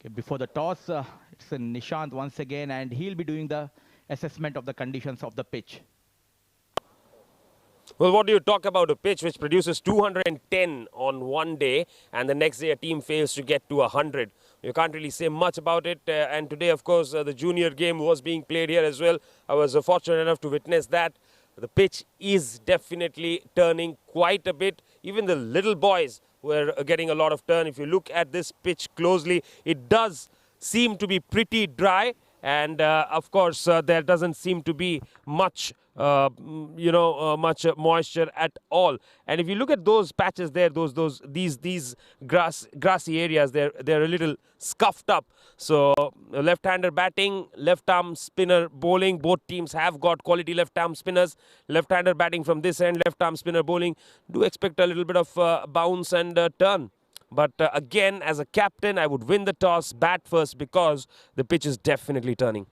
Okay, before the toss, it's Nishant once again, and he'll be doing the assessment of the conditions of the pitch. Well, what do you talk about a pitch which produces 210 on one day and the next day a team fails to get to 100? You can't really say much about it. And today, of course, the junior game was being played here as well. I was fortunate enough to witness that. The pitch is definitely turning quite a bit. Even the little boys were getting a lot of turn. If you look at this pitch closely, it does seem to be pretty dry. And of course, there doesn't seem to be much, much moisture at all. And if you look at those patches there, these grassy areas, they're a little scuffed up. So left-hander batting, left-arm spinner bowling. Both teams have got quality left-arm spinners. Left-hander batting from this end, left-arm spinner bowling. Do expect a little bit of bounce and turn. But again, as a captain, I would win the toss, bat first, because the pitch is definitely turning.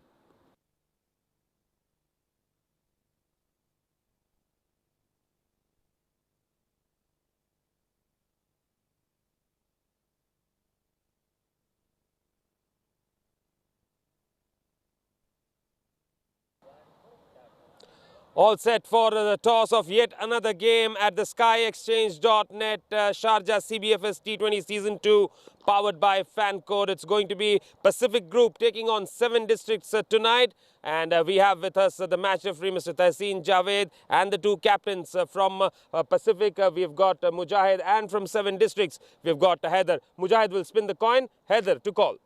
All set for the toss of yet another game at the skyexchange.net Sharjah CBFS T20 Season 2, powered by FanCode. It's going to be Pacific Group taking on 7 districts tonight. And we have with us the match referee, Mr. Tahseen Javed, and the 2 captains from Pacific. We've got Mujahid, and from 7 districts, we've got Haider. Mujahid will spin the coin. Haider to call.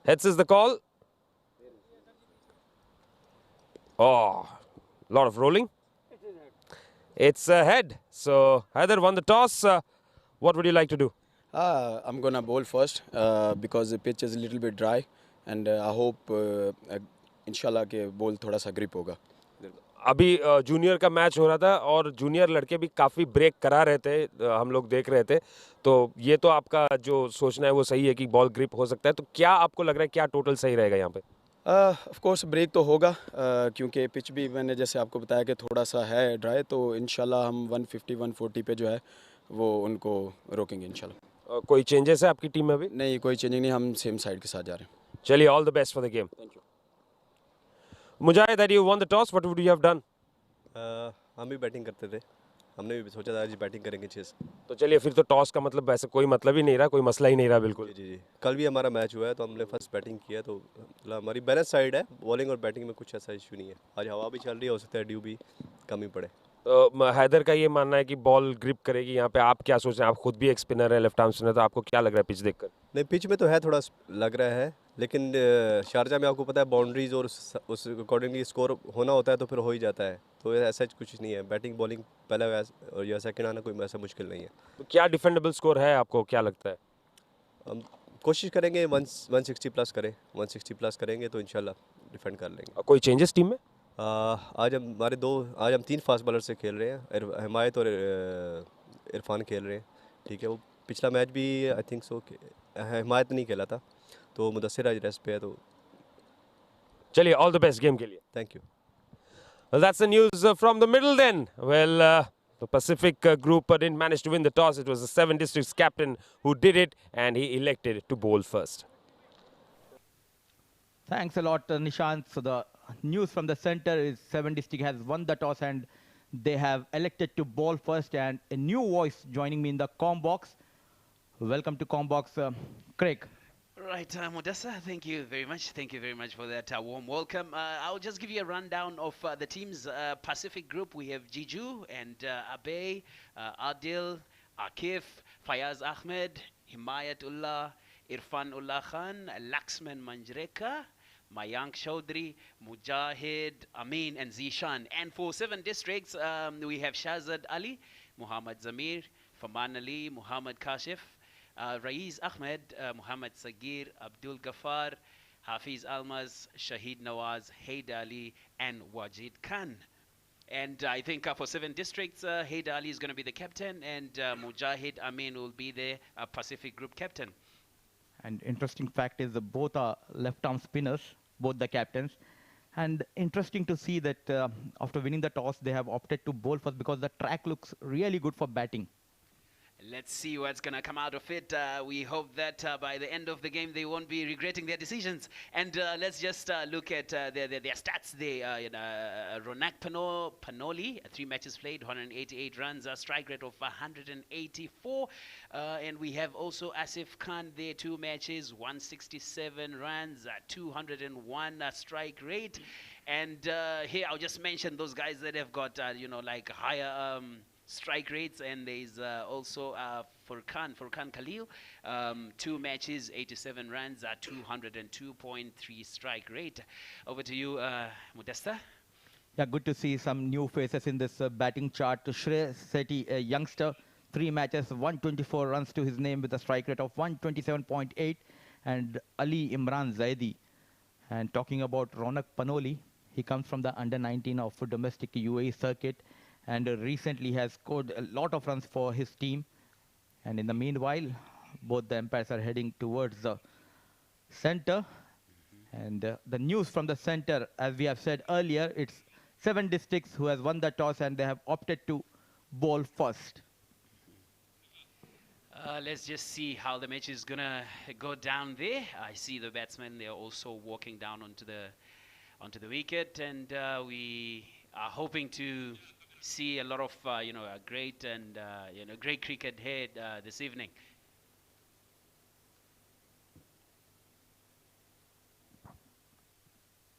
Heads is the call. Oh, a lot of rolling. It's a head. So, Haider won the toss. What would you like to do? I'm going to bowl first because the pitch is a little bit dry. And I hope, inshallah, के ball थोड़ा सा grip होगा. अभी junior का match हो रहा था और जूनियर लड़के भी काफ़ी ब्रेक करा रहे थे, हम लोग देख रहे थे. तो ये तो आपका जो सोचना है वो सही है कि बॉल ग्रिप हो सकता है. तो क्या आपको लग रहा है क्या टोटल सही रहेगा यहाँ पे? ऑफ कोर्स ब्रेक तो होगा क्योंकि पिच भी मैंने जैसे आपको बताया कि थोड़ा सा है ड्राई. तो इंशाल्लाह हम 150-140 पे जो है वो उनको रोकेंगे इंशाल्लाह. कोई चेंजेस है आपकी टीम में अभी? नहीं, कोई चेंजिंग नहीं. हम सेम साइड के साथ जा रहे हैं. चलिए, all the best for the game. Thank you. Mujahid, that you one the toss, what would you have done? हम भी बैटिंग करते थे. हमने भी सोचा था आज बैटिंग करेंगे 6. तो चलिए, फिर तो टॉस का मतलब वैसे कोई मतलब ही नहीं रहा, कोई मसला ही नहीं रहा. बिल्कुल जी. कल भी हमारा मैच हुआ है तो हमने फर्स्ट बैटिंग किया. तो हमारी बैलेंस साइड है. बॉलिंग और बैटिंग में कुछ ऐसा इशू नहीं है. आज हवा भी चल रही है, हो सकता है ड्यू भी कम ही पड़े. तो हैदर का ये मानना है कि बॉल ग्रिप करेगी यहाँ पे. आप क्या सोच रहे हैं? आप खुद भी एक स्पिनर है, लेफ्ट आर्म स्पिनर, तो आपको क्या लग रहा है पिच देखकर? नहीं, पिच में तो है थोड़ा लग रहा है, लेकिन शारजा में आपको पता है बाउंड्रीज और उस अकॉर्डिंगली स्कोर होना होता है तो फिर हो ही जाता है. तो ऐसा कुछ नहीं है. बैटिंग बॉलिंग पहला और या सेकंड आना कोई ऐसा मुश्किल नहीं है. तो क्या डिफेंडेबल स्कोर है, आपको क्या लगता है? हम कोशिश करेंगे 160 प्लस करें. 160 प्लस करेंगे तो इंशाल्लाह डिफेंड कर लेंगे. कोई चेंजेस टीम में? आज हम 3 फास्ट बॉलर से खेल रहे हैं. हिमायत और इरफान खेल रहे हैं. ठीक है. वो पिछला मैच भी आई थिंक सो हिमायत नहीं खेला था, तो मुदस्सिर आज रेस्ट पे है. तो चलिए, ऑल द बेस्ट गेम के लिए. Thank you. Well, that's the news from the middle then. Well, the Pacific group didn't manage to win the toss. It was the 7 districts captain who did it, and he elected to bowl first. Thanks a lot, Nishant. So the news from the center is 7 district has won the toss and they have elected to bowl first. And a new voice joining me in the comm box. Welcome to comm box, Craig. Right, Modessa, thank you very much. Thank you very much for that warm welcome. I'll just give you a rundown of the team's Pacific group. We have Jiju and Abey, Adil, Akif, Fayaz Ahmed, Himayatullah, Irfanullah Khan, Laxman Manjreka, Mayank Chaudhry, Mujahid, Amin, and Zishan. And for 7 districts, we have Shahzad Ali, Muhammad Zamir, Faman Ali, Muhammad Kashif, Raiz Ahmed, Muhammad Sagir, Abdul Ghaffar, Hafiz Almaz, Shahid Nawaz, Haid Ali, and Wajid Khan. And I think for 7 districts, Haid Ali is going to be the captain, and Mujahid Amin will be the Pacific Group captain. And interesting fact is both are left-arm spinners, both the captains. And interesting to see that after winning the toss, they have opted to bowl first because the track looks really good for batting. Let's see what's going to come out of it. We hope that by the end of the game they won't be regretting their decisions. And let's just look at their stats. Ronak Panoli, 3 matches played, 188 runs, a strike rate of 184. And we have also Asif Khan there, 2 matches, 167 runs, 201 strike rate. And here I'll just mention those guys that have got, like higher strike rates, and there's also Furkan Khalil, 2 matches, 87 runs, 202.3 strike rate. Over to you, Modesta. Yeah, good to see some new faces in this batting chart. Shrey Sethi, a youngster, 3 matches, 124 runs to his name with a strike rate of 127.8, and Ali Imran Zaidi. And talking about Ronak Panoli, he comes from the under-19 of domestic UAE circuit, and recently has scored a lot of runs for his team. And in the meanwhile, both the umpires are heading towards the center. And the news from the center, as we have said earlier, it's 7 districts who has won the toss, and they have opted to bowl first. Let's just see how the match is gonna go down there. I see the batsmen; they're also walking down onto the wicket, and we are hoping to see a lot of great cricket here this evening.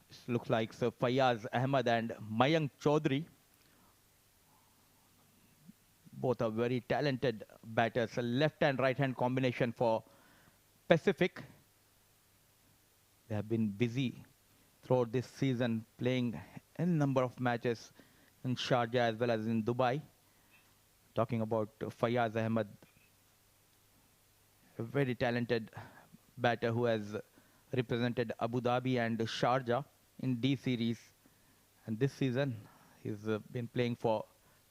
This looks like Fayaz Ahmed and Mayank Chaudhary. Both are very talented batters. A left and right hand combination for Pacific. They have been busy throughout this season, playing a number of matches in Sharjah as well as in Dubai. Talking about Fayaz Ahmed, a very talented batter who has represented Abu Dhabi and Sharjah in D series, and this season he's been playing for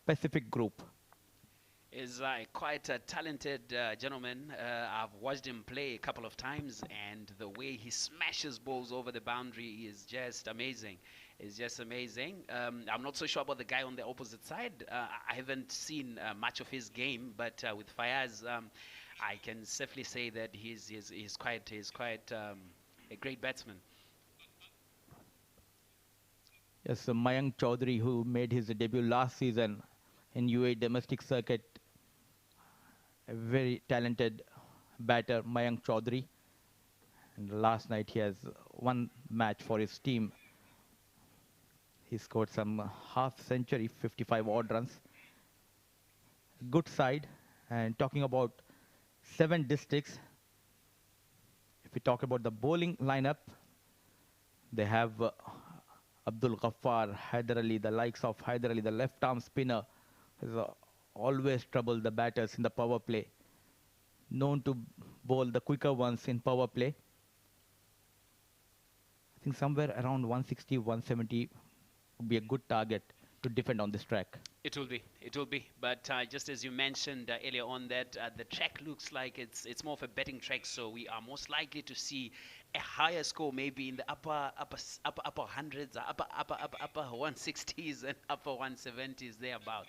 Pacific Group. Is quite a talented gentleman. I've watched him play a couple of times, and the way he smashes balls over the boundary is just amazing. It's just amazing. I'm not so sure about the guy on the opposite side. I haven't seen much of his game, but with Fayaz, I can safely say that he's quite a great batsman. Yes, Mayank Chaudhary, who made his debut last season in UAE domestic circuit, a very talented batter, Mayank Chaudhary. And last night he has one match for his team. He scored some half century, 55 odd runs. Good side. And talking about 7 districts, if we talk about the bowling lineup, they have Abdul Ghaffar, Haider Ali, the likes of Haider Ali, the left arm spinner, has always troubled the batters in the power play. Known to bowl the quicker ones in power play. I think somewhere around 160, 170 would be a good target to defend on this track. It will be. But just as you mentioned earlier on, that the track looks like it's more of a betting track, so we are most likely to see a higher score, maybe in the upper hundreds, upper 160s and upper 170s thereabout.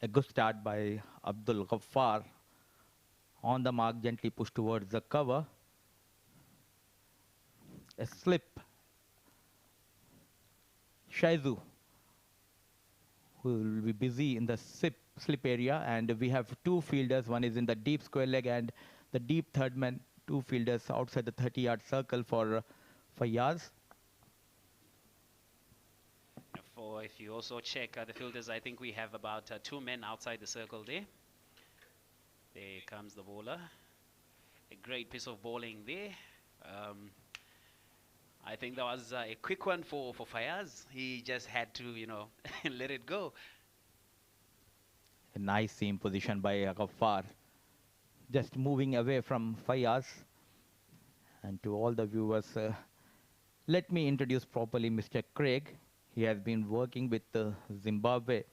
A good start by Abdul Ghaffar. On the mark, gently pushed towards the cover. A slip. Shaizu, who will be busy in the slip area, and we have 2 fielders. One is in the deep square leg and the deep third man. 2 fielders outside the 30-yard circle for Fayaz. If you also check the fielders, I think we have about 2 men outside the circle there. There comes the bowler. A great piece of bowling there. I think that was a quick one for Fayaz. He just had to, let it go. A nice seam position by Ghaffar. Just moving away from Fayaz. And to all the viewers, let me introduce properly Mr. Craig. He has been working with Zimbabwe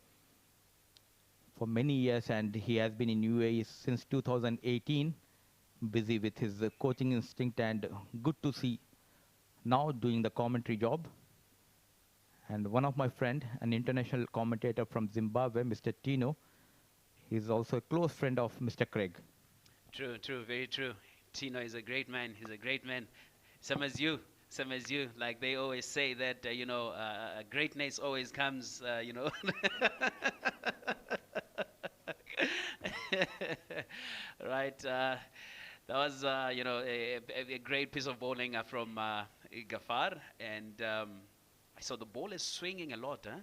for many years, and he has been in UAE since 2018, busy with his coaching instinct, and good to see now doing the commentary job. And one of my friend, an international commentator from Zimbabwe, Mr. Tino, he's also a close friend of Mr. Craig. True, true, very true. Tino is a great man. He's a great man. Same as you. Same as you. Like they always say that, greatness always comes, right. That was, a great piece of bowling from Gafar. And I saw the ball is swinging a lot, huh?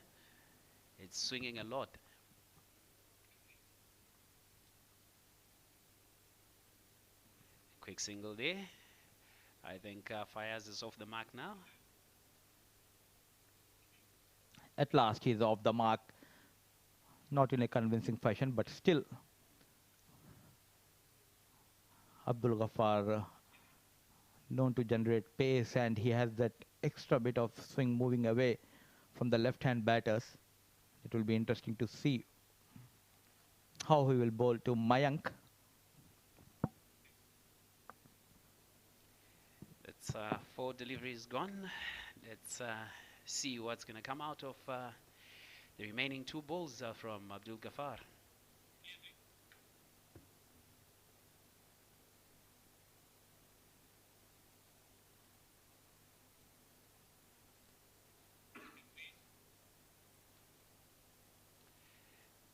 It's swinging a lot. Quick single there. I think Fayaz is off the mark now. At last, he's off the mark, not in a convincing fashion, but still. Abdul Ghaffar, known to generate pace, and he has that extra bit of swing moving away from the left-hand batters. It will be interesting to see how he will bowl to Mayank. That's 4 deliveries gone. Let's see what's going to come out of the remaining 2 balls from Abdul Ghaffar.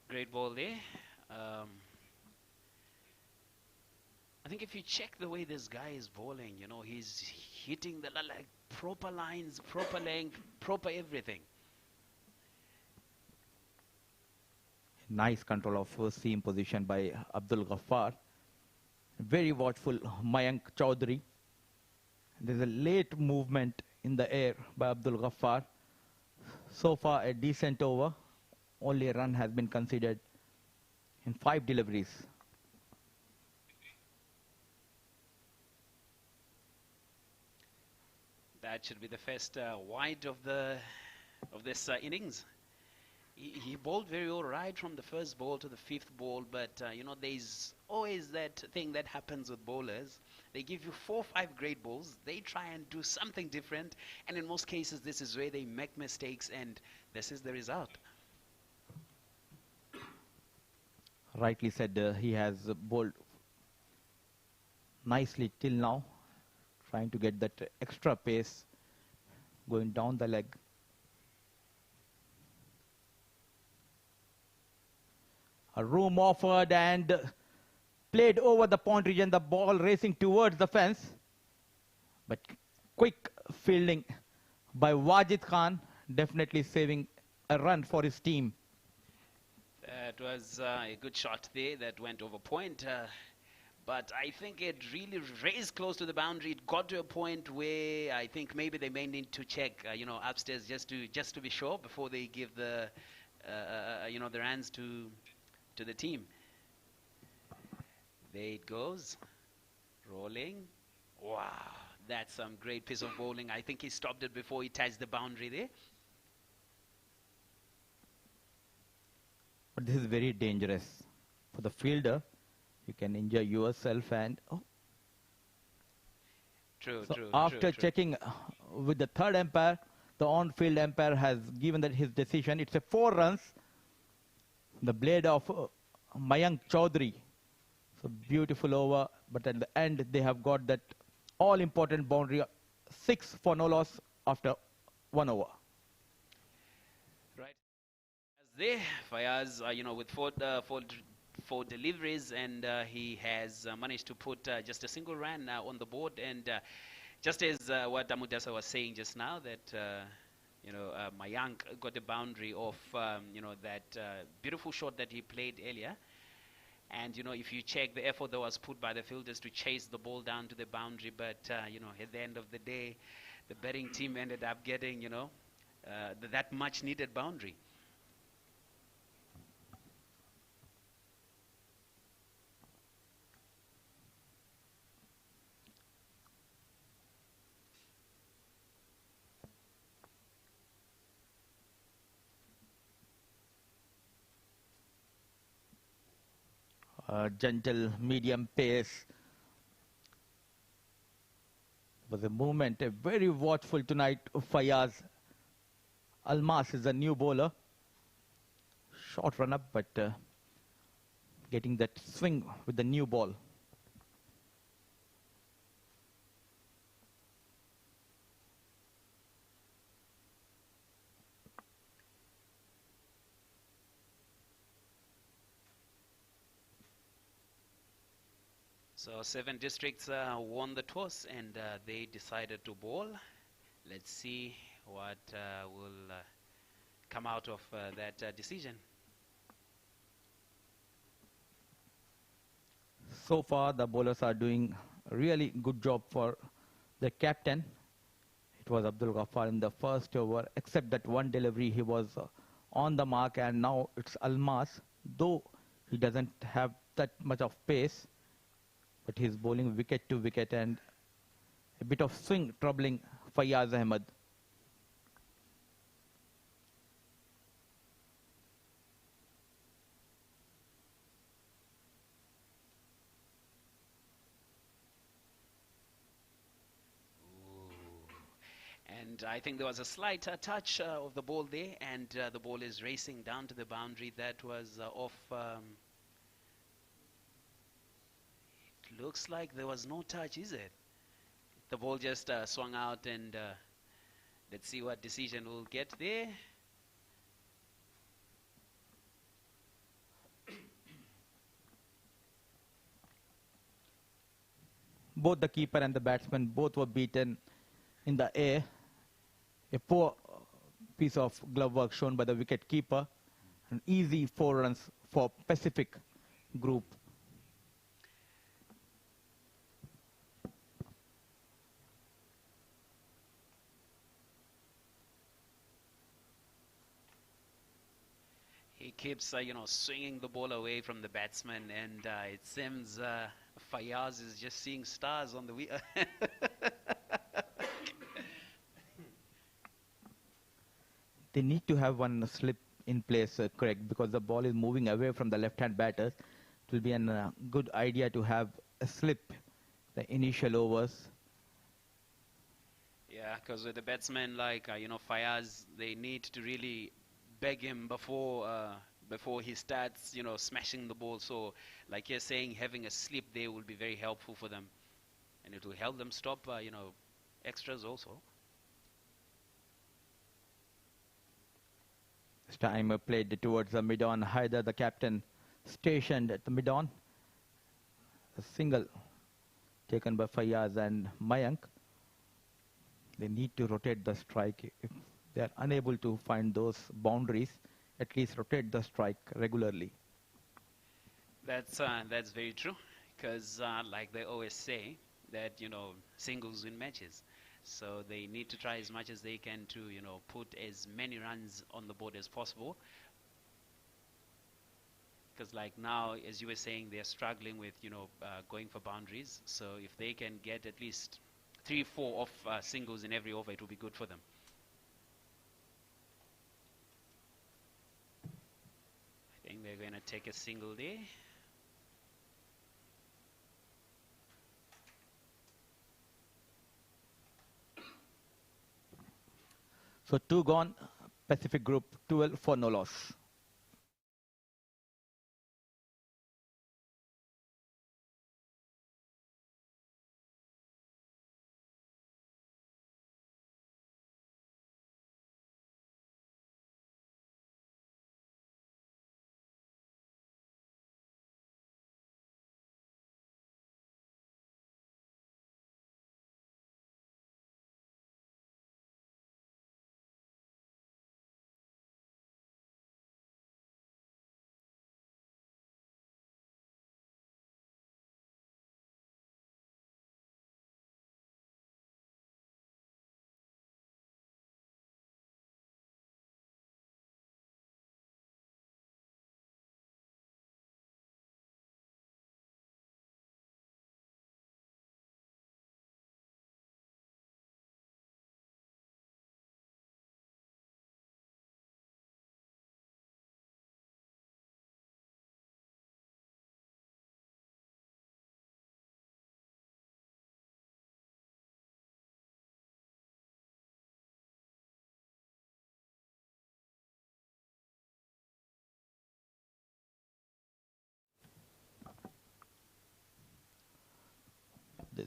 Great ball there. I think if you check the way this guy is bowling, he's hitting the like proper lines, proper length, proper everything. Nice control of first seam position by Abdul Ghaffar. Very watchful Mayank Chaudhary. There's a late movement in the air by Abdul Ghaffar. So far a decent over. Only a run has been considered in 5 deliveries. That should be the first wide of this innings. He bowled very all right from the first ball to the 5th ball, but there's always that thing that happens with bowlers. They give you 4 or 5 great balls. They try and do something different, and in most cases, this is where they make mistakes, and this is the result. Rightly said, he has bowled nicely till now, trying to get that extra pace going down the leg. A room offered and played over the pond region, the ball racing towards the fence. But quick fielding by Wajid Khan, definitely saving a run for his team. That was a good shot there that went over point. But I think it really raced close to the boundary. It got to a point where I think maybe they may need to check, upstairs just to be sure before they give the, the runs to the team. There it goes, rolling. Wow, that's some great piece of bowling. I think he stopped it before he touched the boundary there. But this is very dangerous for the fielder. You can injure yourself and True, so true. after true. checking with the 3rd umpire, the on-field umpire has given that his decision. It's a 4 runs. The blade of Mayank Chaudhary. So beautiful over, but at the end they have got that all-important boundary, 6 for no loss after 1 over. Right. As there, Fayaz, with four deliveries, and he has managed to put just a single run on the board. And just as what Amudasa was saying just now, that Mayank got a boundary of that beautiful shot that he played earlier. And if you check the effort that was put by the fielders to chase the ball down to the boundary, but at the end of the day, the batting team ended up getting that much needed boundary. gentle, medium pace. Was a movement, very watchful tonight. Fayaz Almas is a new bowler. Short run up, but getting that swing with the new ball. So 7 districts won the toss and they decided to bowl. Let's see what will come out of that decision. So far, the bowlers are doing a really good job for the captain. It was Abdul Ghaffar in the first over, except that one delivery he was on the mark, and now it's Almas. Though he doesn't have that much of pace, but he's bowling wicket to wicket and a bit of swing troubling Fayaz Ahmed. And I think there was a slight touch of the ball there, and the ball is racing down to the boundary. That was off. It looks like there was no touch, is it? The ball just swung out, and let's see what decision we'll get there. Both the keeper and the batsman, both were beaten in the air. A poor piece of glove work shown by the wicket keeper. An easy 4 runs for Pacific group. He keeps, swinging the ball away from the batsman, and it seems Fayaz is just seeing stars on the wheel. They need to have one slip in place, Craig, because the ball is moving away from the left-hand batters. It will be a good idea to have a slip the initial overs. Yeah, because with the batsmen like, Fayaz, they need to really beg him before he starts, smashing the ball. So, like you're saying, having a slip there will be very helpful for them. And it will help them stop, extras also. This time played towards the mid-on. Haider, the captain, stationed at the mid-on. A single taken by Fayaz and Mayank. They need to rotate the strike. If they are unable to find those boundaries, at least rotate the strike regularly. That's very true, because like they always say, that singles win matches. So they need to try as much as they can to put as many runs on the board as possible. Because like now, as you were saying, they're struggling with going for boundaries. So if they can get at least 3-4 of singles in every over, it will be good for them. I think they're going to take a single there. So 2 gone, Pacific Group 12 for no loss.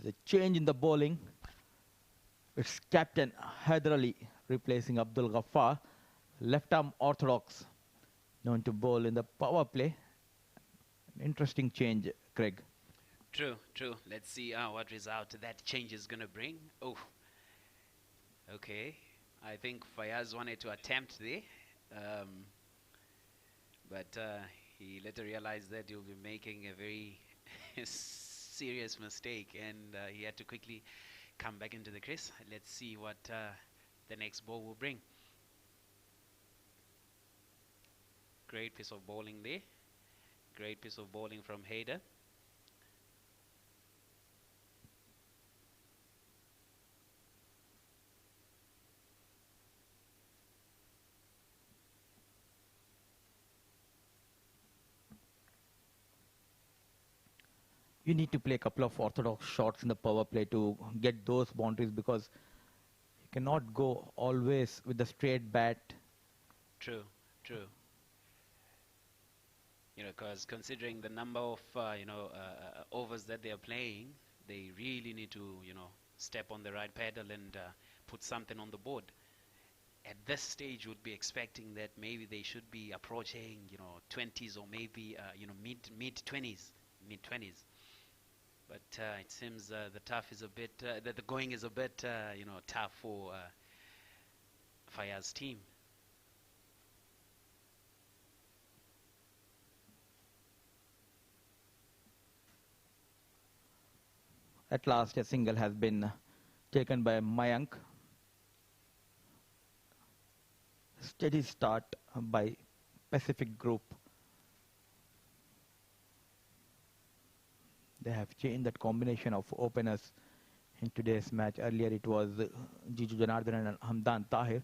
The change in the bowling. It's captain Haider Ali replacing Abdul Ghaffar, left arm orthodox, known to bowl in the power play. An interesting change, Craig. True, true. Let's see what result that change is going to bring. Oh, okay. I think Fayaz wanted to attempt there, but he later realized that he'll be making a very serious mistake, and he had to quickly come back into the crease. Let's see what the next ball will bring. Great piece of bowling there. Great piece of bowling from Haider. You need to play a couple of orthodox shots in the power play to get those boundaries, because you cannot go always with the straight bat. True, true. You know, because considering the number of overs that they are playing, they really need to step on the right pedal and put something on the board. At this stage, would be expecting that maybe they should be approaching 20s, or maybe mid 20s, mid 20s. But it seems the going is a bit tough for Fayaz's team. At last, a single has been taken by Mayank. Steady start by Pacific Group. They have changed that combination of openers in today's match. Earlier it was Jiju Janardhan and Hamdan Tahir.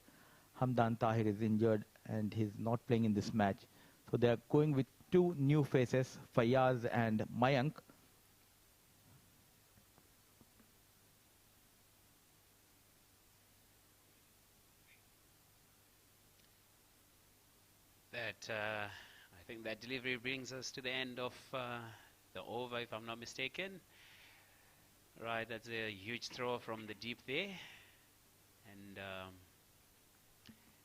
Hamdan Tahir is injured and he's not playing in this match. So they are going with two new faces, Fayaz and Mayank. I think that delivery brings us to the end of the over, if I'm not mistaken. Right, that's a huge throw from the deep there. And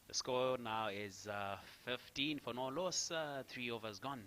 the score now is 15 for no loss, 3 overs gone.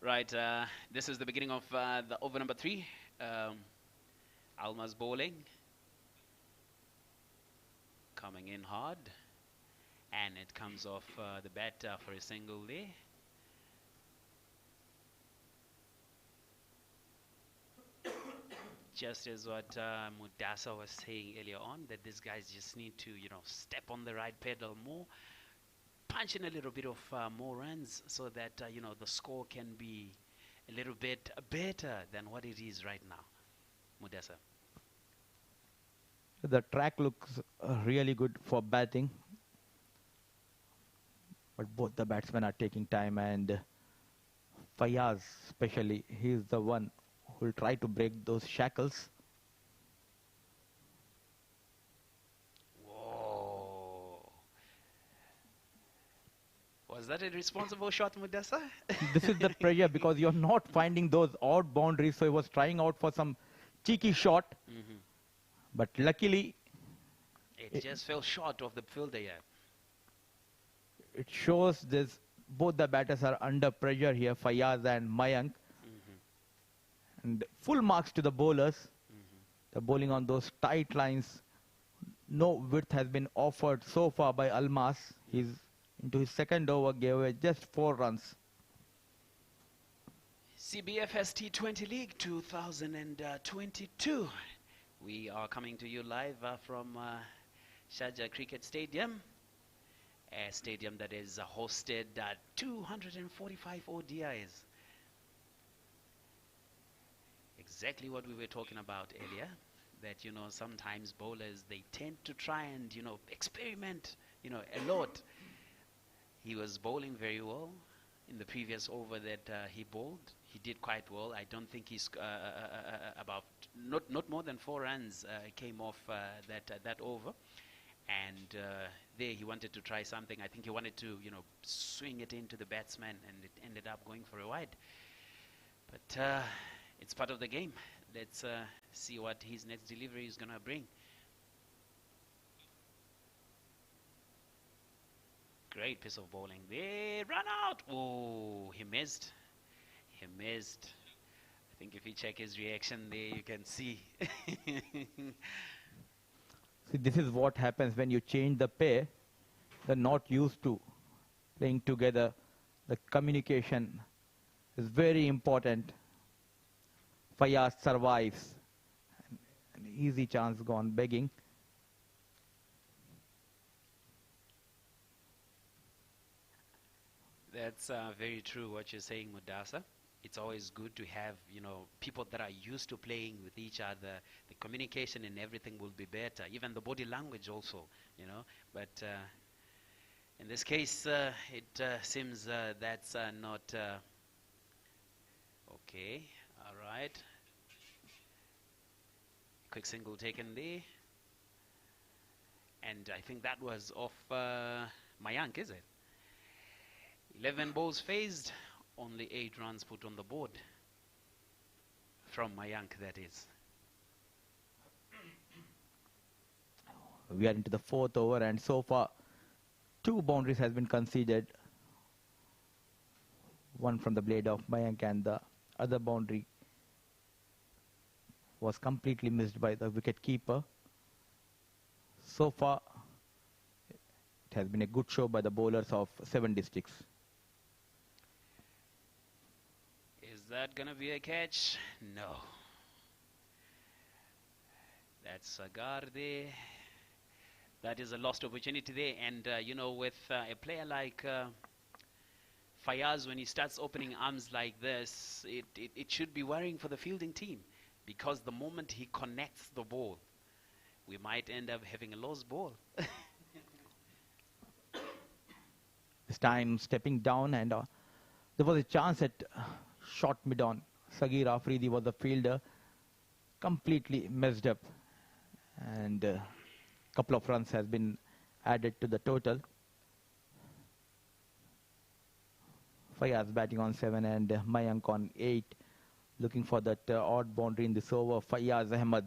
Right, this is the beginning of the over number 3. Alma's bowling. Coming in hard. And it comes off the bat for a single there. Just as what Mudasa was saying earlier on, that these guys just need to, step on the right pedal more. Punch in a little bit of more runs so that the score can be a little bit better than what it is right now. Mudasa. The track looks really good for batting, but both the batsmen are taking time, and Fayaz especially, he is the one who will try to break those shackles. Was that a responsible shot, Mudasa? This is the pressure because you're not finding those odd boundaries, so he was trying out for some cheeky shot. But luckily, it just fell short of the fielder here. It shows this, both the batters are under pressure here, Fayaz and Mayank. And full marks to the bowlers. The bowling on those tight lines, no width has been offered so far by Almas. He's into his second over, gave away just 4 runs. CBFS T20 League 2022. We are coming to you live from Sharjah Cricket Stadium, a stadium that is hosted 245 ODIs. Exactly what we were talking about earlier, that, you know, sometimes bowlers, they tend to try and, you know, experiment, you know, a lot. He was bowling very well in the previous over that he bowled. He did quite well. I don't think he's about not more than 4 runs came off that over. And there he wanted to try something. I think he wanted to, you know, swing it into the batsman, and it ended up going for a wide. But it's part of the game. Let's see what his next delivery is going to bring. Great piece of bowling there. Run out. Oh, he missed. He missed. I think if you check his reaction there, you can see. See, this is what happens when you change the pair. They're not used to playing together. The communication is very important. Fayaz survives. An easy chance gone begging. That's very true what you're saying, Mudasa. It's always good to have, you know, people that are used to playing with each other. The communication and everything will be better. Even the body language also, you know. But in this case, it seems that's not... okay, all right. Quick single taken there. And I think that was off Mayank, is it? 11 balls phased, only 8 runs put on the board. From Mayank, that is. We are into the 4th over, and so far 2 boundaries has been conceded. One from the blade of Mayank, and the other boundary was completely missed by the wicket keeper. So far, it has been a good show by the bowlers of 7 districts. Is that going to be a catch? No. That's Agar there. That is a lost opportunity there. And, you know, with a player like Fayaz, when he starts opening arms like this, it should be worrying for the fielding team. Because the moment he connects the ball, we might end up having a lost ball. This time stepping down, and there was a chance at short mid-on. Sagir Afridi was the fielder, completely messed up, and a couple of runs has been added to the total. Fayaz batting on 7 and Mayank on 8, looking for that odd boundary in this over. Fayaz Ahmed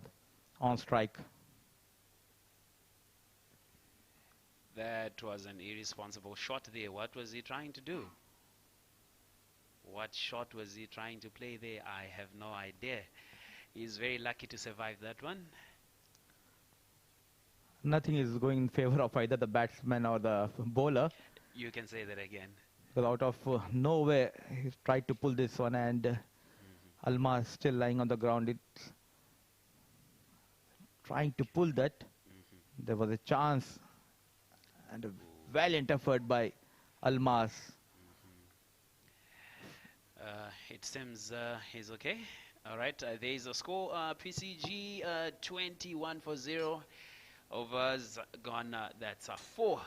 on strike. That was an irresponsible shot there. What was he trying to do? What shot was he trying to play there? I have no idea. He's very lucky to survive that one. Nothing is going in favor of either the batsman or the bowler. You can say that again. Because out of nowhere, he's tried to pull this one, and Alma is still lying on the ground. It's trying to pull that. There was a chance, and a valiant effort by Almas. It seems he's okay. All right, there is a score, PCG 21 for 0. Overs gone, that's 4.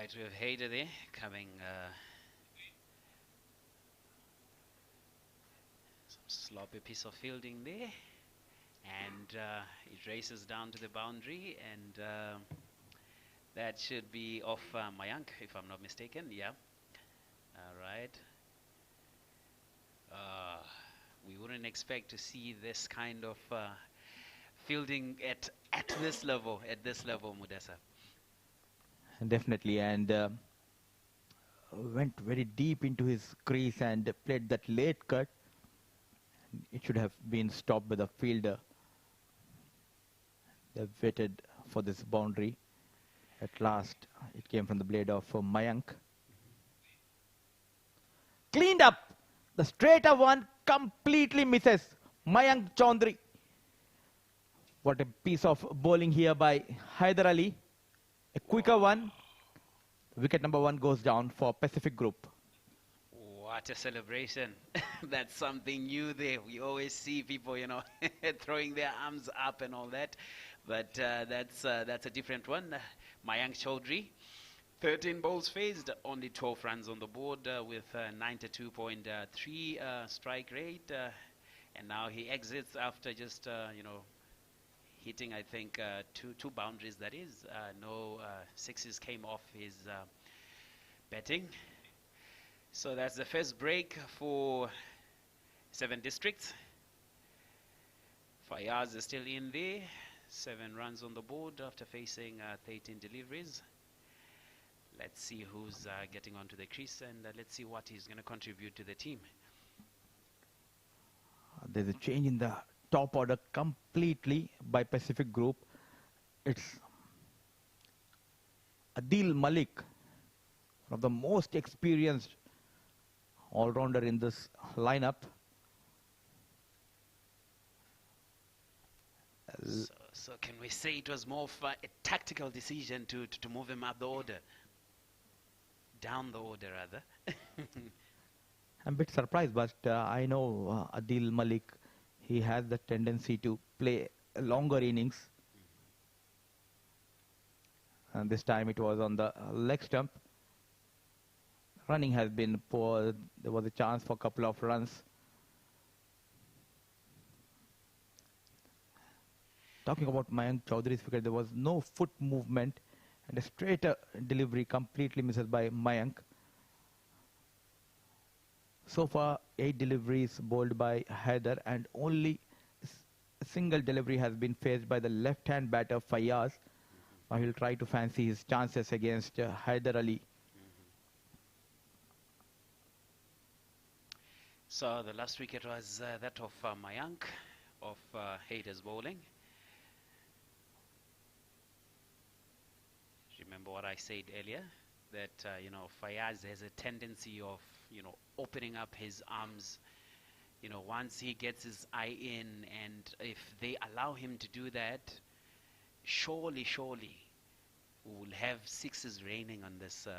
right, we have Haider there coming. Some sloppy piece of fielding there. And it races down to the boundary. And that should be off Mayank, if I'm not mistaken. Yeah. All right. We wouldn't expect to see this kind of fielding at this level, Mudasa. Definitely, and went very deep into his crease and played that late cut. It should have been stopped by the fielder. They waited for this boundary. At last, it came from the blade of Mayank. Cleaned up. The straighter one completely misses. Mayank Chaudhary. What a piece of bowling here by Haider Ali. A quicker one. Wicket number 1 goes down for Pacific Group. What a celebration. That's something new there. We always see people, you know, throwing their arms up and all that. But that's a different one. Mayank Chaudhary. 13 balls faced, only 12 runs on the board with 92.3 strike rate. And now he exits after just, you know, hitting, I think, two boundaries, that is. No sixes came off his batting. So that's the first break for 7 districts. Fayaz is still in there. 7 runs on the board after facing 13 deliveries. Let's see who's getting onto the crease, and let's see what he's going to contribute to the team. There's a change in the top order completely by Pacific Group. It's Adil Malik, one of the most experienced all-rounder in this lineup. So can we say it was more of a tactical decision to move him up the order? Down the order, rather. I'm a bit surprised, but I know Adil Malik, he has the tendency to play longer innings. And this time it was on the leg stump. Running has been poor. There was a chance for a couple of runs. Talking about Mayank Chaudhary's wicket, there was no foot movement and a straight delivery completely misses by Mayank. So far, 8 deliveries bowled by Haider, and only a single delivery has been faced by the left-hand batter Fayaz. Now he'll try to fancy his chances against Haider Ali. So the last wicket was that of Mayank, of Haider's bowling. Remember what I said earlier, that you know, Fayaz has a tendency of, you know, opening up his arms, you know, once he gets his eye in, and if they allow him to do that, surely we'll have sixes raining on this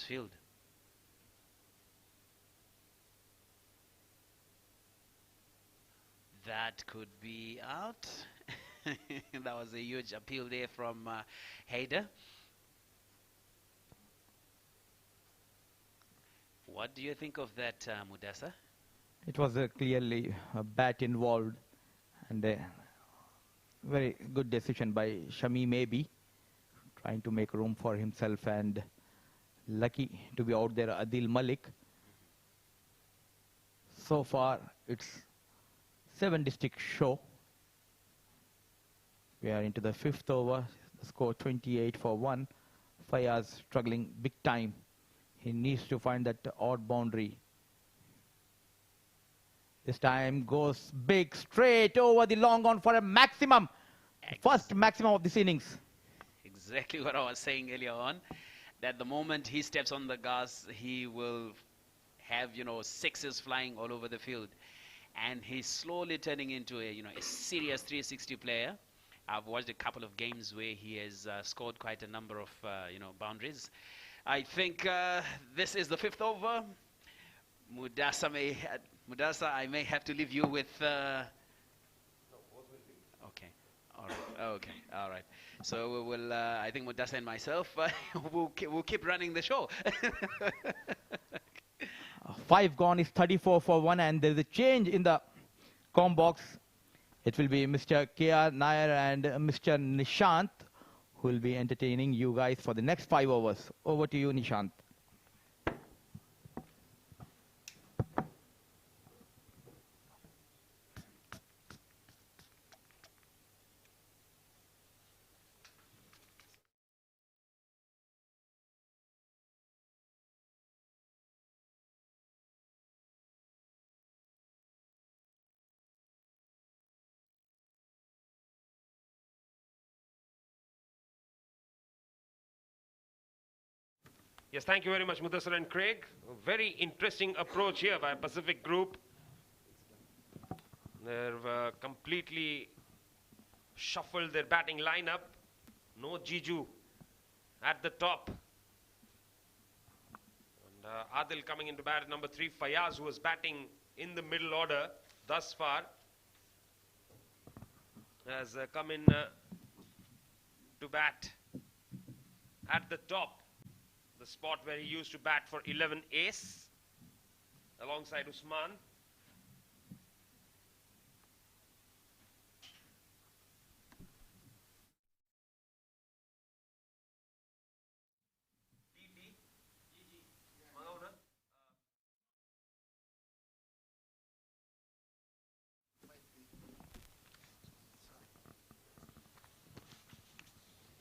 field. That could be out. That was a huge appeal there from Haider. What do you think of that, Mudasa? It was clearly a bat involved, and a very good decision by Shami maybe, trying to make room for himself, and lucky to be out there Adil Malik. So far it's 7 district show. We are into the 5th over. The score 28 for 1. Fayaz struggling big time. He needs to find that odd boundary. This time goes big, straight over the long on for a maximum. First maximum of this innings. Exactly what I was saying earlier on. That the moment he steps on the gas, he will have, you know, sixes flying all over the field. And he's slowly turning into a, you know, a serious 360 player. I've watched a couple of games where he has scored quite a number of, you know, boundaries. I think this is the 5th over. Mudasa, I may have to leave you with... Okay. All right. Okay. All right. So we will. I think Mudassar and myself we'll keep running the show. 5 gone is 34 for 1, and there's a change in the com box. It will be Mr. K.R. Nair and Mr. Nishant who will be entertaining you guys for the next 5 overs. Over to you, Nishant. Yes, thank you very much, Mudassar and Craig. A very interesting approach here by Pacific Group. They've completely shuffled their batting lineup. No Jiju at the top. And Adil coming into bat at number 3. Fayaz, who was batting in the middle order thus far, has come in to bat at the top. The spot where he used to bat for 11 ace alongside Usman.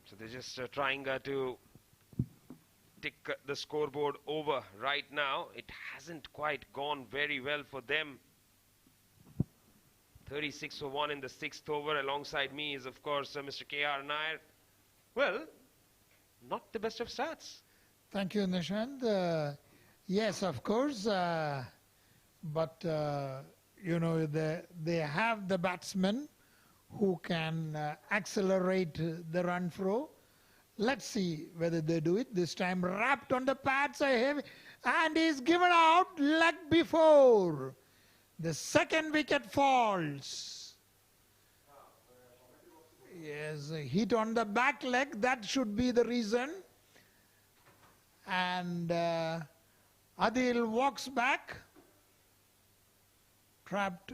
So they're just trying to tick the scoreboard over right now. It hasn't quite gone very well for them. 36 for 1 in the 6th over. Alongside me is, of course, Mr. K.R. Nair. Well, not the best of starts. Thank you, Nishant. Yes, of course, but you know, they have the batsmen who can accelerate the run throw. Let's see whether they do it. This time wrapped on the pads are heavy, and he's given out leg before. The second wicket falls. Yes, a hit on the back leg, that should be the reason. And Adil walks back, trapped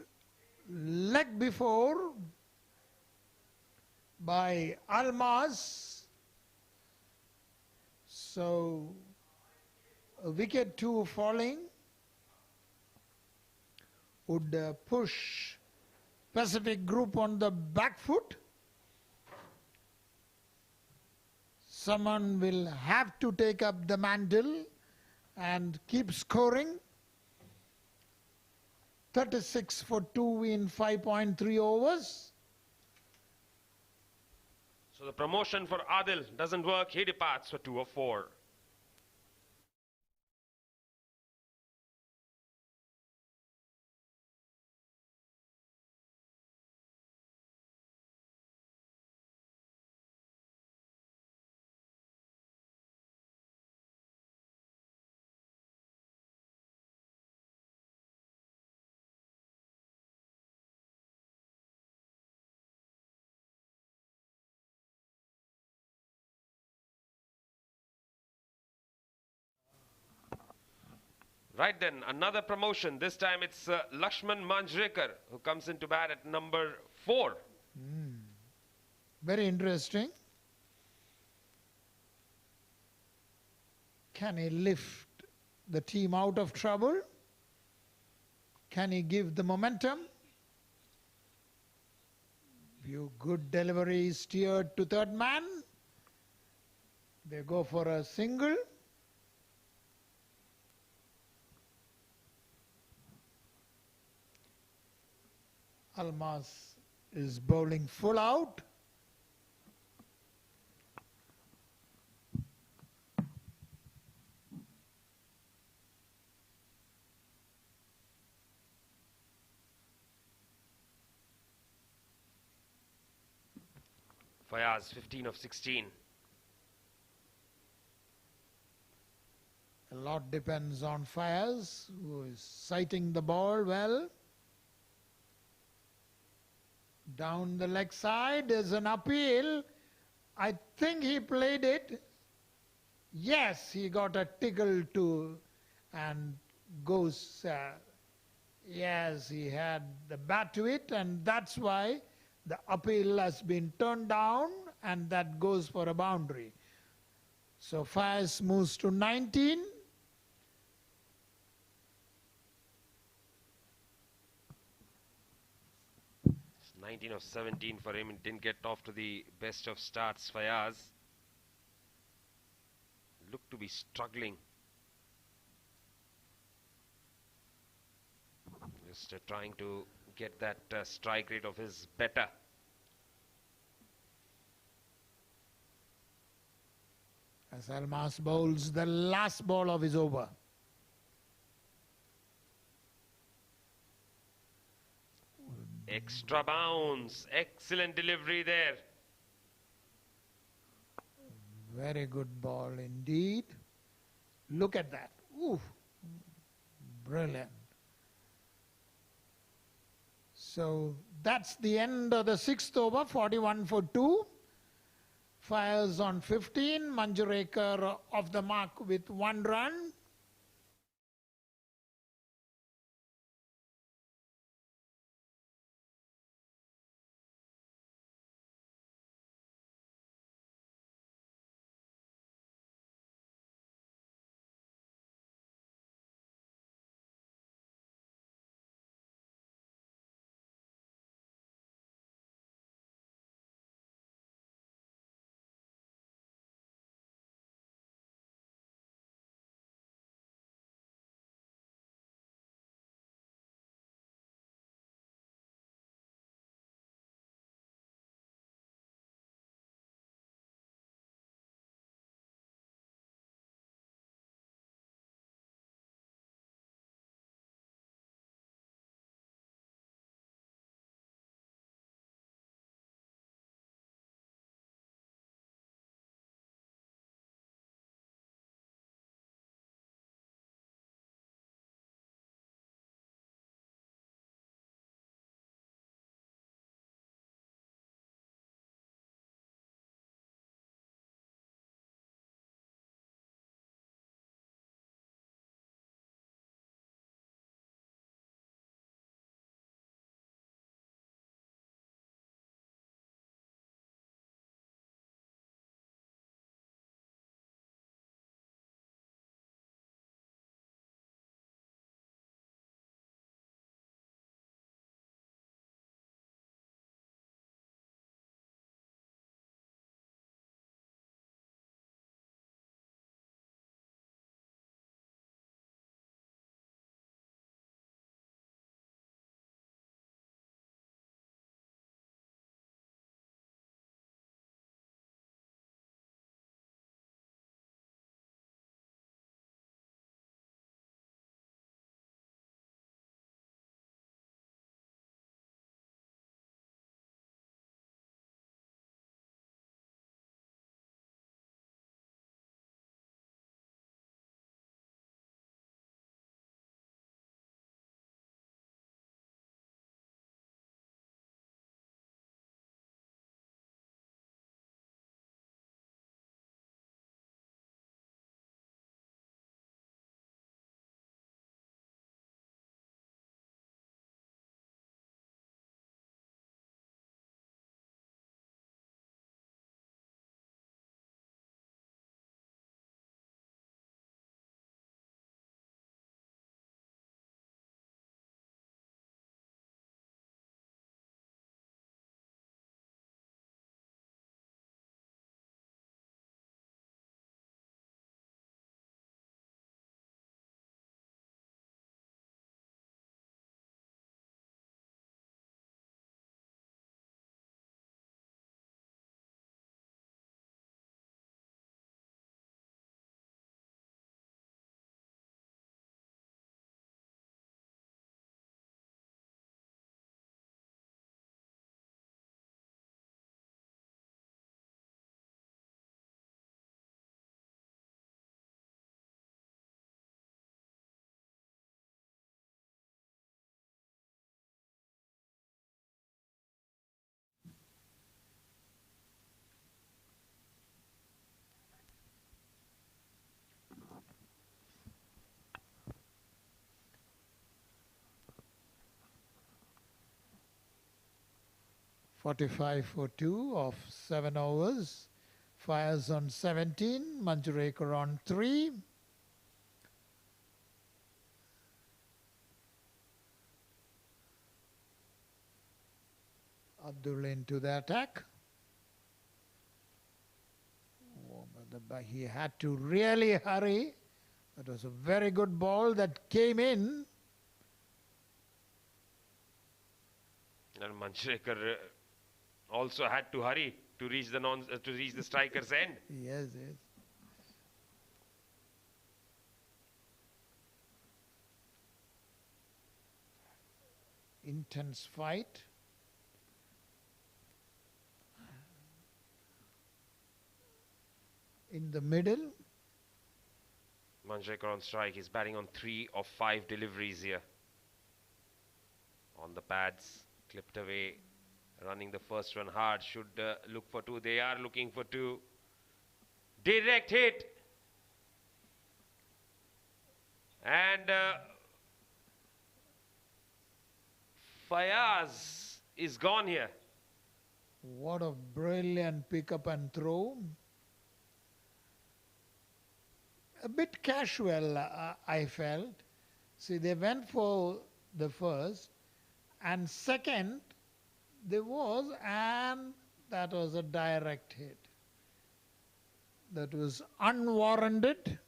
leg before by Almaz. So wicket 2 falling would push Pacific Group on the back foot. Someone will have to take up the mantle and keep scoring. 36 for 2 in 5.3 overs. So the promotion for Adil doesn't work. He departs for 2 of 4. Right then, another promotion. This time it's Lakshman Manjrekar who comes into bat at number 4. Very interesting. Can he lift the team out of trouble? Can he give the momentum? Few good deliveries steered to third man. They go for a single. Almaz is bowling full out. Fayaz, 15 of 16. A lot depends on Fayaz, who is sighting the ball well. Down the leg side is an appeal. I think he played it. Yes, he got a tickle to and goes. Yes, he had the bat to it, and that's why the appeal has been turned down, and that goes for a boundary. So Faiz moves to 19. 19 of 17 for him. It didn't get off to the best of starts. Fayaz looked to be struggling. Just trying to get that strike rate of his better. As Almas bowls the last ball of his over. Extra bounce. Excellent delivery there. Very good ball indeed. Look at that. Ooh, brilliant. So that's the end of the 6th over, 41 for 2. Fires on 15. Manjurekar off the mark with 1 run. 45 for 2 of 7 overs. Fires on 17, Manjrekar on 3. Abdul into the attack. Oh, but he had to really hurry. That was a very good ball that came in. And Manjrekar also had to hurry to reach the striker's end. Yes, yes. Intense fight. In the middle. Manjrekar on strike. He's batting on 3 of 5 deliveries here. On the pads, clipped away. Running the first one hard. Should look for 2. They are looking for 2. Direct hit. And Fayaz is gone here. What a brilliant pick up and throw. A bit casual, I felt. See, they went for the first, and second, there was, and that was a direct hit. That was unwarranted.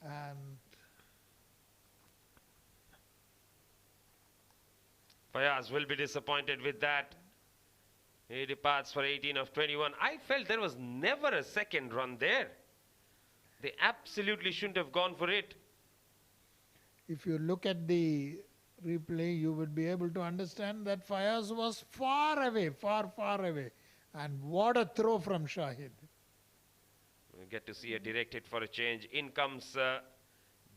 And Fayaz will be disappointed with that. He departs for 18 of 21. I felt there was never a second run there. They absolutely shouldn't have gone for it. if you look at the replay, you would be able to understand that Fayaz was far away, far away. And what a throw from Shahid. We get to see a direct hit for a change. In comes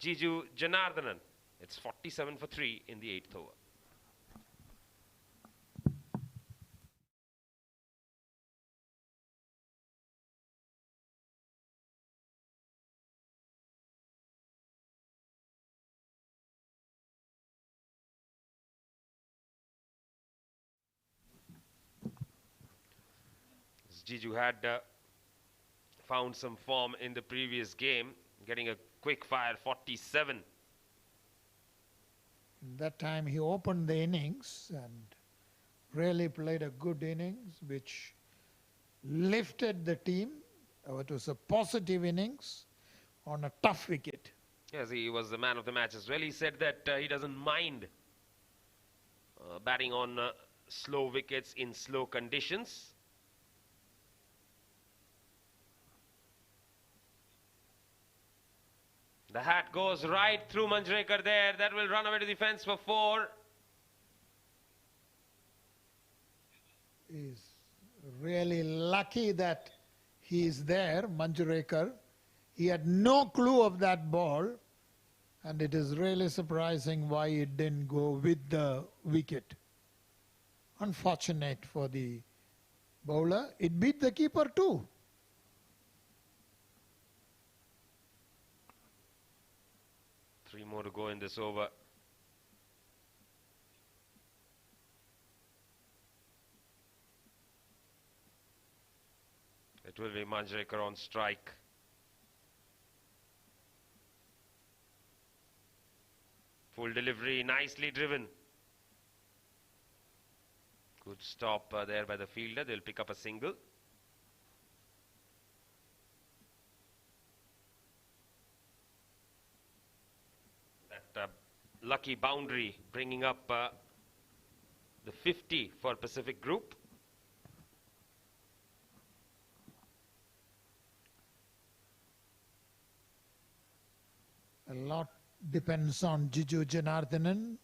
Jiju Janardhanan. It's 47 for 3 in the 8th over. Jiju had found some form in the previous game, getting a quick fire 47. That time he opened the innings and really played a good innings, which lifted the team. It was a positive innings on a tough wicket. Yes, he was the man of the match as well. He said that he doesn't mind batting on slow wickets in slow conditions. The hat goes right through Manjrekar there. That will run away to the fence for 4. He's really lucky that he is there, Manjrekar. He had no clue of that ball, and it is really surprising why it didn't go with the wicket. Unfortunate for the bowler. It beat the keeper too. Three more to go in this over. It will be Manjrekar on strike. Full delivery, nicely driven. Good stop there by the fielder. They'll pick up a single. That lucky boundary bringing up the 50 for Pacific Group. A lot depends on Jiju Janardhanan.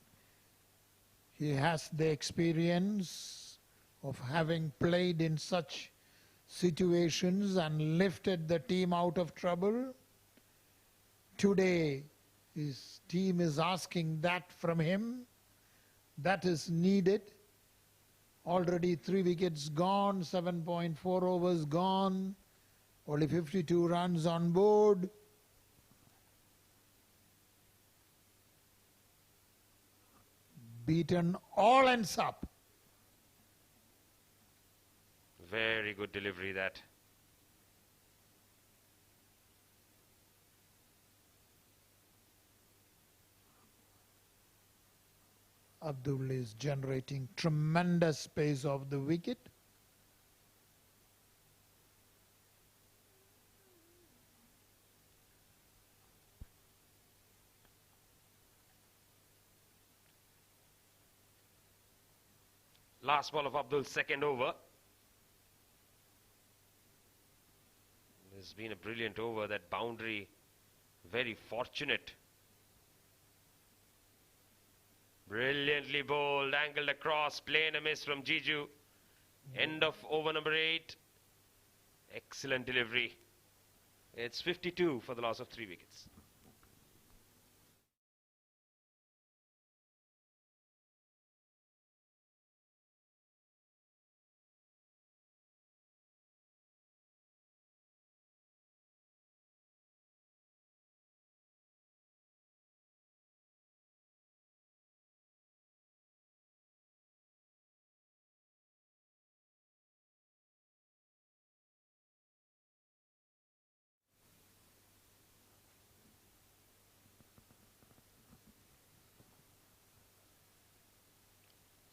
He has the experience of having played in such situations and lifted the team out of trouble. Today, his team is asking that from him. That is needed. Already 3 wickets gone, 7.4 overs gone, only 52 runs on board. beaten all ends up. Very good delivery that. Abdul is generating tremendous pace off the wicket. Last ball of Abdul's second over. It's been a brilliant over, that boundary, very fortunate. Brilliantly bowled, angled across, plain a miss from Jiju. End of over number 8. Excellent delivery. It's 52 for the loss of 3 wickets.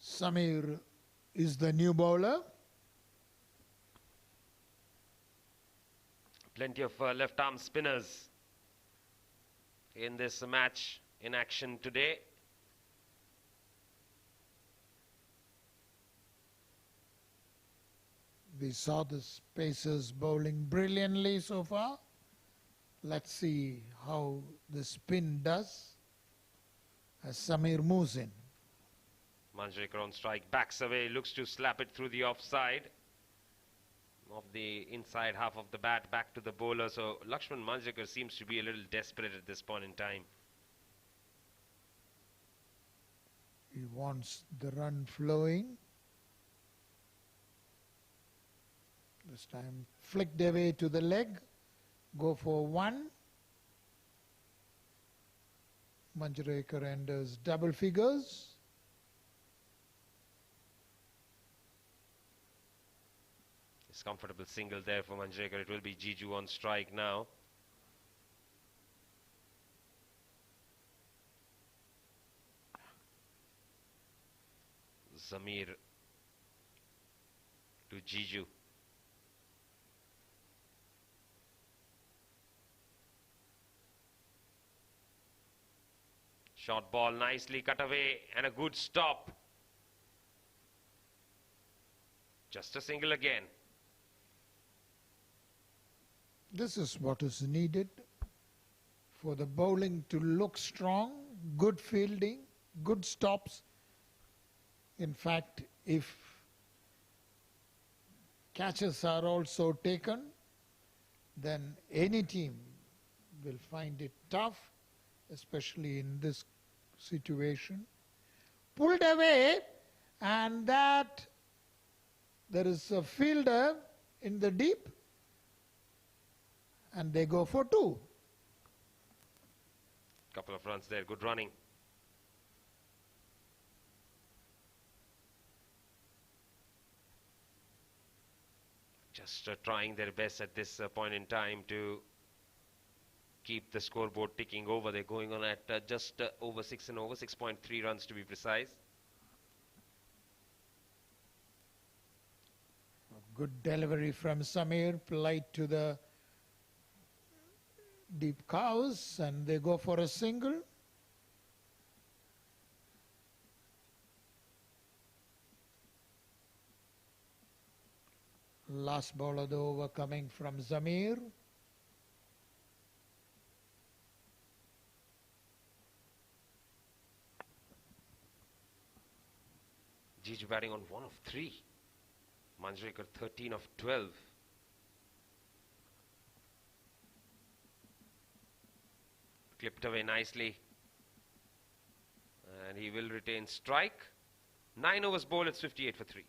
Samir is the new bowler. Plenty of left arm spinners in this match in action today. We saw the Pacers bowling brilliantly so far. Let's see how the spin does as Samir moves in. Manjrekar on strike, backs away, looks to slap it through the offside of the inside half of the bat back to the bowler. So Lakshman Manjrekar seems to be a little desperate at this point in time. He wants the run flowing. This time flicked away to the leg. Go for 1. Manjrekar enters double figures. It's comfortable single there for Manjrekar. It will be Jiju on strike now. Zamir to Jiju. Short ball, nicely cut away, and a good stop. Just a single again. This is what is needed for the bowling to look strong, good fielding, good stops. In fact, if catches are also taken, then any team will find it tough, especially in this situation. Pulled away, and that there is a fielder in the deep, and they go for 2. Couple of runs there, good running. Just trying their best at this point in time to keep the scoreboard ticking over. They're going on at just over 6 and over, 6.3 runs to be precise. Good delivery from Samir, polite to the deep cows, and they go for a single. Last ball of the over coming from Zamir. Jiju batting on 1 of 3. Manjrekar 13 of 12. Clipped away nicely. And he will retain strike. 9 overs bowled, it's 58 for 3.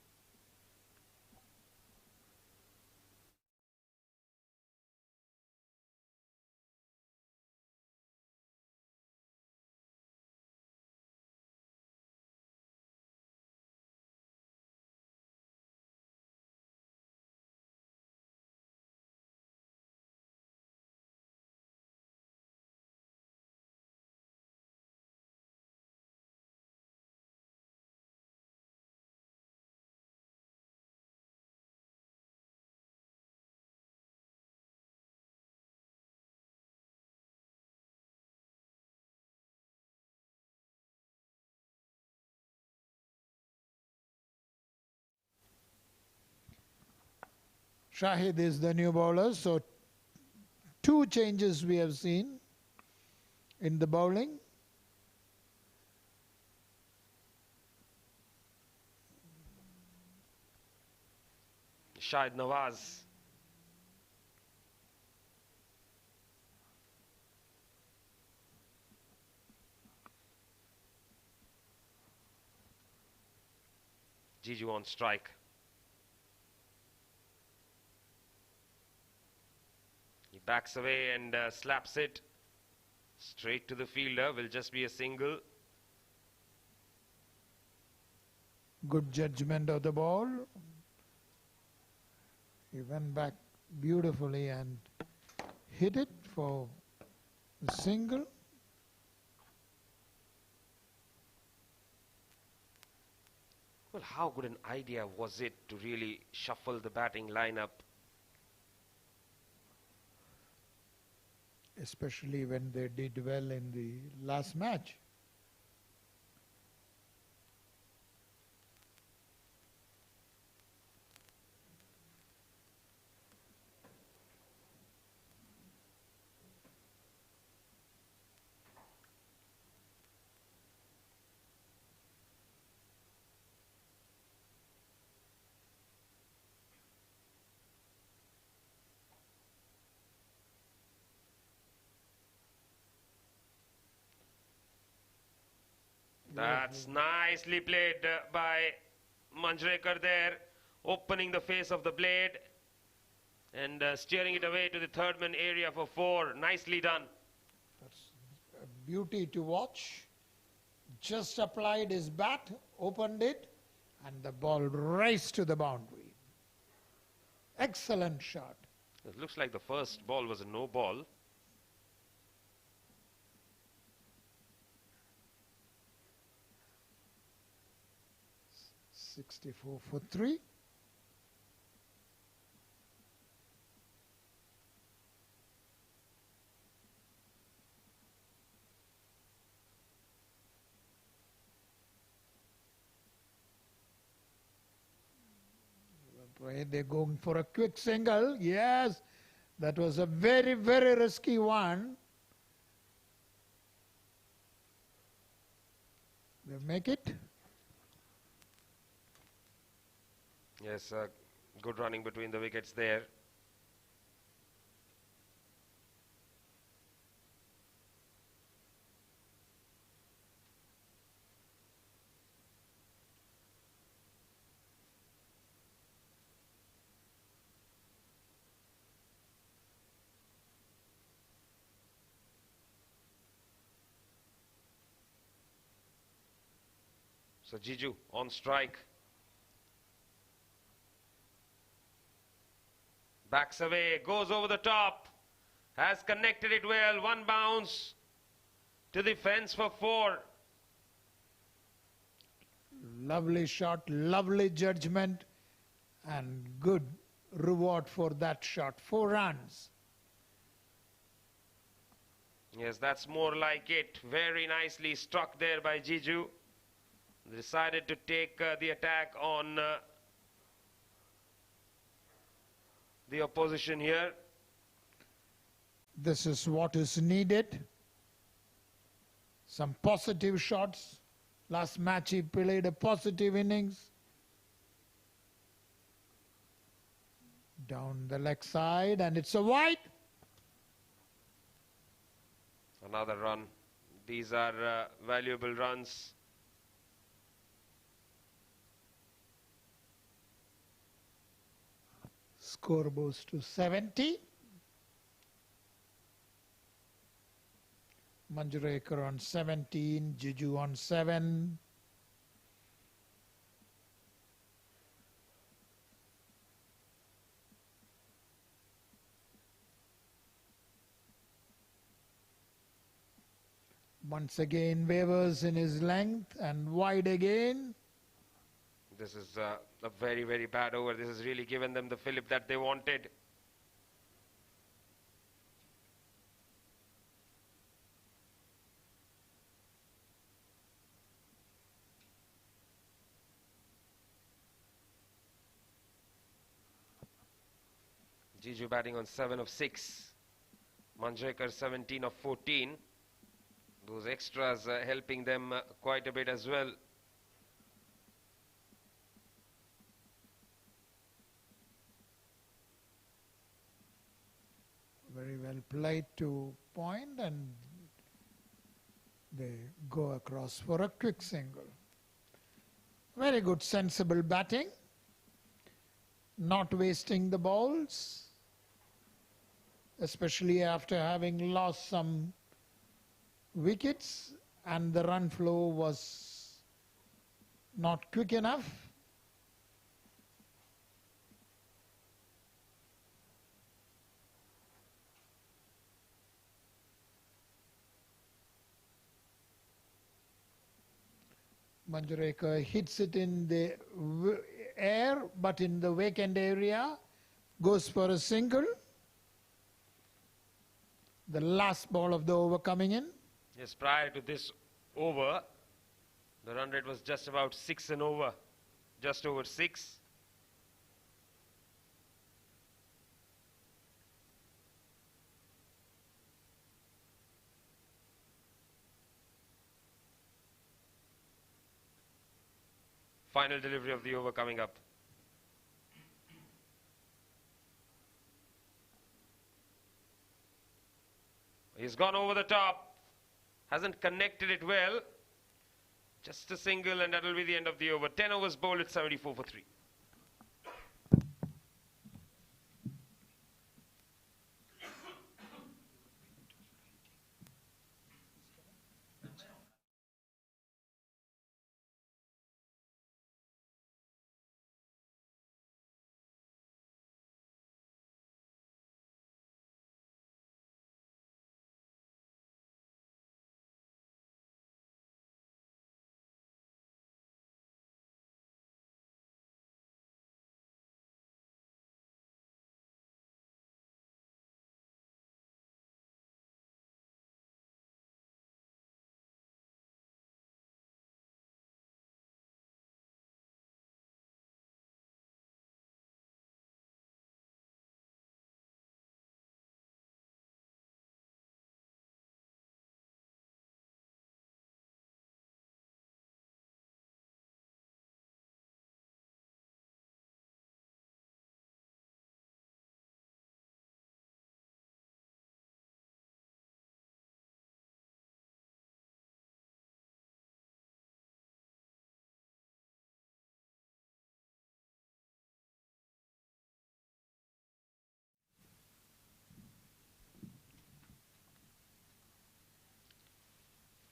Shahid is the new bowler, so 2 changes we have seen in the bowling. Shahid Nawaz. Jiju on strike. He backs away and slaps it straight to the fielder. Will just be a single. Good judgment of the ball. He went back beautifully and hit it for the single. Well, how good an idea was it to really shuffle the batting lineup? Especially when they did well in the last match. That's nicely played by Manjrekar there, opening the face of the blade and steering it away to the third man area for 4. Nicely done. That's a beauty to watch. Just applied his bat, opened it, and the ball raced to the boundary. Excellent shot. It looks like the first ball was a no ball. 64 for 3. They're going for a quick single. Yes, that was a very, very risky one. They make it. Yes, good running between the wickets there. So Jiju on strike. Backs away, goes over the top. Has connected it well. 1 bounce to the fence for 4. Lovely shot, lovely judgment, and good reward for that shot. 4 runs. Yes, that's more like it. Very nicely struck there by Jiju. Decided to take the attack on the opposition here. This is what is needed. Some positive shots. Last match he played a positive innings. Down the leg side, and it's a wide. Another run. These are valuable runs. Score goes to 70. Manjrekar on 17, Jiju on 7. Once again wavers in his length and wide again. This is a very, very bad over. This has really given them the fillip that they wanted. Jiju batting on 7 of 6. Manjrekar 17 of 14. Those extras helping them quite a bit as well. Very well played to point, and they go across for a quick single. Very good, sensible batting. Not wasting the balls, especially after having lost some wickets and the run flow was not quick enough. Manjrekar hits it in the air, but in the vacant area, goes for a single. The last ball of the over coming in. Yes, prior to this over, the run rate was just about 6 and over, just over 6. Final delivery of the over coming up. He's gone over the top, hasn't connected it well. Just a single, and that will be the end of the over. 10 overs bowled at 74 for 3.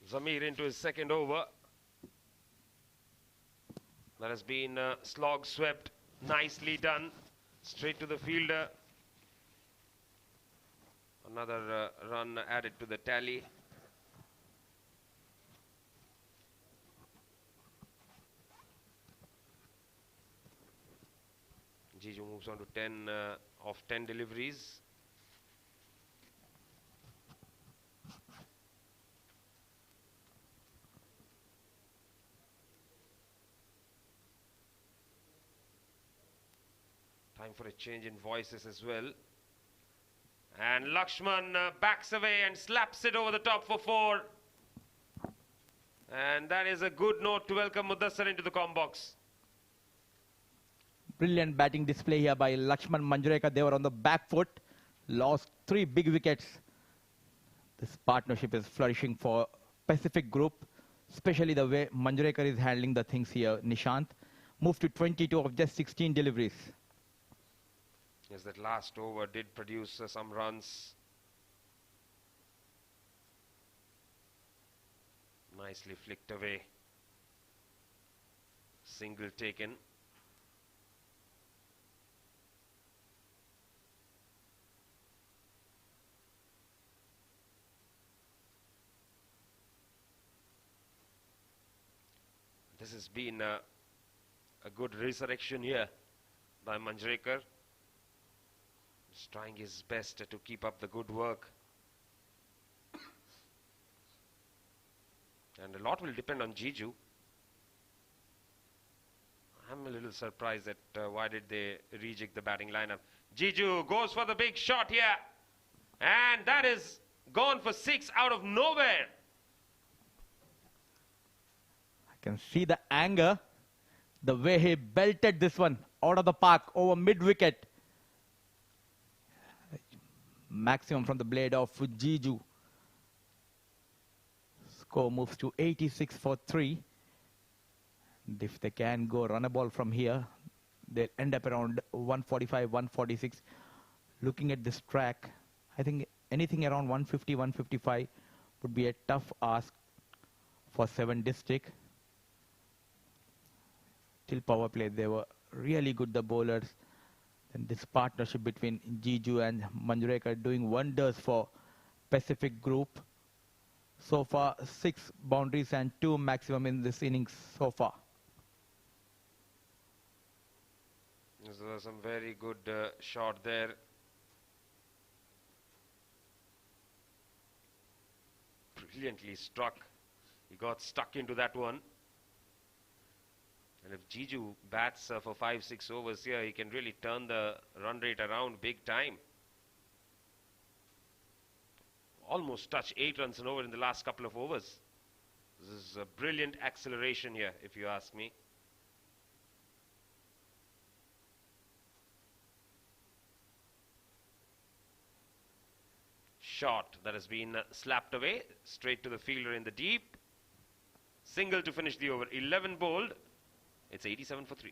Zamir into his second over. That has been slog swept, nicely done, straight to the fielder. Another run added to the tally. Jiju moves on to 10 of 10 deliveries. Time for a change in voices as well. And Lakshman backs away and slaps it over the top for 4. And that is a good note to welcome Mudassar into the comm box. Brilliant batting display here by Lakshman Manjrekar. They were on the back foot, lost 3 big wickets. This partnership is flourishing for Pacific Group, especially the way Manjrekar is handling the things here. Nishant moved to 22 of just 16 deliveries. Yes, that last over did produce some runs. Nicely flicked away. Single taken. This has been a good resurrection here by Manjrekar. He's trying his best to keep up the good work. And a lot will depend on Jiju. I'm a little surprised that why did they rejig the batting lineup. Jiju goes for the big shot here. And that is gone for 6 out of nowhere. I can see the anger, the way he belted this one out of the park over mid-wicket. Maximum from the blade of Jiju. Score moves to 86 for 3. And if they can go run a ball from here, they'll end up around 145, 146. Looking at this track, I think anything around 150, 155 would be a tough ask for 7 district. Till power play, they were really good, the bowlers. And this partnership between Jiju and Manjrekar doing wonders for Pacific Group. So far, 6 boundaries and 2 maximum in this innings so far. This was some very good shot there. Brilliantly struck. He got stuck into that one. And if Jiju bats for 5-6 overs here, he can really turn the run rate around big time. Almost touched 8 runs an over in the last couple of overs. This is a brilliant acceleration here, if you ask me. Shot that has been slapped away straight to the fielder in the deep. Single to finish the over. 11 bowled. It's 87 for 3.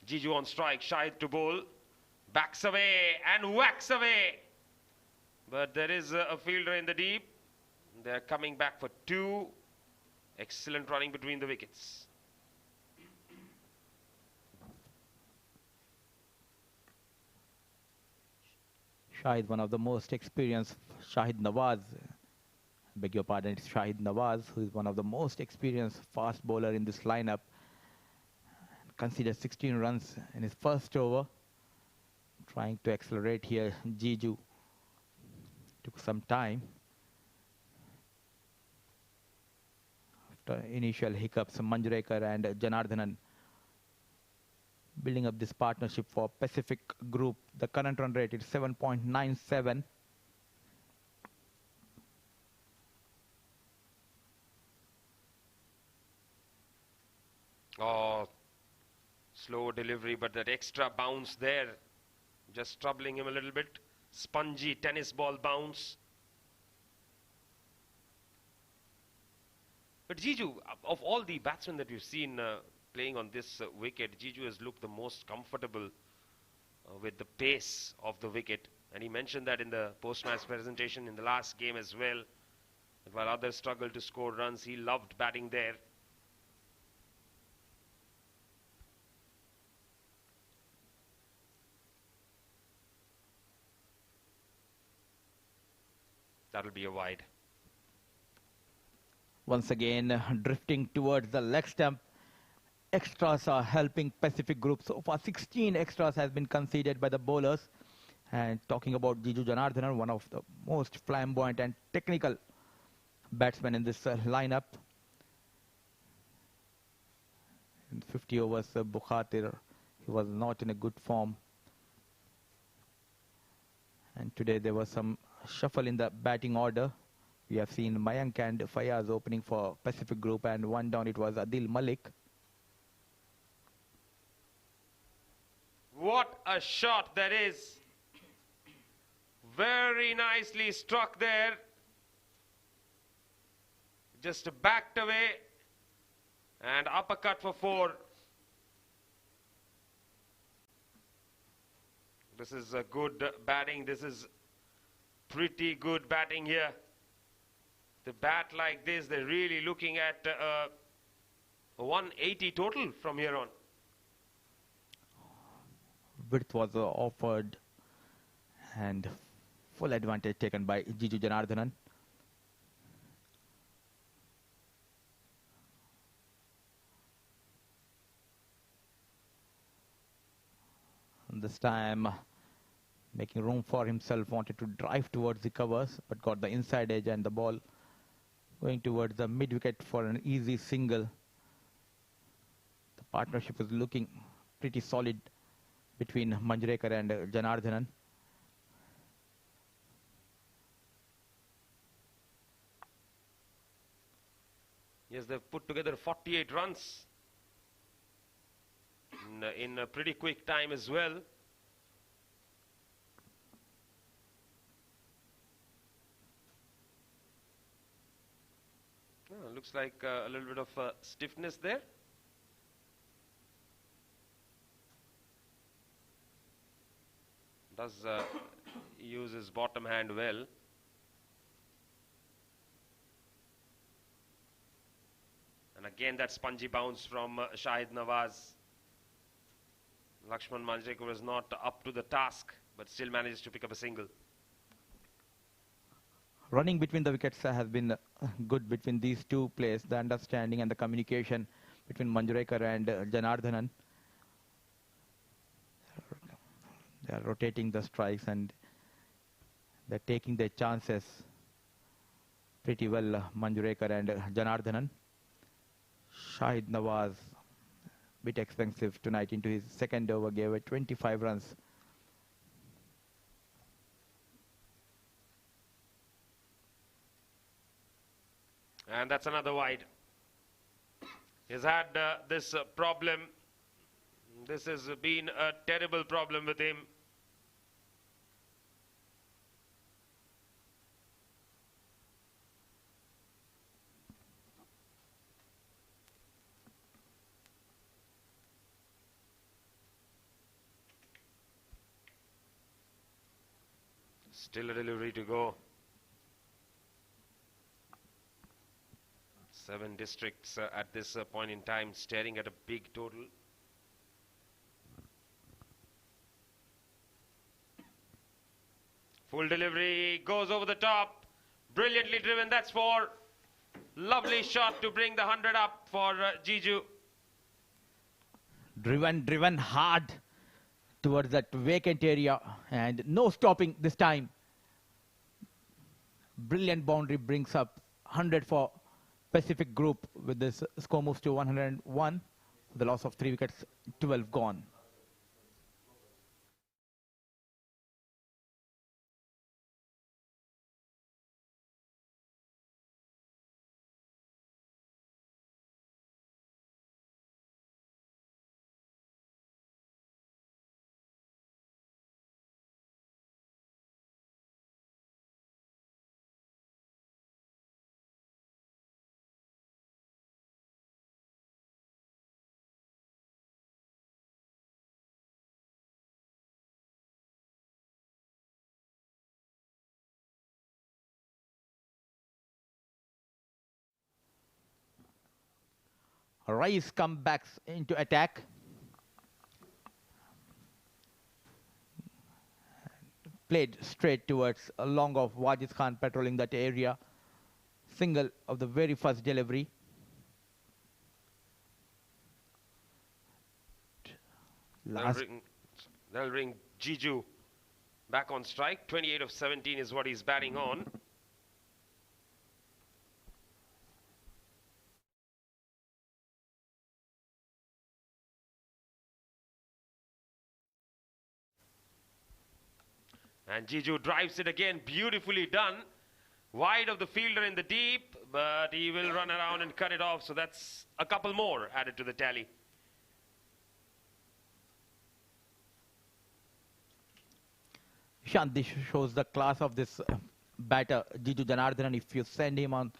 Jiju on strike, Shahid to bowl, backs away and whacks away. But there is a fielder in the deep. They're coming back for 2. Excellent running between the wickets. Shahid, one of the most experienced, Shahid Nawaz, beg your pardon, it's Shahid Nawaz, who is one of the most experienced fast bowler in this lineup. Considered 16 runs in his first over. Trying to accelerate here, Jiju. Took some time. After initial hiccups, Manjrekar and Janardhanan building up this partnership for Pacific Group. The current run rate is 7.97. Oh, slow delivery, but that extra bounce there, just troubling him a little bit. Spongy tennis ball bounce. But Jiju, of all the batsmen that we've seen playing on this wicket, Jiju has looked the most comfortable with the pace of the wicket. And he mentioned that in the post-match presentation in the last game as well. That while others struggled to score runs, he loved batting there. That'll be a wide. Once again, drifting towards the leg stump. Extras are helping Pacific Group. So far, 16 extras has been conceded by the bowlers. And talking about Jiju Janardhanan, one of the most flamboyant and technical batsmen in this lineup. In 50 overs, Bukhatir, he was not in a good form. And today there was some shuffle in the batting order. We have seen Mayank and Fayaz opening for Pacific Group, and one down it was Adil Malik. What a shot that is. Very nicely struck there. Just backed away and uppercut for 4. This is a good batting. This is pretty good batting here. The bat like this, they're really looking at 180 total from here on. Width was offered and full advantage taken by Jiju Janardhanan. This time making room for himself, wanted to drive towards the covers but got the inside edge and the ball going towards the mid wicket for an easy single. The partnership is looking pretty solid between Manjrekar and Janardhanan. Yes, they've put together 48 runs in a pretty quick time as well. Looks like a little bit of stiffness there. Does use his bottom hand well. And again that spongy bounce from Shahid Nawaz. Lakshman Manjrekar was not up to the task, but still manages to pick up a single. Running between the wickets has been good between these two players. The understanding and the communication between Manjrekar and Janardhanan. They are rotating the strikes and they're taking their chances pretty well, Manjrekar and Janardhanan. Shahid Nawaz, bit expensive tonight into his second over, gave away 25 runs. And that's another wide. He's had this problem. This has been a terrible problem with him. Still a delivery to go. 7 districts at this point in time, staring at a big total. Full delivery, goes over the top. Brilliantly driven, that's 4. Lovely shot to bring the 100 up for Jiju. Driven hard towards that vacant area and no stopping this time. Brilliant boundary brings up 100 for Pacific Group with this score moves to 101. The loss of 3 wickets, 12 gone. Rice comebacks into attack. Played straight towards a long of Wajid Khan patrolling that area. Single of the very first delivery. That'll bring Jiju back on strike. 28 of 17 is what he's batting on. And Jiju drives it again, beautifully done. Wide of the fielder in the deep, but he will run around and cut it off. So that's a couple more added to the tally. Shant, this shows the class of this batter, Jiju Janardhanan. If you send him on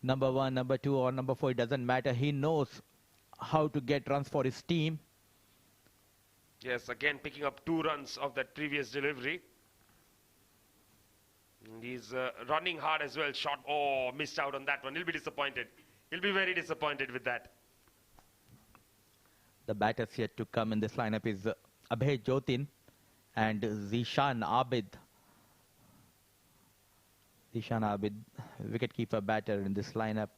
number 1, number 2, or number 4, it doesn't matter. He knows how to get runs for his team. Yes, again picking up 2 runs of that previous delivery. And he's running hard as well. Shot, oh, missed out on that one. He'll be disappointed. He'll be very disappointed with that. The batters yet to come in this lineup is Abhay Jotin and Zishan Abid. Zishan Abid, wicketkeeper batter in this lineup.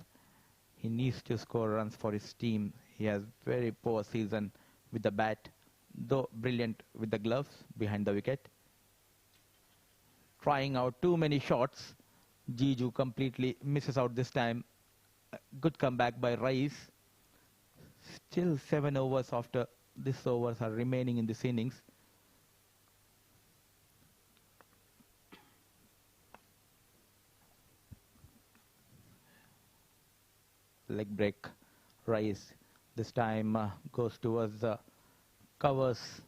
He needs to score runs for his team. He has very poor season with the bat, though brilliant with the gloves behind the wicket. Trying out too many shots. Jiju completely misses out this time. Good comeback by Rice. Still 7 overs after this overs are remaining in this innings. Leg break. Rice this time goes towards the covers.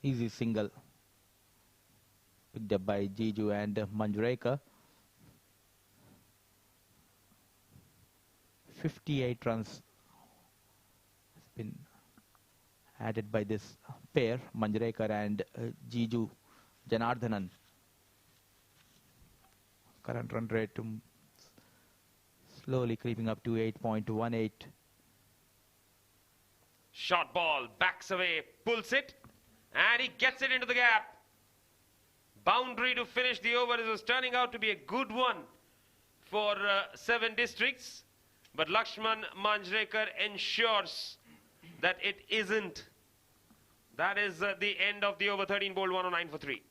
Easy single. Picked up by Jiju and Manjrekar. 58 runs has been added by this pair, Manjrekar and Jiju Janardhanan. Current run rate slowly creeping up to 8.18. Short ball, backs away, pulls it, and he gets it into the gap. Boundary to finish the over. It was turning out to be a good one for 7 districts. But Lakshman Manjrekar ensures that it isn't. That is the end of the over. 13 bowled, 109 for 3.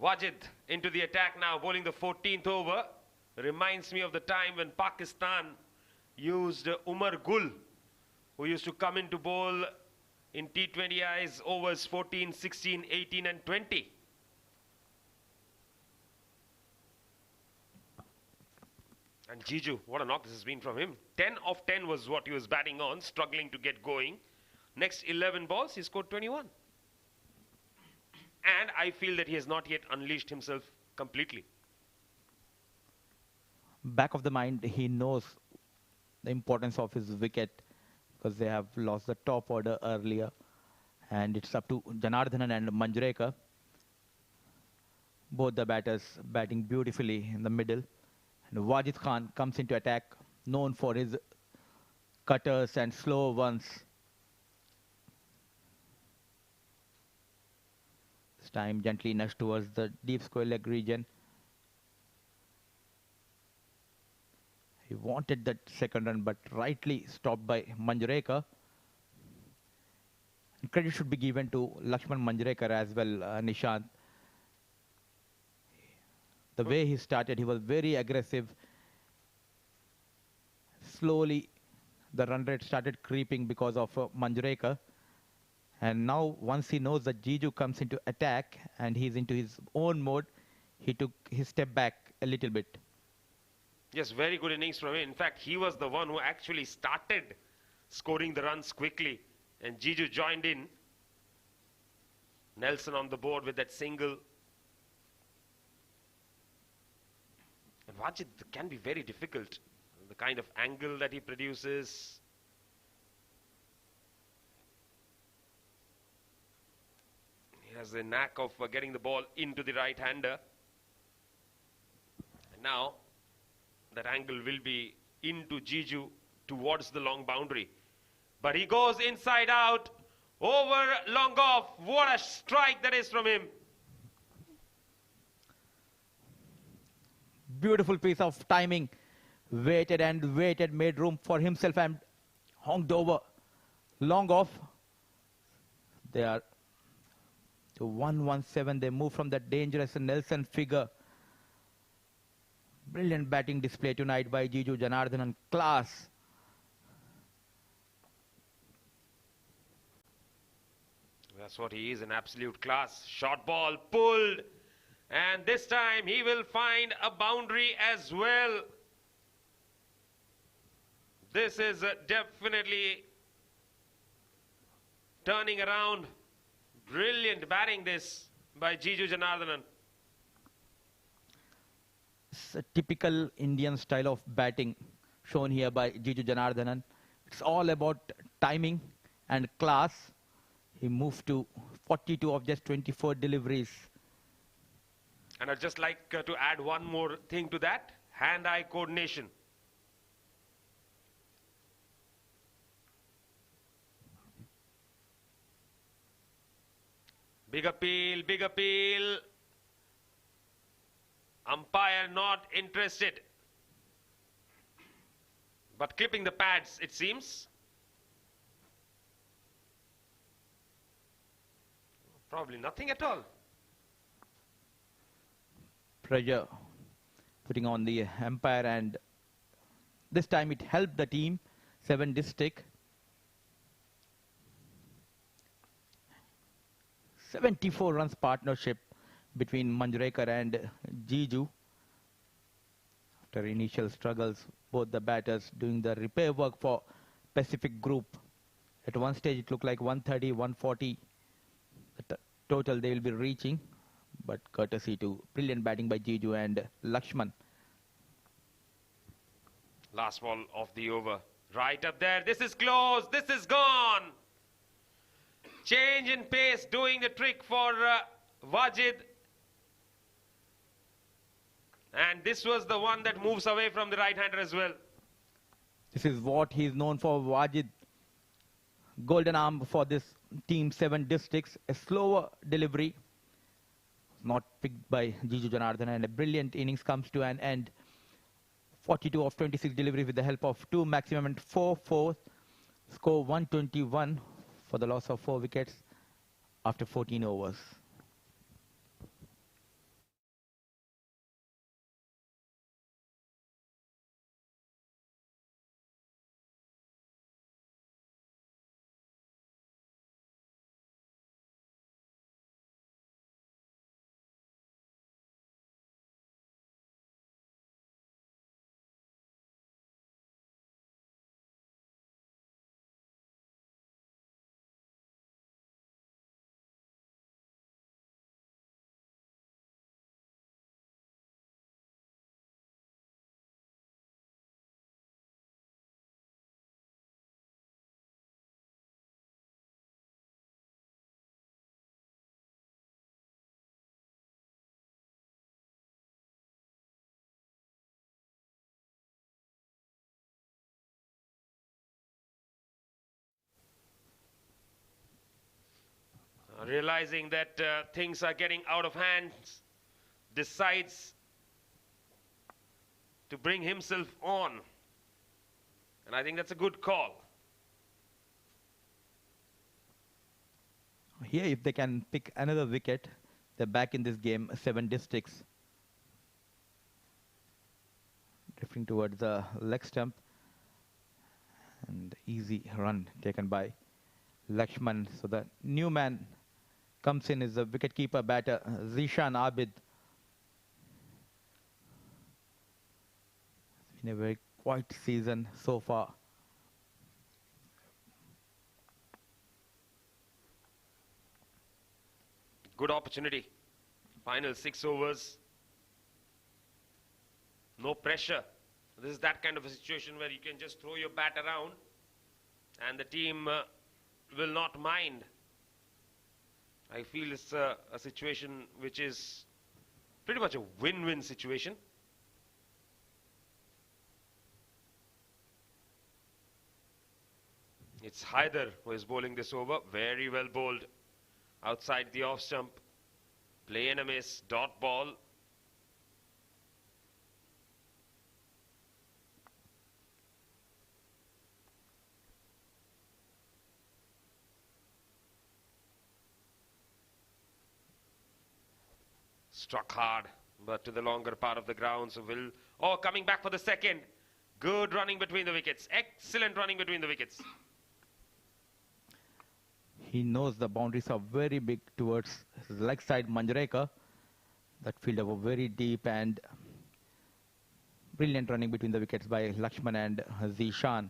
Wajid into the attack now, bowling the 14th over. Reminds me of the time when Pakistan used Umar Gul, who used to come in to bowl in T20Is overs 14, 16, 18 and 20. And Jiju, what a knock this has been from him. 10 of 10 was what he was batting on, struggling to get going. Next 11 balls, he scored 21. And I feel that he has not yet unleashed himself completely. Back of the mind, he knows the importance of his wicket because they have lost the top order earlier. And it's up to Janardhanan and Manjrekar. Both the batters batting beautifully in the middle. And Wajid Khan comes into attack, known for his cutters and slow ones. This time gently nudged towards the deep square leg region. He wanted that second run, but rightly stopped by Manjrekar. And credit should be given to Lakshman Manjrekar as well, Nishant. The way he started, he was very aggressive. Slowly, the run rate started creeping because of Manjrekar. And now, once he knows that Jiju comes into attack and he's into his own mode, he took his step back a little bit. Yes, very good innings from him. In fact, he was the one who actually started scoring the runs quickly. And Jiju joined in. Nelson on the board with that single. And Wajid can be very difficult. The kind of angle that he produces. He has a knack of getting the ball into the right-hander. And now, that angle will be into Jiju towards the long boundary. But he goes inside out, over, long off. What a strike that is from him. Beautiful piece of timing. Waited and waited, made room for himself and honked over. Long off. They are to 117. They move from that dangerous Nelson figure. Brilliant batting display tonight by Jiju Janardhanan. Class. That's what he is, an absolute class. Short ball pulled. And this time he will find a boundary as well. This is definitely turning around. Brilliant batting this by Jiju Janardhanan. It's a typical Indian style of batting shown here by Jiju Janardhanan. It's all about timing and class. He moved to 42 of just 24 deliveries. And I'd just like to add one more thing to that. Hand-eye coordination. Big appeal, big appeal. Umpire not interested. But clipping the pads, it seems. Probably nothing at all. Pressure putting on the umpire, and this time it helped the team. 7 stick. 74 runs partnership between Manjrekar and Jiju. After initial struggles, both the batters doing the repair work for Pacific Group. At one stage it looked like 130, 140 the total they will be reaching, but courtesy to brilliant batting by Jiju and Lakshman. Last ball of the over. Right up there. This is close. This is gone. Change in pace doing the trick for Wajid. And this was the one that moves away from the right-hander as well. This is what he is known for, Wajid. Golden arm for this team, 7 districts. A slower delivery. Not picked by Jiju Janardhanan, and a brilliant innings comes to an end. 42 of 26 deliveries with the help of 2 maximum and 4-4. Score 121 for the loss of 4 wickets after 14 overs. realizing that things are getting out of hand, decides to bring himself on. And I think that's a good call. Here, if they can pick another wicket, they're back in this game, 7 districts. Drifting towards the leg stump. And easy run taken by Lakshman. So the new man comes in is the wicketkeeper batter, Zishan Abid. It's been a very quiet season so far. Good opportunity. Final 6 overs. No pressure. This is that kind of a situation where you can just throw your bat around and the team will not mind. I feel it's a situation which is pretty much a win-win situation. It's Haider who is bowling this over. Very well bowled. Outside the off stump. Play and a miss. Dot ball. Struck hard, but to the longer part of the ground. So will... Oh, coming back for the second. Good running between the wickets. Excellent running between the wickets. He knows the boundaries are very big towards his leg side, Manjrekar. That fielder was very deep and brilliant running between the wickets by Lakshman and Zishan.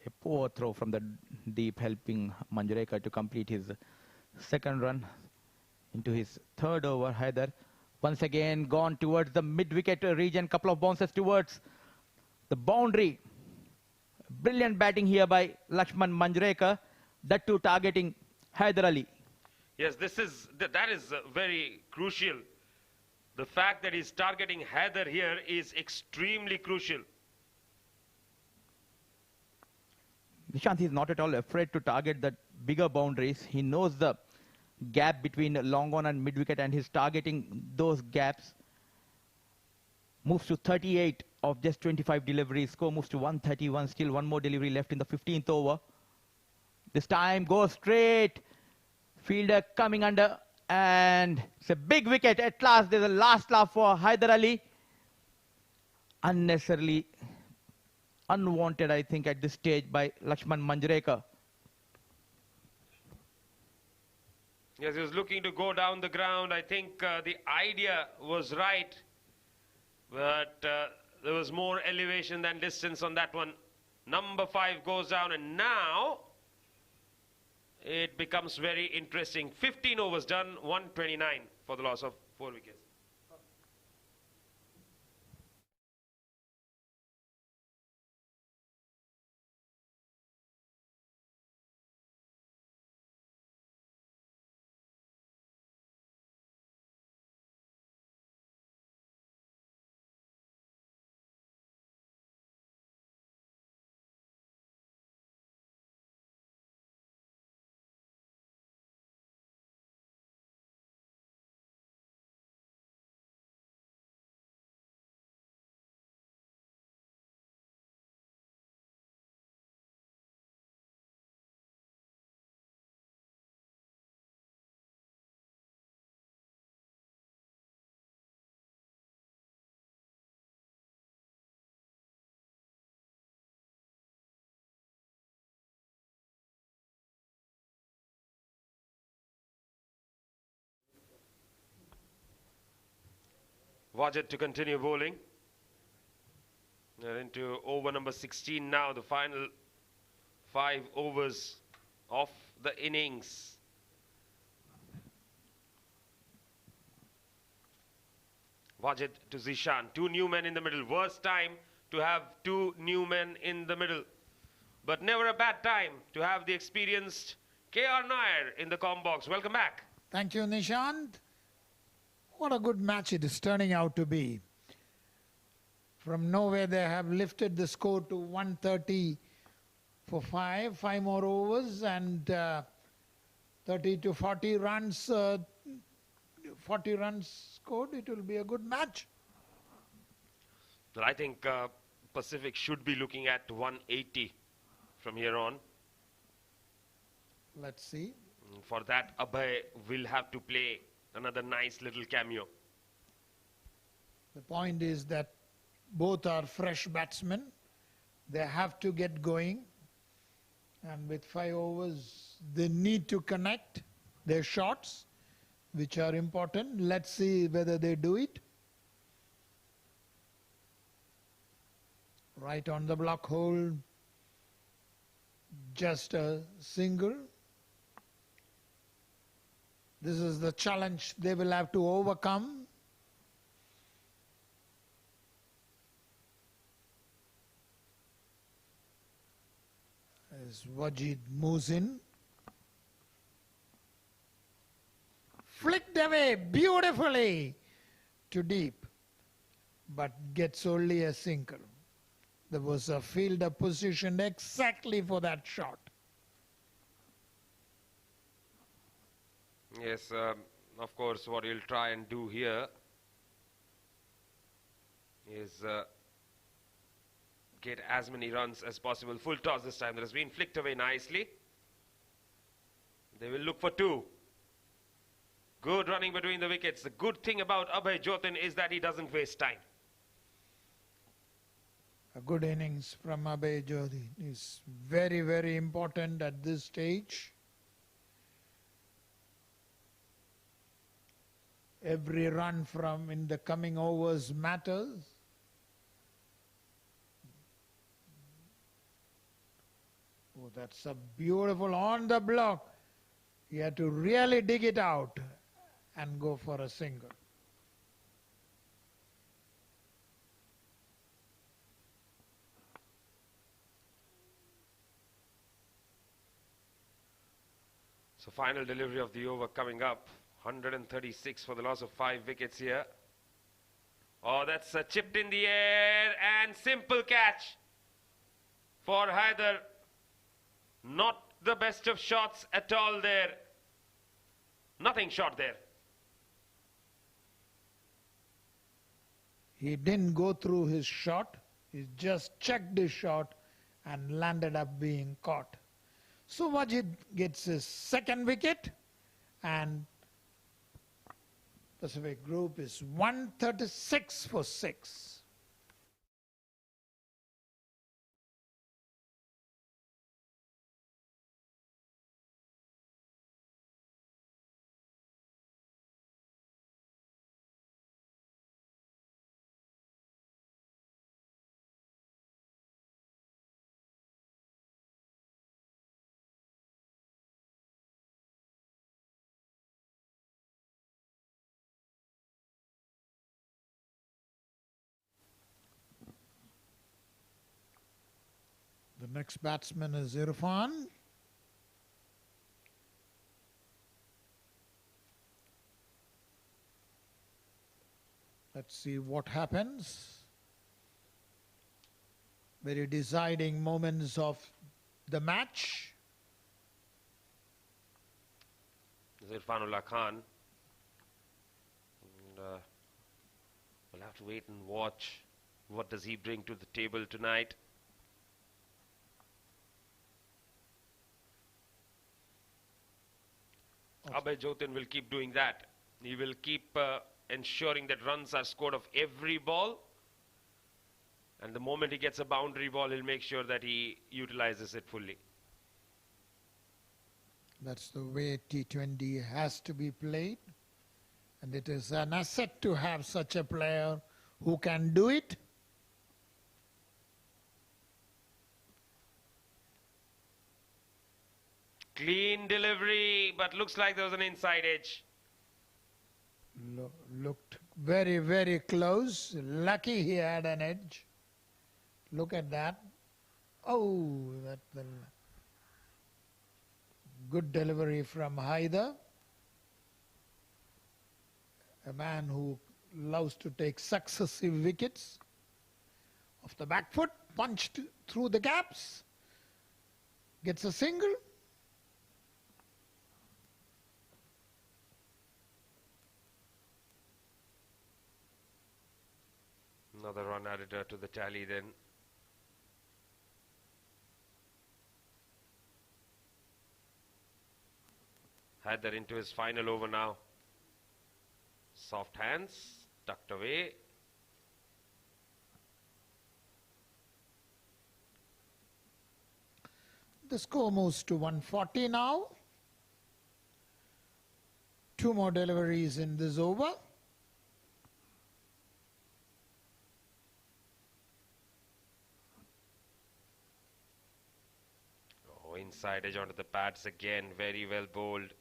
A poor throw from the deep, helping Manjrekar to complete his second run into his third over. Haider once again gone towards the mid-wicket region. Couple of bounces towards the boundary. Brilliant batting here by Lakshman Manjrekar. That too targeting Haider Ali. Yes, that is very crucial. The fact that he's targeting Haider here is extremely crucial. Nishant is not at all afraid to target the bigger boundaries. He knows the gap between long on and mid-wicket and he's targeting those gaps. Moves to 38 of just 25 deliveries. Score moves to 131. Still one more delivery left in the 15th over. This time goes straight. Fielder coming under. And it's a big wicket. At last, there's a last laugh for Haider Ali. Unnecessarily unwanted, I think, at this stage by Lakshman Manjrekar. Yes, he was looking to go down the ground. I think the idea was right. But there was more elevation than distance on that one. Number 5 goes down and now it becomes very interesting. 15 overs done, 129 for the loss of 4 wickets. Wajid to continue bowling. They're into over number 16 now, the final 5 overs of the innings. Wajid to Zishan. 2 new men in the middle. Worst time to have 2 new men in the middle. But never a bad time to have the experienced K.R. Nair in the comm box. Welcome back. Thank you, Nishant. What a good match it is turning out to be. From nowhere, they have lifted the score to 130 for five more overs, and 30 to 40 runs, 40 runs scored. It will be a good match. But I think Pacific should be looking at 180 from here on. Let's see. For that, Abhay will have to play another nice little cameo. The point is that both are fresh batsmen. They have to get going. And with 5 overs, they need to connect their shots, which are important. Let's see whether they do it. Right on the block hole, just a single. This is the challenge they will have to overcome. As Wajid moves in. Flicked away beautifully to deep, but gets only a single. There was a fielder positioned exactly for that shot. Yes, of course, what he'll try and do here is get as many runs as possible. Full toss this time. That has been flicked away nicely. They will look for 2. Good running between the wickets. The good thing about Abhay Jotin is that he doesn't waste time. A good innings from Abhay Jotin is very, very important at this stage. Every run from in the coming overs matters. Oh, that's a beautiful on the block. You have to really dig it out and go for a single. So final delivery of the over coming up. 136 for the loss of 5 wickets here. Oh, that's chipped in the air and simple catch for Haider. Not the best of shots at all there. Nothing short there. He didn't go through his shot. He just checked his shot and landed up being caught. So Wajid gets his 2nd wicket, and Pacific Group is 136 for 6. The next batsman is Irfan. Let's see what happens. Very deciding moments of the match. Irfanullah Khan. And we'll have to wait and watch. What does he bring to the table tonight? Abhay Jotin will keep doing that. He will keep ensuring that runs are scored off every ball. And the moment he gets a boundary ball, he'll make sure that he utilizes it fully. That's the way T20 has to be played. And it is an asset to have such a player who can do it. Clean delivery, but looks like there was an inside edge. Looked very, very close. Lucky he had an edge. Look at that. Oh, that the good delivery from Haider. A man who loves to take successive wickets. Off the back foot, punched through the gaps. gets a single. Another run added to the tally then. Had that into his final over now. Soft hands, tucked away. The score moves to 140 now. 2 more deliveries in this over. Oh, inside edge onto the pads again. Very well bowled.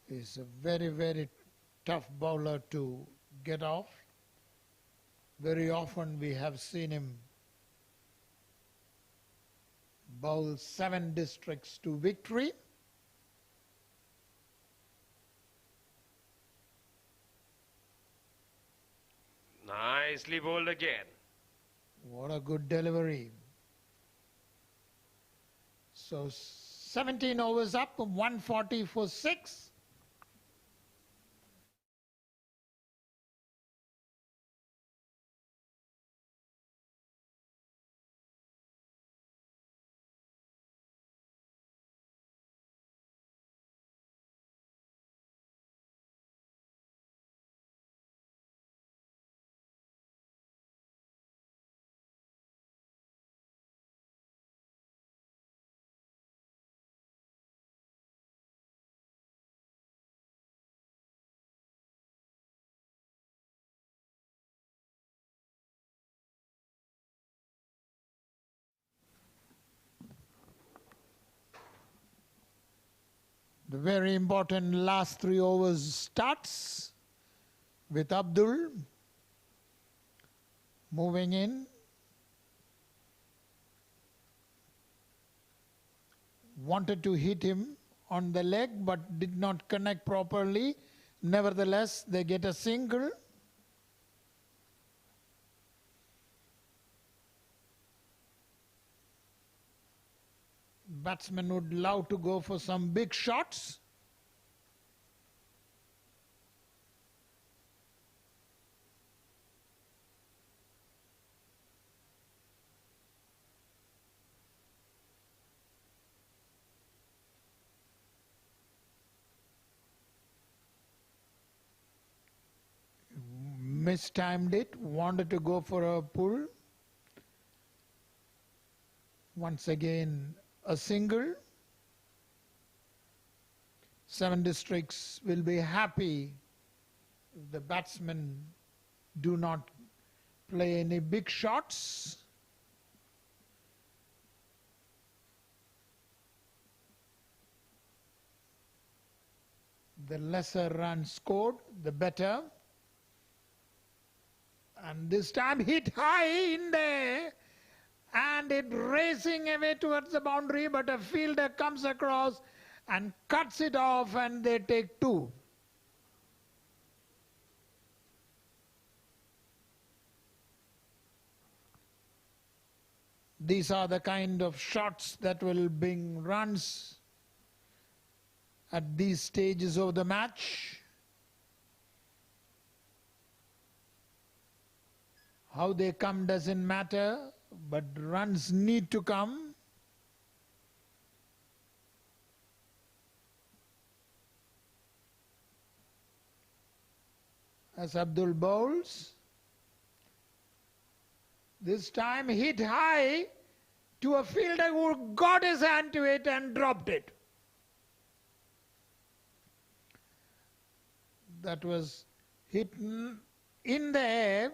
He's a very, very tough bowler to get off. Very often we have seen him bowl 7 districts to victory. Nicely bowled again. What a good delivery. So 17 overs up, 140 for 6. The very important last 3 overs starts with Abdul moving in. Wanted to hit him on the leg but did not connect properly. Nevertheless, they get a single. Batsmen would love to go for some big shots. Mistimed it, wanted to go for a pull. Once again, a single. 7 districts will be happy if the batsmen do not play any big shots. The lesser runs scored, the better. And this time hit high in there. And it racing away towards the boundary, but a fielder comes across and cuts it off, and they take 2. These are the kind of shots that will bring runs at these stages of the match. How they come doesn't matter, but runs need to come. As Abdul bowls, this time hit high to a fielder who got his hand to it and dropped it. That was hit in the air,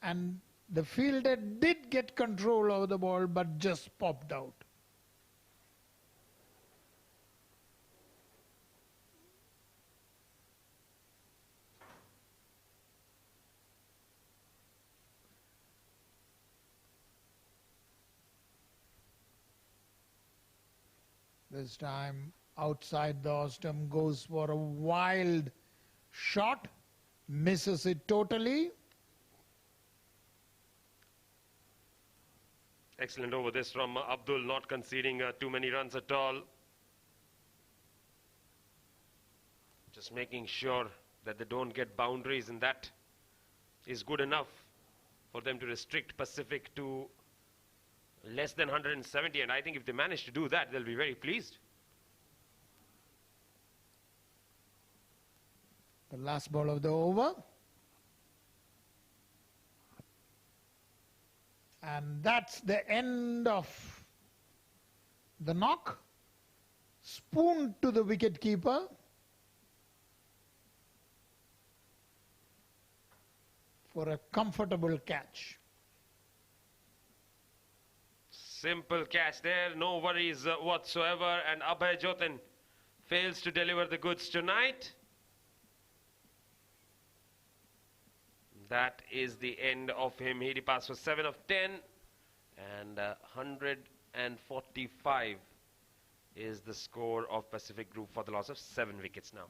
and the fielder did get control over the ball but just popped out. This time outside the Ostam, goes for a wild shot, misses it totally. Excellent over this from Abdul, not conceding too many runs at all. Just making sure that they don't get boundaries, and that is good enough for them to restrict Pacific to less than 170. And I think if they manage to do that, they'll be very pleased. The last ball of the over. And that's the end of the knock. Spoon to the wicketkeeper. For a comfortable catch. Simple catch there, no worries whatsoever. And Abhay Jotin fails to deliver the goods tonight. That is the end of him. He passed for 7 of 10, and 145 is the score of Pacific Group for the loss of 7 wickets now.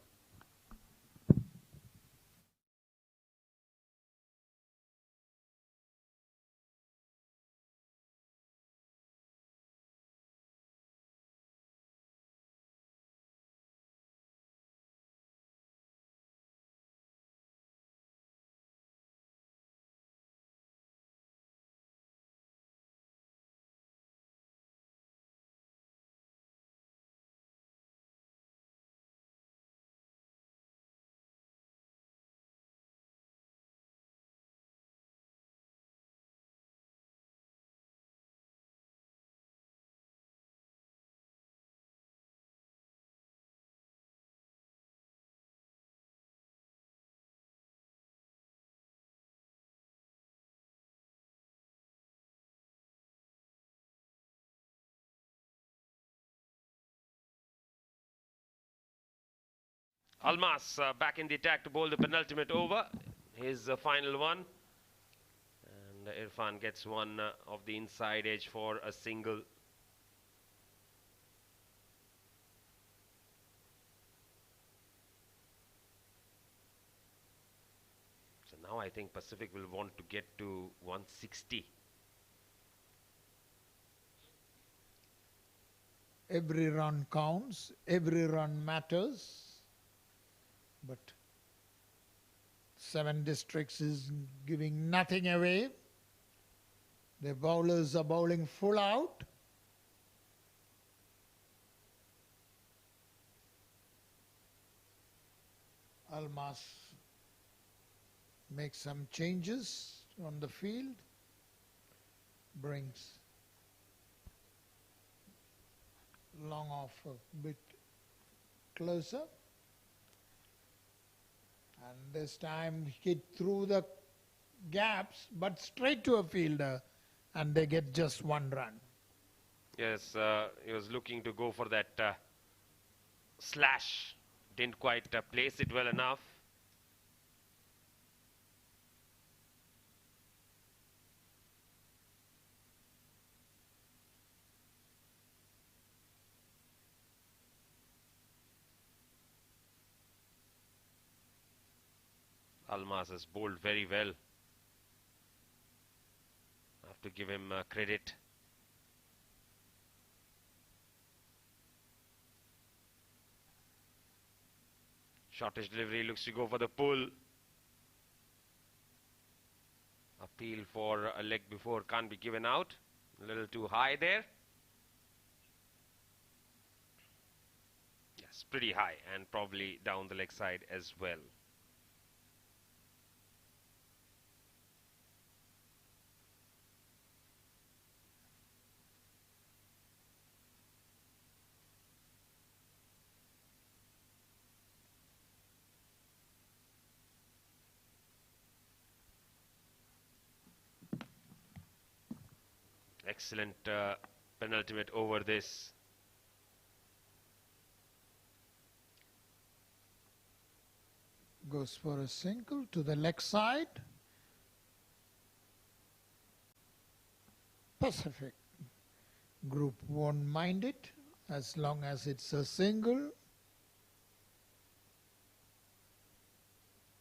Almas back in the attack to bowl the penultimate over, his final one. And Irfan gets one of the inside edge for a single. So now I think Pacific will want to get to 160. Every run counts, every run matters. But 7 districts is giving nothing away. The bowlers are bowling full out. Almas makes some changes on the field, brings long off a bit closer. And this time hit through the gaps, but straight to a fielder, and they get just 1 run. Yes, he was looking to go for that slash. Didn't quite place it well enough. Almas has bowled very well. I have to give him credit. Shortish delivery, looks to go for the pull. Appeal for a leg before can't be given out. A little too high there. Yes, pretty high, and probably down the leg side as well. Excellent penultimate over this. Goes for a single to the leg side. Pacific Group won't mind it as long as it's a single.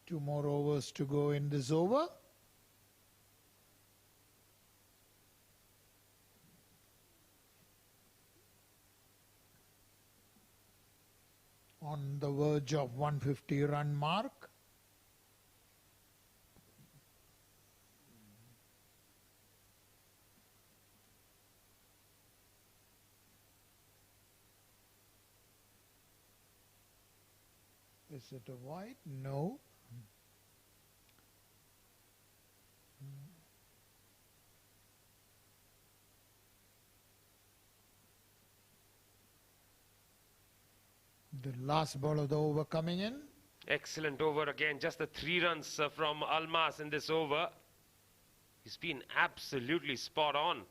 2 more overs to go in this over. on the verge of 150 run mark. Is it a wide? No. The last ball of the over coming in. Excellent over again. Just the 3 runs from Almas in this over. He's been absolutely spot on.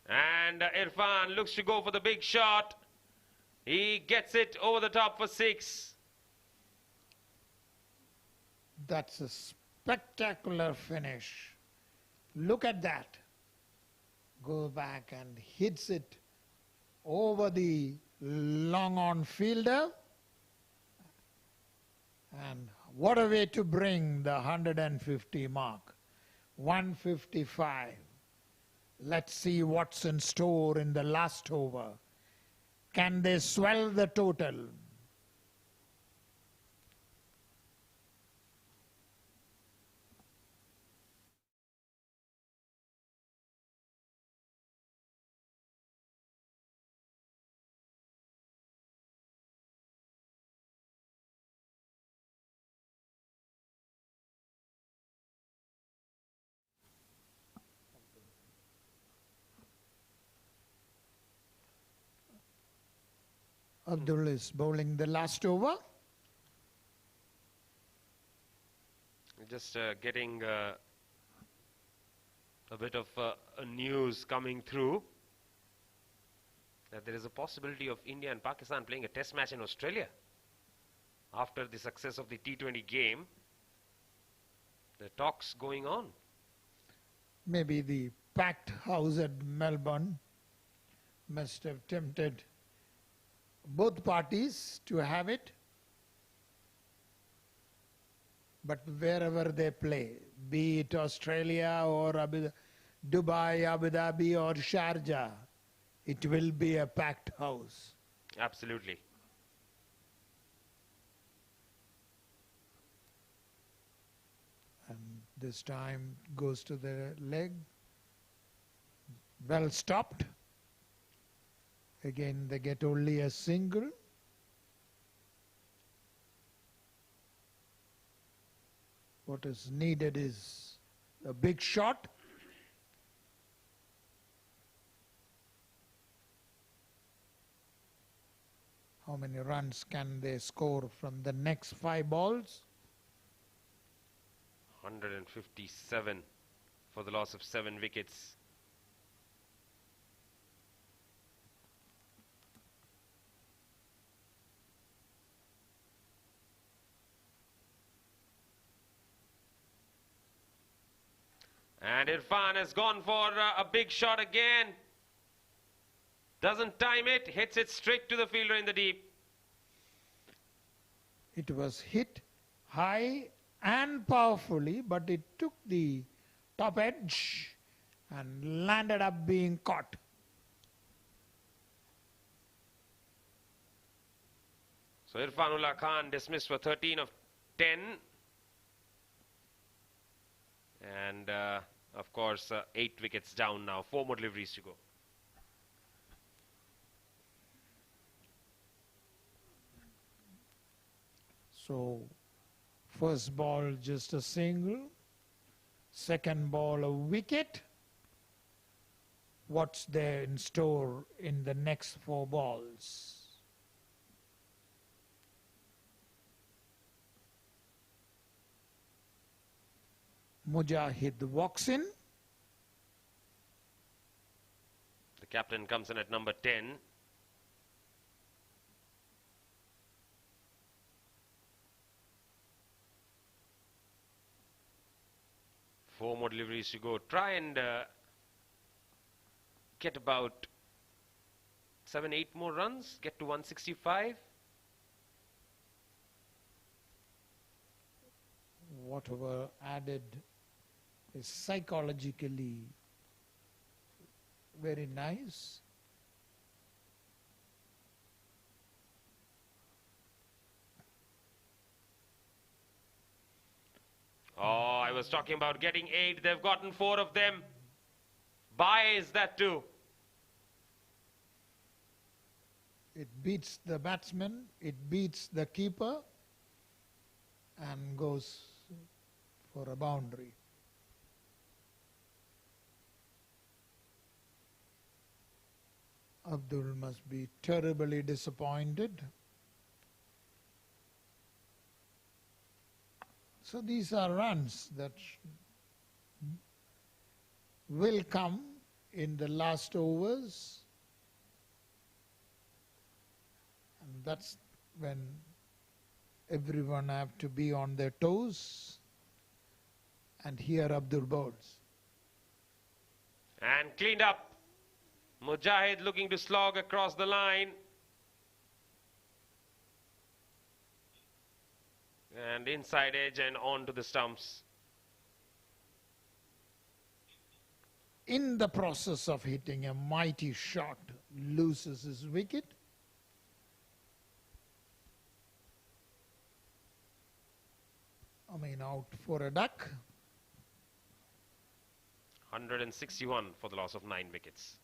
And Irfan looks to go for the big shot. He gets it over the top for 6. That's a spectacular finish. Look at that. Go back and hits it over the long on fielder. And what a way to bring the 150 mark. 155. Let's see what's in store in the last over. Can they swell the total? Abdul is bowling the last over. Just getting a bit of news coming through that there is a possibility of India and Pakistan playing a test match in Australia after the success of the T20 game. The talks going on. Maybe the packed house at Melbourne must have tempted both parties to have it. But wherever they play, be it Australia or Dubai, Abu Dhabi or Sharjah, it will be a packed house. Absolutely. And this time goes to the leg. Well stopped. Again, they get only a single. What is needed is a big shot. How many runs can they score from the next 5 balls? 157 for the loss of 7 wickets. And Irfan has gone for a big shot again. Doesn't time it, hits it straight to the fielder in the deep. It was hit high and powerfully, but it took the top edge and landed up being caught. So Irfanullah Khan dismissed for 13 of 10. And of course 8 wickets down now, 4 more deliveries to go. So first ball just a single, second ball a wicket. What's there in store in the next 4 balls? Mujahid walks in. The captain comes in at number 10. Four more deliveries to go. Try and get about 7-8 more runs. Get to 165. whatever added is psychologically very nice. Oh, I was talking about getting 8. They've gotten 4 of them. Buys that too. It beats the batsman, it beats the keeper, and goes for a boundary. Abdul must be terribly disappointed. So these are runs that will come in the last overs, and that's when everyone have to be on their toes, and here Abdul bowls. And cleaned up. Mujahid looking to slog across the line. And inside edge and on to the stumps. In the process of hitting a mighty shot, loses his wicket. Out for a duck. 161 for the loss of 9 wickets.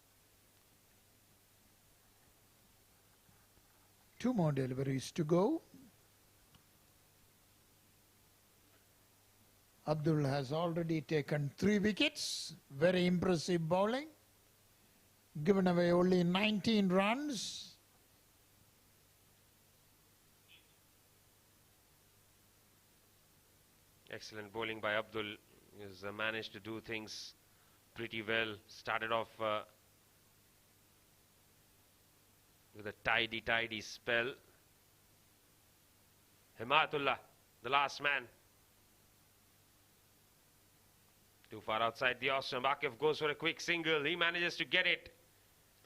2 more deliveries to go. Abdul has already taken 3 wickets. Very impressive bowling. Given away only 19 runs. Excellent bowling by Abdul. He's managed to do things pretty well. Started off with a tidy spell. Himatullah, the last man. Too far outside the Ostrom. Akif goes for a quick single. He manages to get it.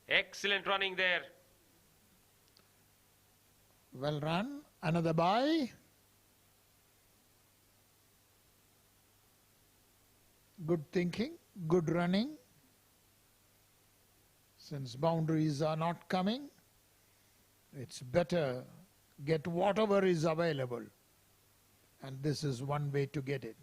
Excellent running there. Well run. Another bye. Good thinking. Good running. Since boundaries are not coming, it's better get whatever is available. And this is one way to get it.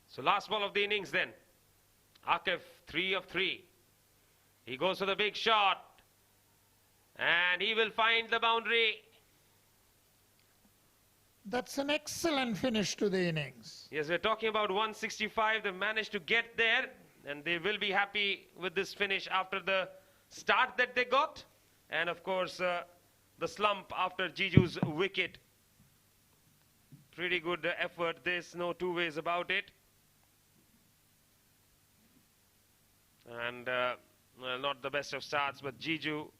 So last ball of the innings then. Akif, 3 of 3. He goes for the big shot. And he will find the boundary. That's an excellent finish to the innings. Yes, we're talking about 165. They've managed to get there. And they will be happy with this finish after the start that they got. And of course, the slump after Jiju's wicket. Pretty good effort. There's no two ways about it. And well, not the best of starts, but Jiju,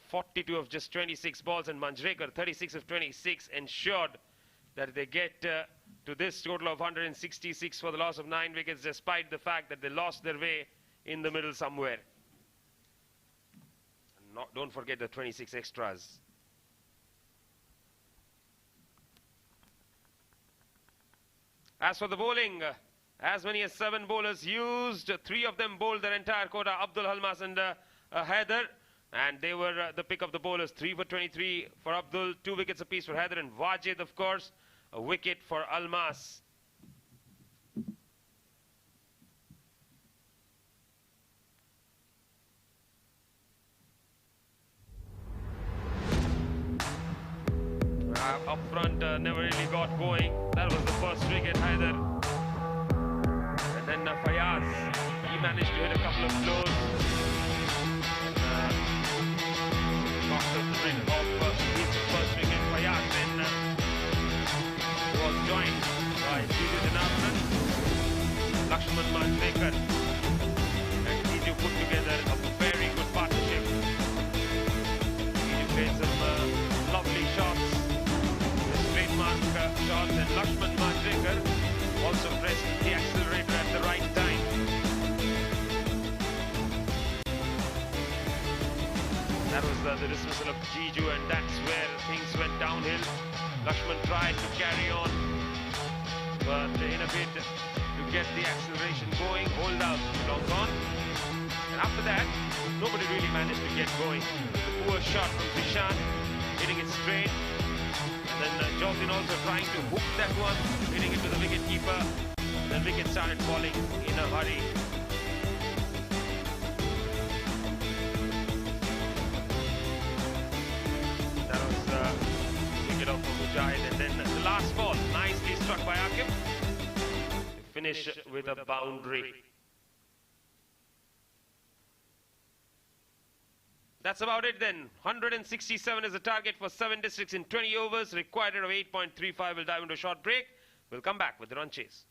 42 of just 26 balls, and Manjrekar, 36 of 26, ensured that they get to this total of 166 for the loss of 9 wickets, despite the fact that they lost their way in the middle somewhere. And don't forget the 26 extras. As for the bowling, as many as 7 bowlers used. 3 of them bowled their entire quota, Abdul Halmas and Haider. And they were the pick of the bowlers. 3 for 23 for Abdul, 2 wickets apiece for Haider, and Wajid, of course, a wicket for Almas. Up front, never really got going. That was the first wicket, Haider. And then Fayaz, he managed to hit a couple of blows. Knocked off the ring of his first wicket. Fayaz then was joined by Jiju Janardhan, Lakshman Manjrekar, and Jiju put together a very good partnership. Jiju played some lovely shots, trademark shots, and Lakshman Manjrekar also pressed the accelerator at the right time. the dismissal of Jiju, and that's where things went downhill. Lakshman tried to carry on, but in a bid to get the acceleration going, hold out long gone. And after that, nobody really managed to get going. A poor shot from Zishan, hitting it straight. And then Jotin also trying to hook that one, hitting it to the wicket keeper. Then wicket started falling in a hurry. That was wicket off for Mujahid. And then the last ball, nicely struck by Akif. To finish with a boundary. That's about it then. 167 is the target for 7 districts in 20 overs. Required of 8.35 will dive into a short break. We'll come back with the run chase.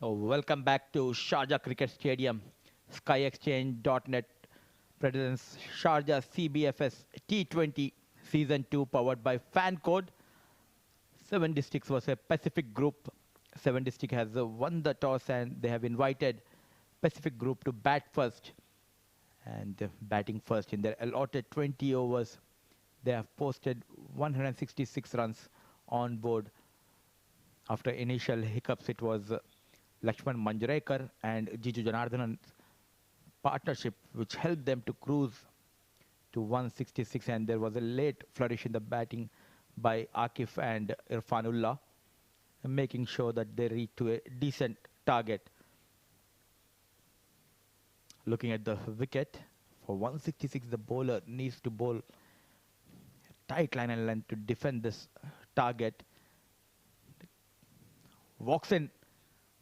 So welcome back to Sharjah Cricket Stadium. SkyExchange.net presents Sharjah CBFS T20 Season 2 powered by Fan Code. 7 districts was a Pacific group. 7 district has won the toss and they have invited Pacific group to bat first. And batting first in their allotted 20 overs. They have posted 166 runs on board. After initial hiccups, it was Lakshman Manjrekar and Jiju Janardhanan's partnership which helped them to cruise to 166, and there was a late flourish in the batting by Akif and Irfanullah, making sure that they reach to a decent target. Looking at the wicket, for 166 the bowler needs to bowl tight line and length to defend this target. Walks in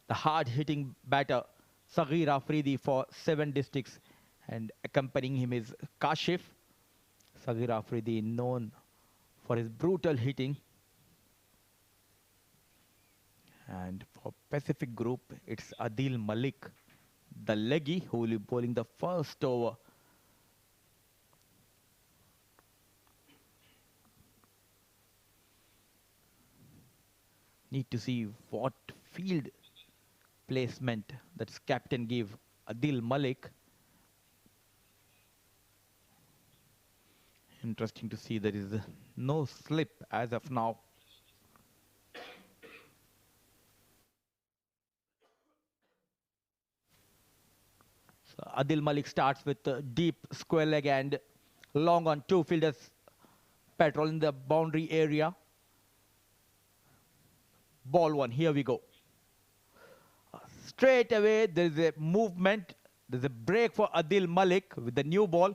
the hard-hitting batter Saghir Afridi for 7 districts, and accompanying him is Kashif. Saghir Afridi known for his brutal hitting. And for Pacific group, it's Adil Malik, the leggy, who will be bowling the first over. Need to see what field placement that's captain give Adil Malik. Interesting to see there is no slip as of now. So Adil Malik starts with a deep square leg and long on. 2 fielders patrolling the boundary area. Ball 1, here we go. Straight away, there is a movement. There's a break for Adil Malik with the new ball.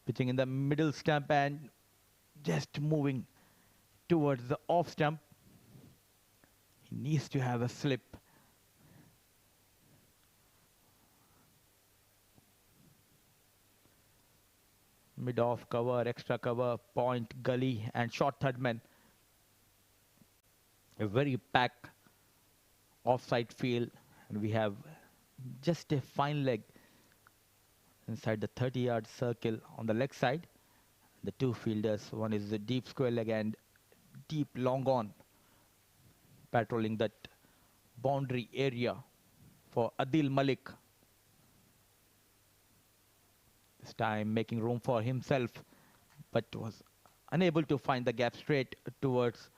Pitching in the middle stump and just moving towards the off stump. He needs to have a slip. Mid-off cover, extra cover, point, gully and short third man. A very packed offside field, and we have just a fine leg inside the 30-yard circle on the leg side. The 2 fielders, one is the deep square leg and deep long on, patrolling that boundary area for Adil Malik. This time making room for himself, but was unable to find the gap straight towards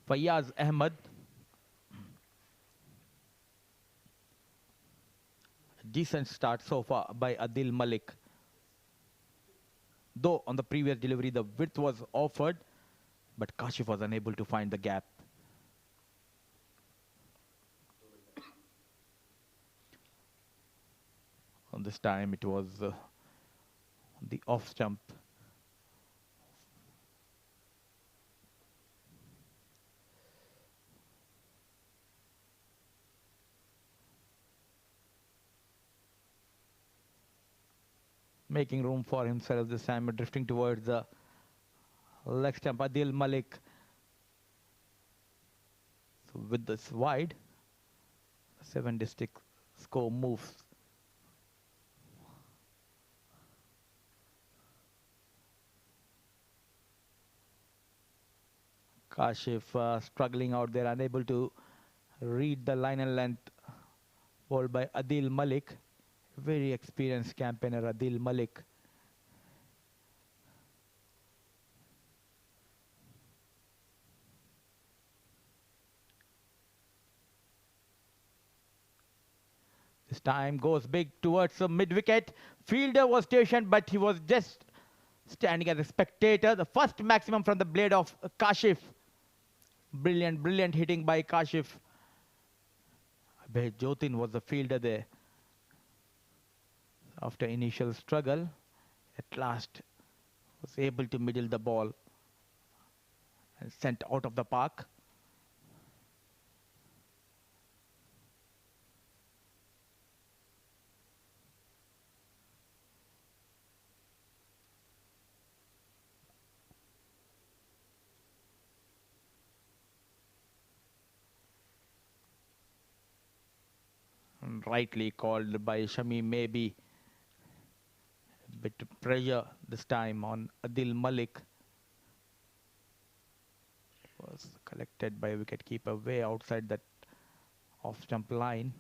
Fayyaz Ahmed. Decent start so far by Adil Malik. Though on the previous delivery the width was offered, but Kashif was unable to find the gap. On this time it was the off stump. Making room for himself this time, drifting towards the leg stump. Adil Malik. So with this wide, 7 district score moves. Kashif struggling out there, unable to read the line and length. Bowled by Adil Malik. Very experienced campaigner Adil Malik. This time goes big towards the mid-wicket. Fielder was stationed, but he was just standing as a spectator. The first maximum from the blade of Kashif. Brilliant, brilliant hitting by Kashif. Abhay Jotin was the fielder there. After initial struggle, at last was able to middle the ball and sent out of the park. rightly called by Shami, maybe a bit pressure this time on Adil Malik. Was collected by wicketkeeper way outside that off-stump line.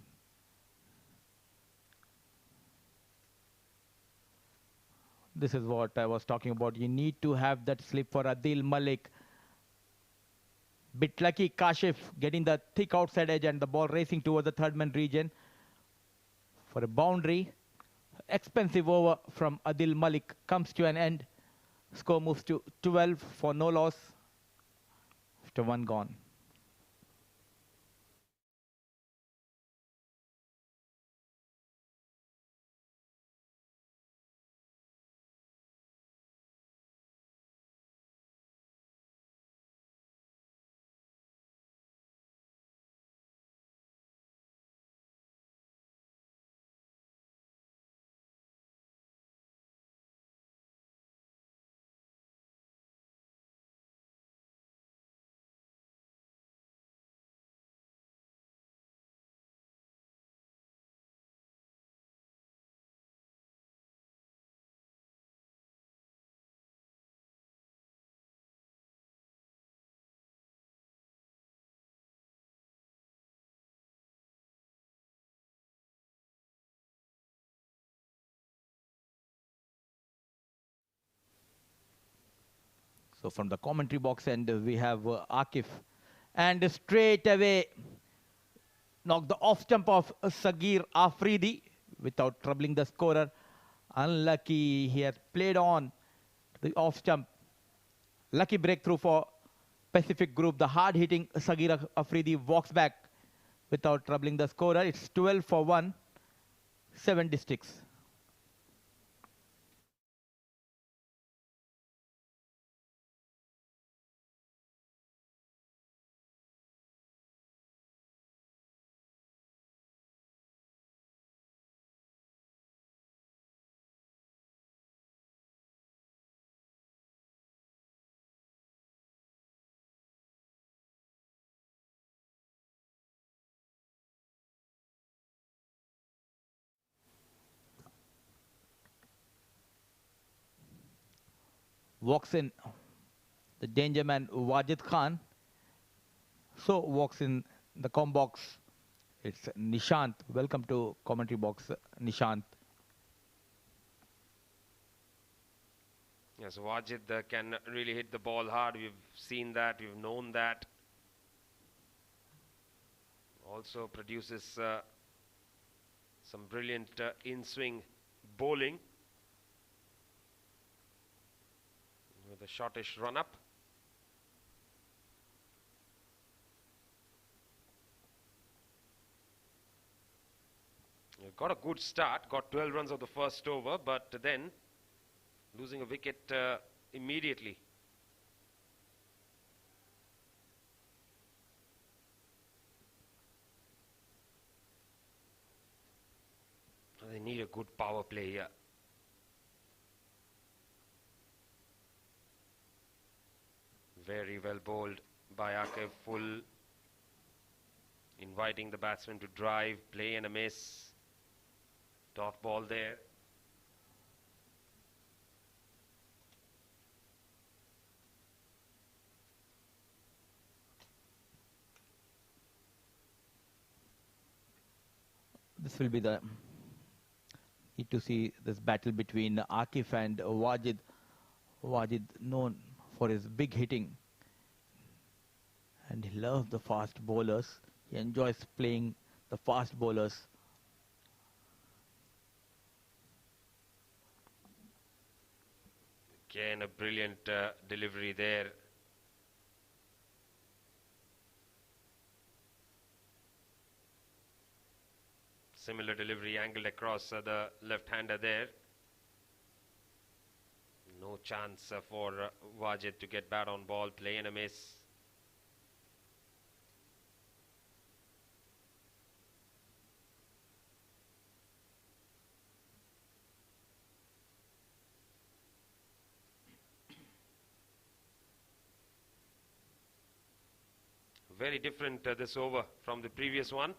This is what I was talking about. You need to have that slip for Adil Malik. Bit lucky Kashif getting the thick outside edge and the ball racing towards the third man region for a boundary. Expensive over from Adil Malik comes to an end. Score moves to 12 for no loss after one gone. So from the commentary box end, we have Akif. And straight away, knocked the off stump of Sagir Afridi without troubling the scorer. Unlucky, he has played on the off stump. Lucky breakthrough for Pacific Group. The hard-hitting Sagir Afridi walks back without troubling the scorer. It's 12 for 1, 76. Walks in the danger man Wajid Khan. So walks in the com box. It's Nishant. Welcome to commentary box, Nishant. Yes, Wajid can really hit the ball hard. We've seen that, we've known that. Also produces some brilliant in-swing bowling with a shortish run-up. Got a good start, got 12 runs of the first over, but then losing a wicket immediately. They need a good power play here. Very well bowled by Akif, full, inviting the batsman to drive, play and a miss. Dot ball there. This will be the need to see this battle between Akif and Wajid. Wajid known for his big hitting, and he loves the fast bowlers. He enjoys playing the fast bowlers. Again, a brilliant delivery there. Similar delivery angled across the left-hander there. No chance for Wajid to get bat on ball, play and a miss. Very different this over from the previous one.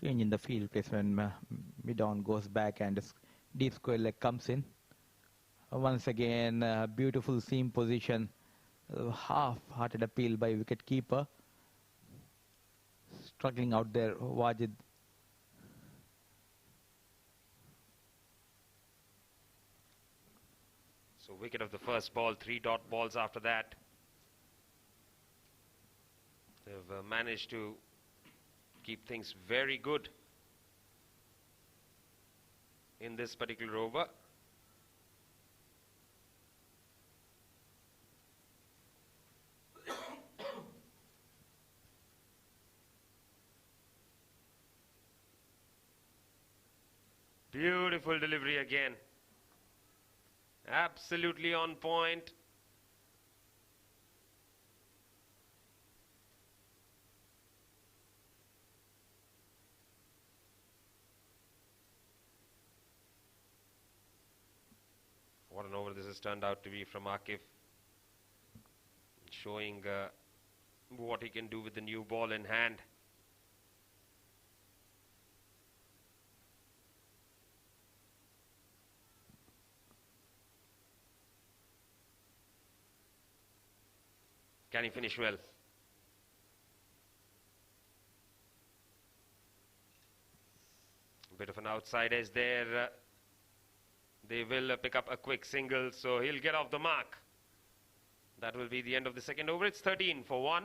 Change in the field place when mid-on goes back and deep square leg comes in. Once again, beautiful seam position. Half-hearted appeal by wicket keeper. Struggling out there, Wajid. So wicket of the first ball, 3 dot balls after that. They've managed to keep things very good in this particular over. Beautiful delivery again. Absolutely on point. What an over this has turned out to be from Akif. Showing what he can do with the new ball in hand. Can he finish well? A bit of an outside edge there. They will pick up a quick single, so he'll get off the mark. That will be the end of the second over. It's 13 for 1.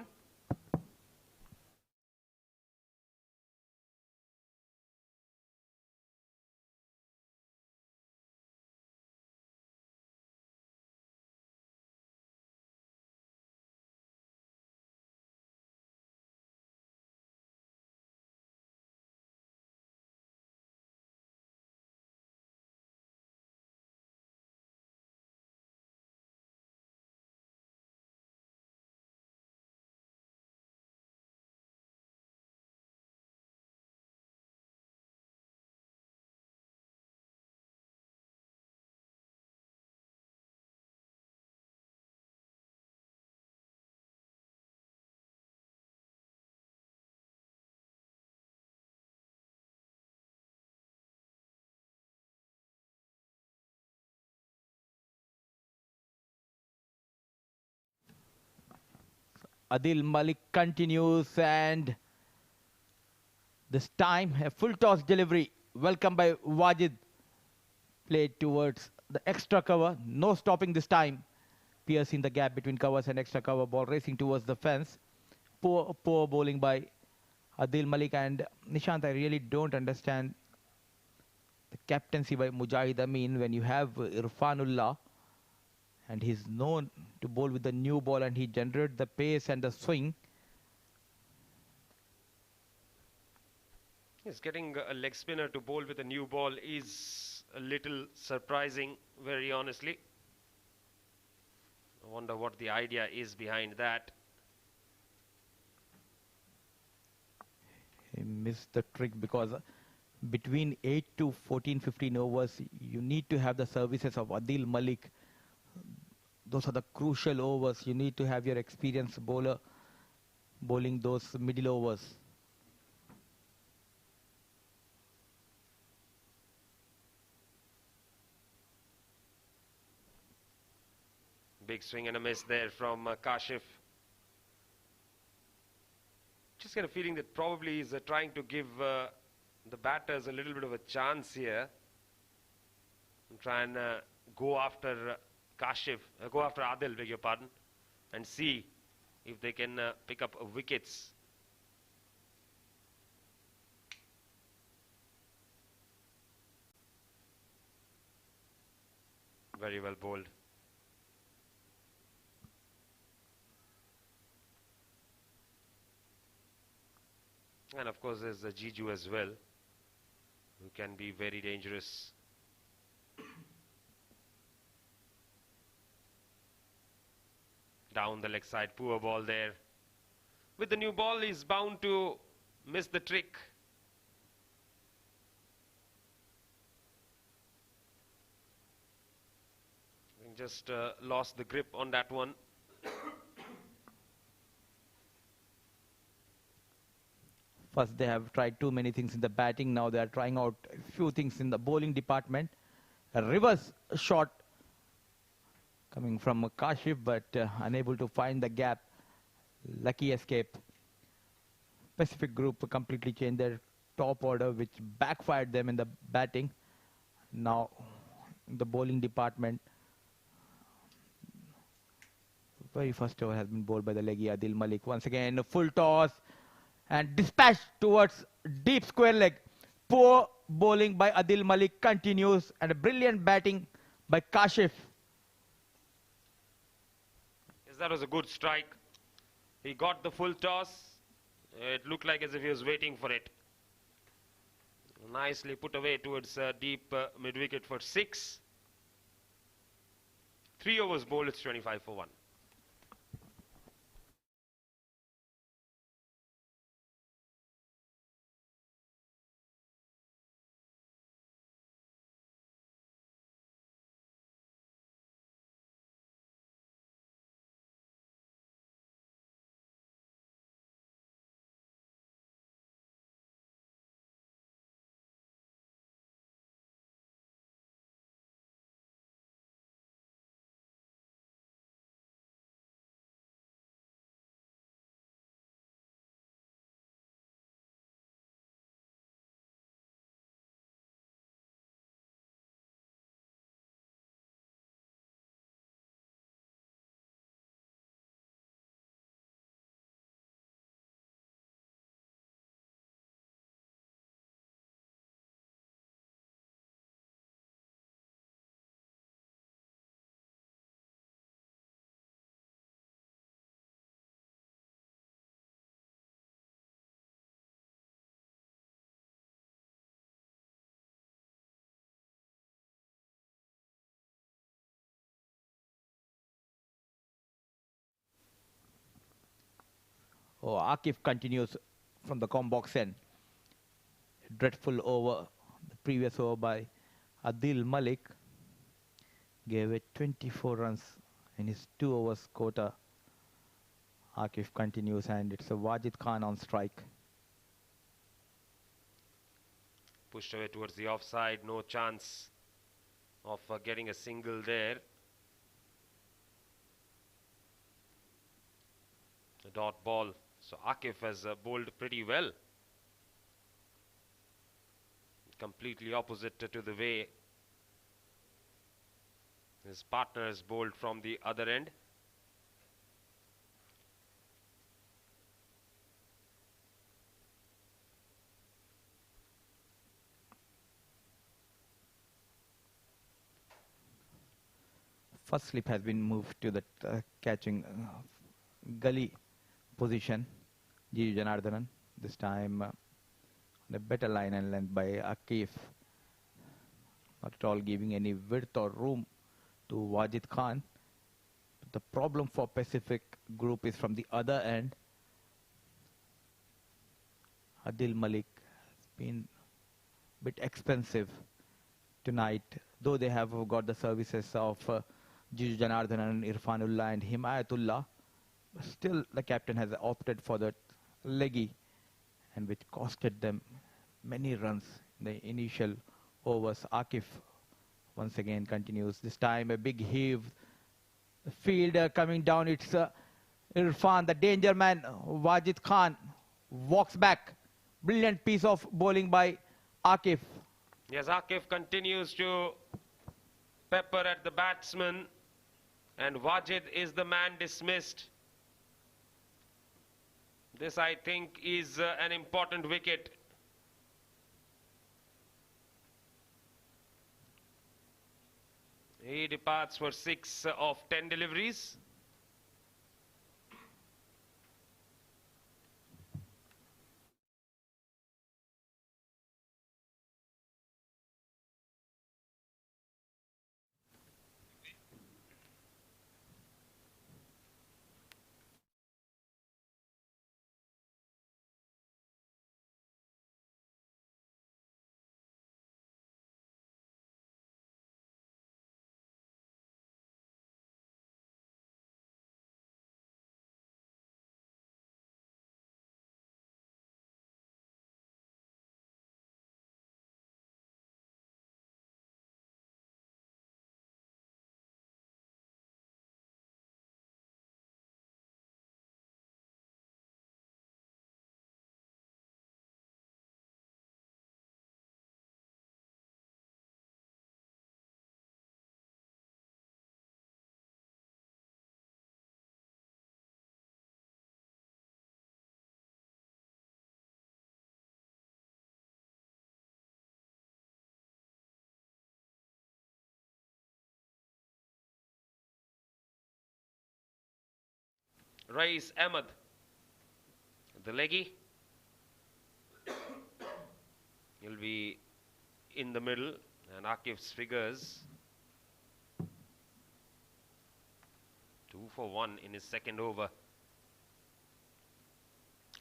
Adil Malik continues, and this time a full toss delivery. Welcome by Wajid. Played towards the extra cover. No stopping this time. Piercing the gap between covers and extra cover. Ball racing towards the fence. Poor bowling by Adil Malik. And Nishant, I really don't understand the captaincy by Mujahid Amin when you have Irfanullah. And he's known to bowl with the new ball, and he generated the pace and the swing. Yes, getting a leg spinner to bowl with a new ball is a little surprising, very honestly. I wonder what the idea is behind that. He missed the trick because between 8 to 14, 15 overs, you need to have the services of Adil Malik. Those are the crucial overs. You need to have your experienced bowler bowling those middle overs. Big swing and a miss there from Kashif. Just get a feeling that probably he's trying to give the batters a little bit of a chance here. And try and go after Kashif, go after Adil, beg your pardon, and see if they can pick up wickets. Very well bowled. And of course there's Jiju as well, who can be very dangerous. Down the leg side, poor ball there. With the new ball, he's bound to miss the trick. Just lost the grip on that one. First, they have tried too many things in the batting. Now they are trying out a few things in the bowling department. A reverse shot coming from Kashif, but unable to find the gap. Lucky escape. Pacific Group completely changed their top order, which backfired them in the batting. Now, the bowling department, very first over has been bowled by the leggy Adil Malik. Once again, a full toss and dispatch towards deep square leg. Poor bowling by Adil Malik continues, and a brilliant batting by Kashif. Yes, that was a good strike. He got the full toss. It looked like as if he was waiting for it. Nicely put away towards deep mid-wicket for 6. 3 overs bowled, it's 25 for 1. Oh, Akif continues from the com box end. Dreadful over. The previous over by Adil Malik gave it 24 runs in his 2 overs quota. Akif continues, and it's a Wajid Khan on strike. Pushed away towards the offside. No chance of getting a single there. The dot ball. So Akif has bowled pretty well. Completely opposite to the way his partner has bowled from the other end. First slip has been moved to the catching gully position. G. Janardhanan, this time on a better line and length by Akif. Not at all giving any width or room to Wajid Khan. But the problem for Pacific Group is from the other end. Adil Malik has been a bit expensive tonight, though they have got the services of Jiju Janardhanan, Irfanullah and Himayatullah. But still, the captain has opted for the leggy, and which costed them many runs in the initial overs. Akif once again continues. This time a big heave. The fielder coming down. It's Irfan, the danger man. Wajid Khan walks back. Brilliant piece of bowling by Akif. Yes, Akif continues to pepper at the batsman, and Wajid is the man dismissed. This, I think, is an important wicket. He departs for 6 of 10 deliveries. Rais Ahmed. The leggy. He'll be in the middle, and Akif's figures 2 for 1 in his second over.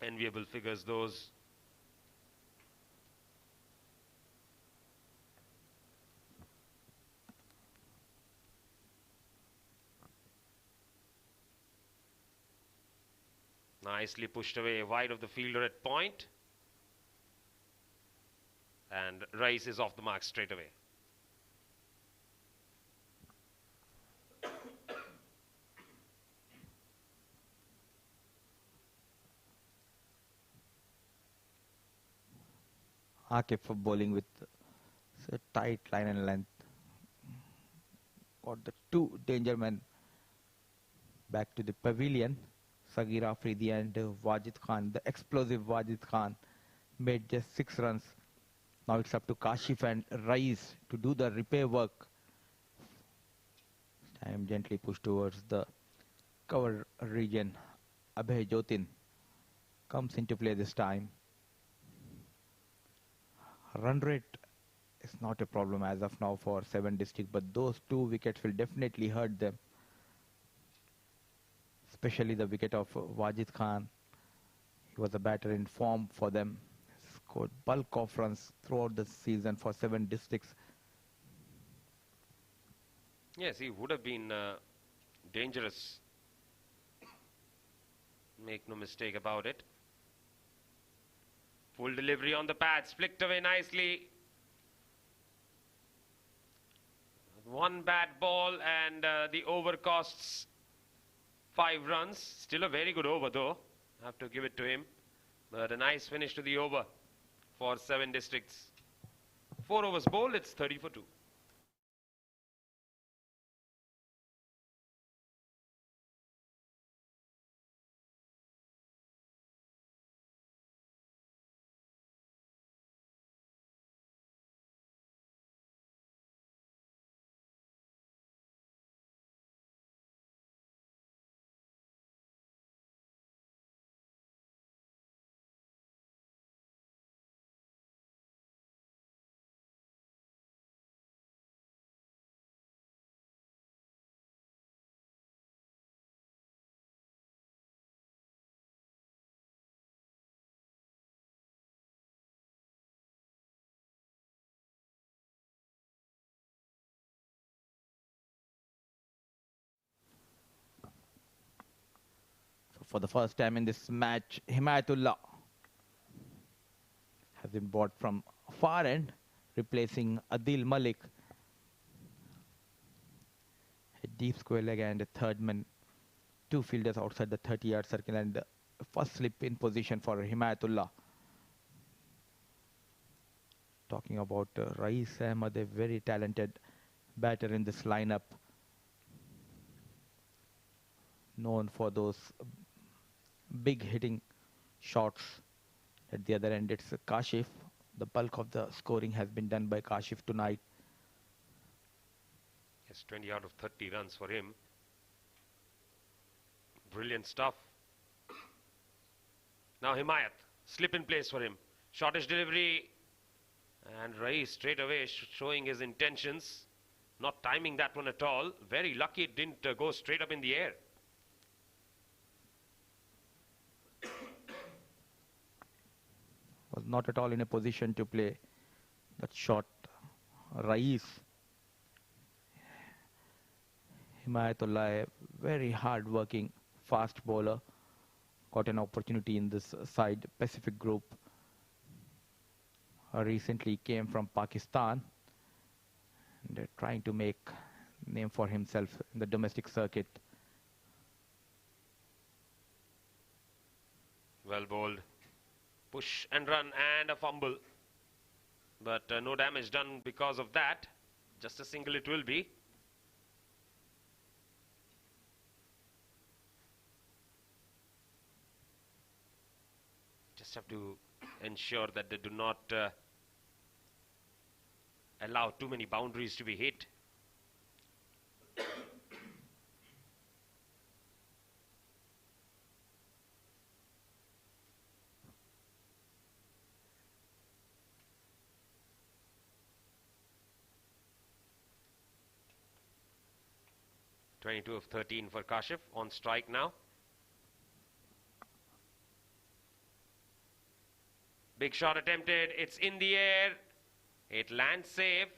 Enviable figures those. Nicely pushed away wide of the fielder at point. And Rice is off the mark straight away. Akif bowling with a tight line and length. Got the two danger men back to the pavilion. Sagir Afridi and Wajid Khan, the explosive Wajid Khan, made just 6 runs. Now it's up to Kashif and Rais to do the repair work. Time gently pushed towards the cover region. Abhay Jotin comes into play this time. Run rate is not a problem as of now for 7 District, but those 2 wickets will definitely hurt them. Especially the wicket of Wajid Khan. He was a batter in form for them. Scored bulk of runs throughout the season for 7 Districts. Yes, he would have been dangerous. Make no mistake about it. Full delivery on the pads, flicked away nicely. One bad ball and the over costs 5 runs. Still a very good over though. Have to give it to him. But a nice finish to the over for 7 Districts. 4 overs bowled, it's 30 for 2. For the first time in this match, Himayatullah has been brought from far end, replacing Adil Malik. A deep square leg and a third man, 2 fielders outside the 30-yard circle, and the first slip in position for Himayatullah. Talking about Rais Ahmed, a very talented batter in this lineup, known for those big hitting shots. At the other end, it's Kashif. The bulk of the scoring has been done by Kashif tonight. Yes, 20 out of 30 runs for him. Brilliant stuff. Now Himayat, slip in place for him. Shortish delivery. And Rais straight away showing his intentions. Not timing that one at all. Very lucky it didn't go straight up in the air. Was not at all in a position to play that shot. Rais. Himayatullah, a very hard-working, fast bowler. Got an opportunity in this side, Pacific Group. Recently came from Pakistan. And trying to make name for himself in the domestic circuit. Well bowled. Push and run and a fumble. But no damage done because of that. Just a single it will be. Just have to ensure that they do not allow too many boundaries to be hit. 22 of 13 for Kashif on strike now. Big shot attempted. It's in the air. It lands safe.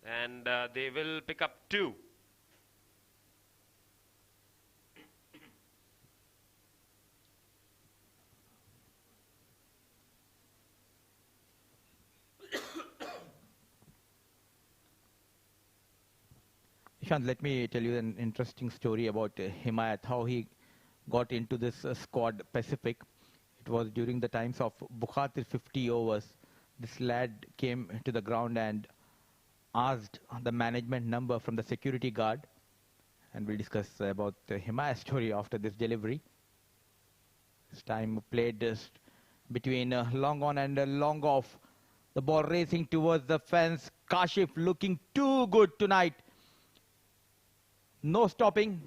And they will pick up 2. Ishant, let me tell you an interesting story about Himayat, how he got into this squad Pacific. It was during the times of Bukhatir 50 overs. This lad came to the ground and asked the management number from the security guard. And we'll discuss about Himayat's story after this delivery. This time played between long on and long off. The ball racing towards the fence. Kashif looking too good tonight. No stopping.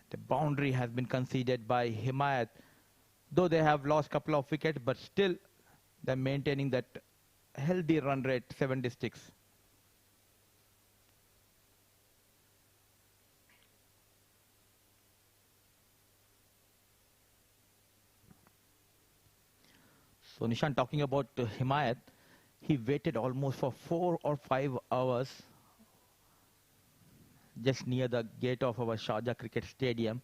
The boundary has been conceded by Himayat. Though they have lost a couple of wickets, but still they're maintaining that healthy run rate, 76. So Nishan, talking about Himayat, he waited almost for 4 or 5 hours just near the gate of our Sharjah Cricket Stadium.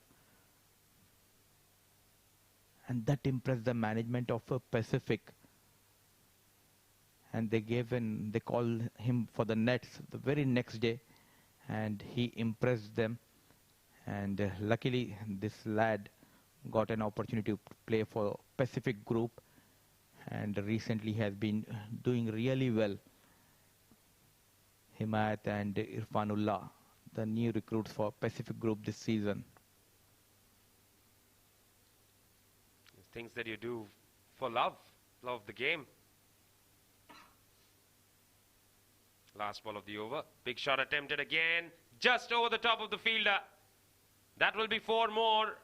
And that impressed the management of Pacific. And they called him for the nets the very next day. And he impressed them. And luckily, this lad got an opportunity to play for Pacific Group. And recently has been doing really well. Himayat and Irfanullah, the new recruits for Pacific Group this season. Things that you do for love the game. Last ball of the over. Big shot attempted again. Just over the top of the fielder. That will be 4 more.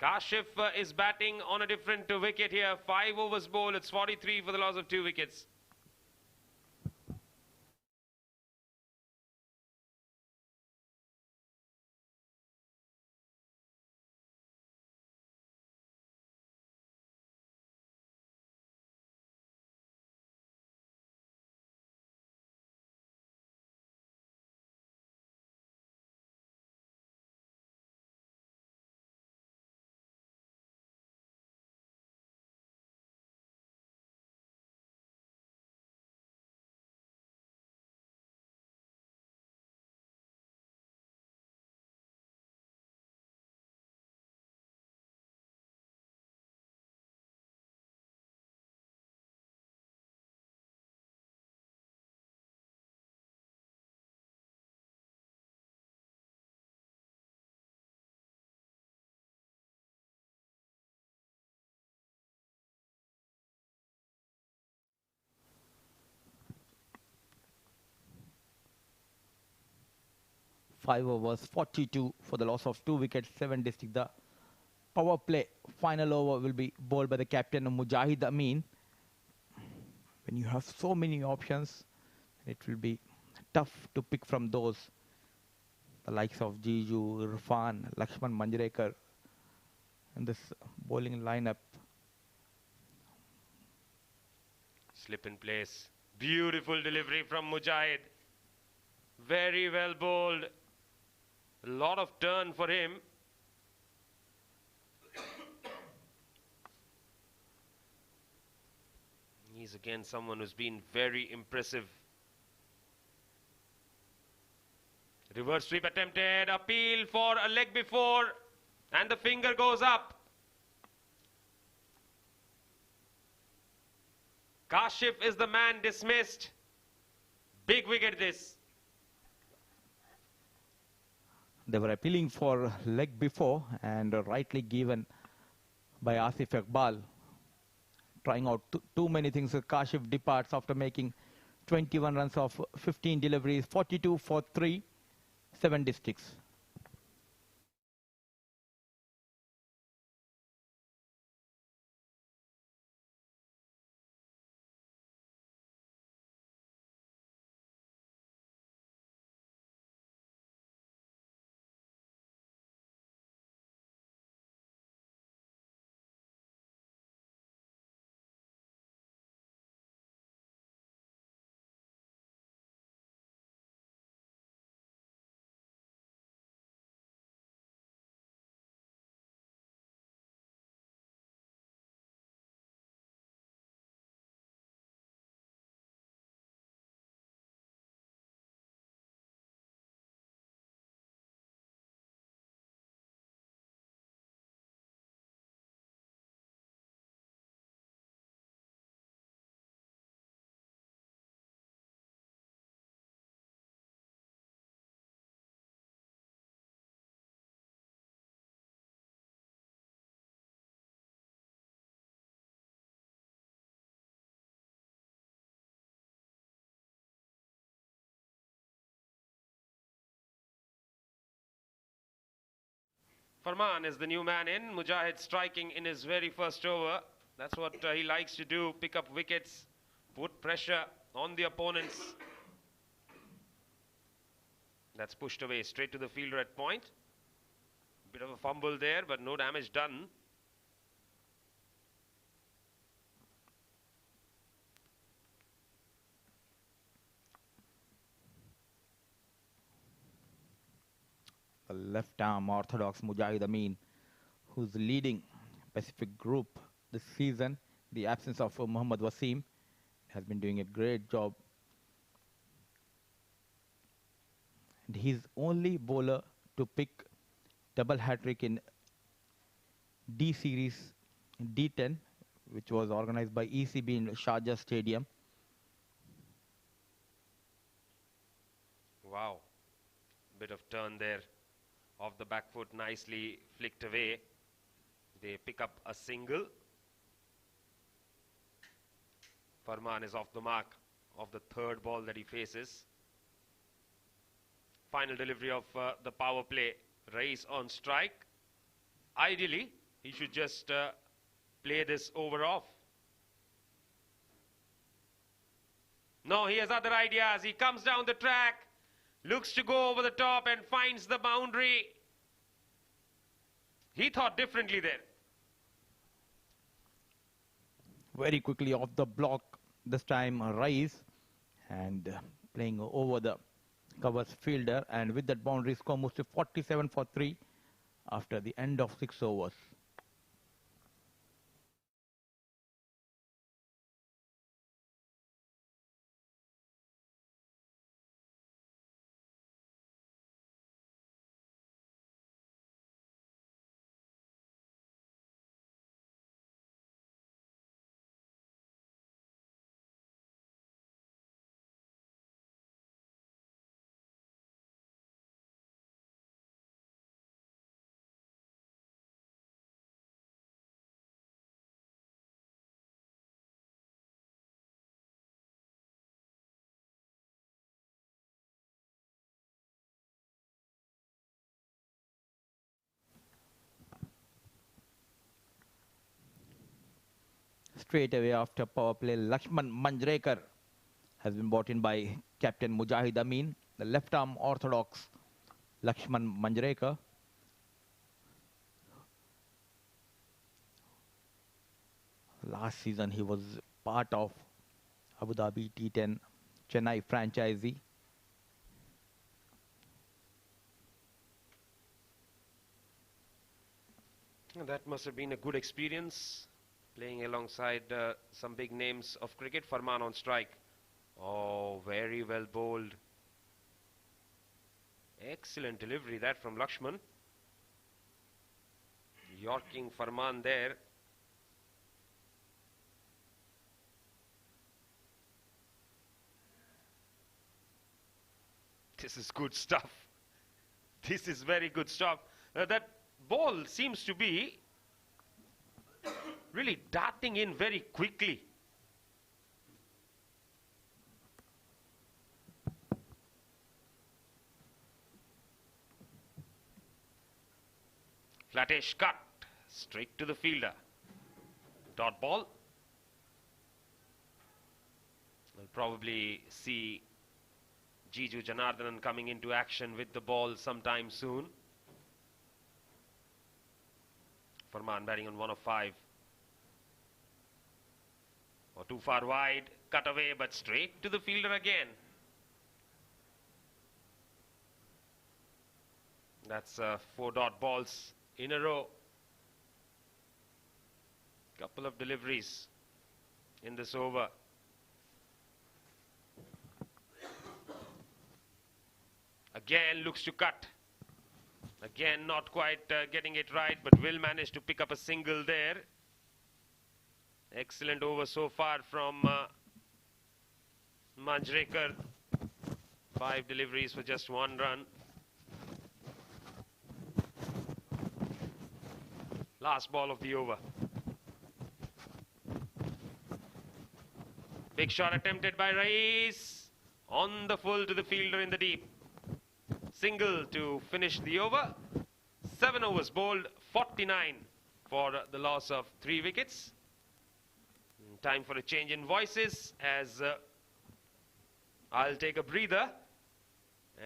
Kashif is batting on a different wicket here. 5 overs bowled. It's 43 for the loss of 2 wickets. Five overs, 42 for the loss of 2 wickets, 7 district. The power play final over will be bowled by the captain Mujahid Amin. When you have so many options, it will be tough to pick from those. The likes of Jiju, Irfan, Lakshman Manjrekar in this bowling lineup. Slip in place. Beautiful delivery from Mujahid. Very well bowled. A lot of turn for him. He's again someone who's been very impressive. Reverse sweep attempted. Appeal for a leg before. And the finger goes up. Kashif is the man dismissed. Big wicket this. They were appealing for leg before and rightly given by Asif Iqbal. Trying out too many things. Kashif departs after making 21 runs of 15 deliveries, 42 for 3, 7 districts. Farman is the new man in. Mujahid striking in his very first over. That's what he likes to do, pick up wickets, put pressure on the opponents. That's pushed away straight to the fielder at point. Bit of a fumble there, but no damage done. The left-arm orthodox Mujahid Amin, who's leading Pacific Group this season. The absence of Mohammad Wasim has been doing a great job. And he's only bowler to pick double hat-trick in D Series D10, which was organized by ECB in Sharjah Stadium. Wow. Bit of turn there. Off the back foot, nicely flicked away. They pick up a single. Farman is off the mark of the third ball that he faces. Final delivery of the power play. Rais on strike. Ideally, he should just play this over off. No, he has other ideas. He comes down the track, looks to go over the top and finds the boundary. He thought differently there. Very quickly off the block, this time Rais, and playing over the covers fielder, and with that boundary score moves to 47 for 3 after the end of 6 overs. Straight away after power play, Lakshman Manjrekar has been brought in by Captain Mujahid Amin, the left-arm orthodox Lakshman Manjrekar. Last season he was part of Abu Dhabi T10 Chennai franchisee. That must have been a good experience, playing alongside some big names of cricket. Farman on strike. Oh, very well bowled. Excellent delivery that from Lakshman. Yorking Farman there. This is good stuff. This is very good stuff. That ball seems to be really darting in very quickly. Flattish cut straight to the fielder. Dot ball. We'll probably see Jiju Janardhanan coming into action with the ball sometime soon. Farman batting on 1 of 5. Or too far wide, cut away, but straight to the fielder again. That's 4 dot balls in a row. Couple of deliveries in this over. Again looks to cut. Again not quite getting it right, but will manage to pick up a single there. Excellent over so far from Manjrekar. 5 deliveries for just 1 run. Last ball of the over. Big shot attempted by Rais. On the full to the fielder in the deep. Single to finish the over. 7 overs bowled, 49 for the loss of 3 wickets. Time for a change in voices as I'll take a breather.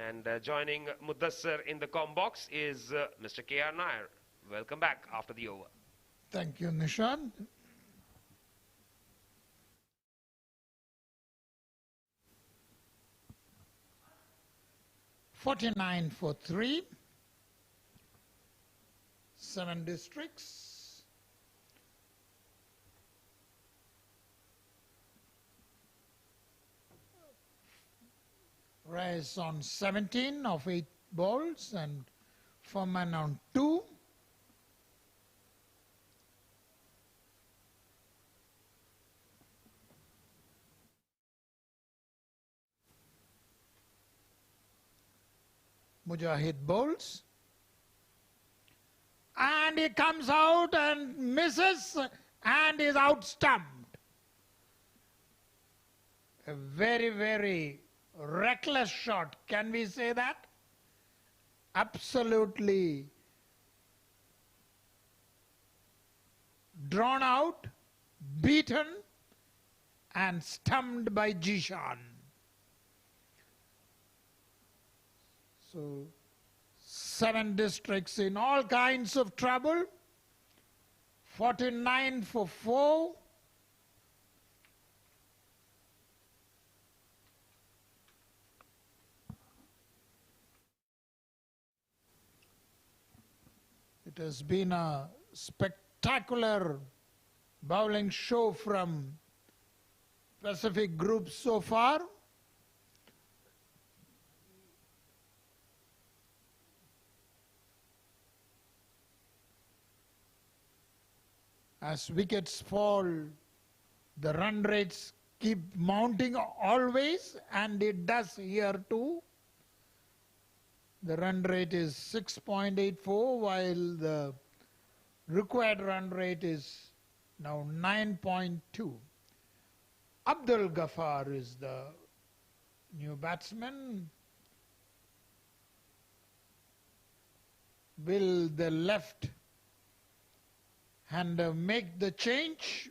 And joining Muddassar in the comm box is Mr. K.R. Nair. Welcome back after the over. Thank you, Nishant. "49 for 3, 7 districts. Rice on 17 of 8 balls and Furman on 2. Mujahid bowls. And he comes out and misses and is out stumped. A very, very reckless shot. Can we say that? Absolutely drawn out, beaten, and stumped by Jishan. So 7 districts in all kinds of trouble. 49 for 4. It has been a spectacular bowling show from Pacific Group so far. As wickets fall, the run rates keep mounting always, and it does here too. The run rate is 6.84, while the required run rate is now 9.2. Abdul Ghaffar is the new batsman. Will the left hander make the change?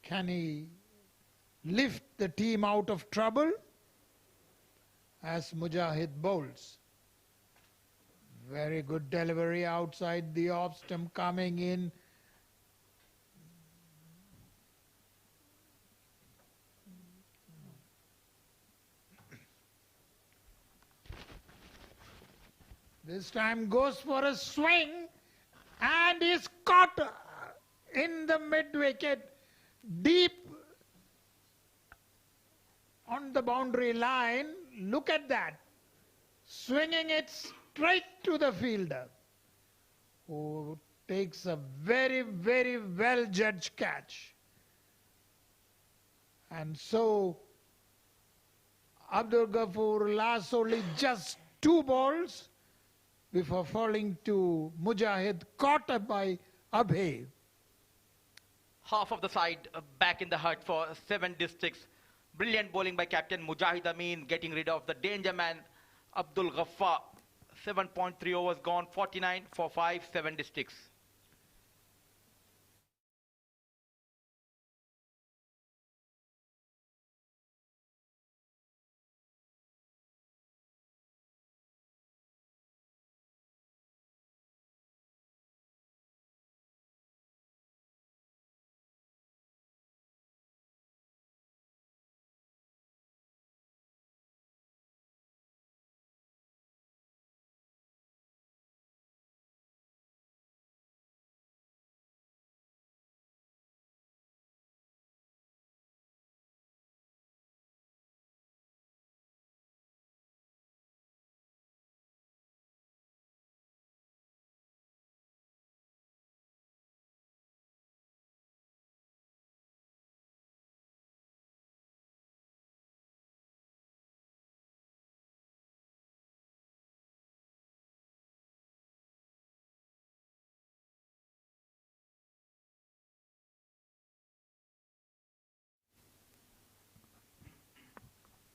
Can he lift the team out of trouble as Mujahid bowls? Very good delivery outside the off stump, coming in. This time goes for a swing and is caught in the mid-wicket, deep on the boundary line. Look at that. Swinging it straight to the fielder, who takes a very, very well-judged catch. And so Abdul Ghaffar lasts only just 2 balls before falling to Mujahid, caught by Abhay. Half of the side back in the hut for 7 districts. Brilliant bowling by Captain Mujahid Amin, getting rid of the danger man Abdul Ghaffar. 7.3 overs gone, 49 for 5, 7 districts.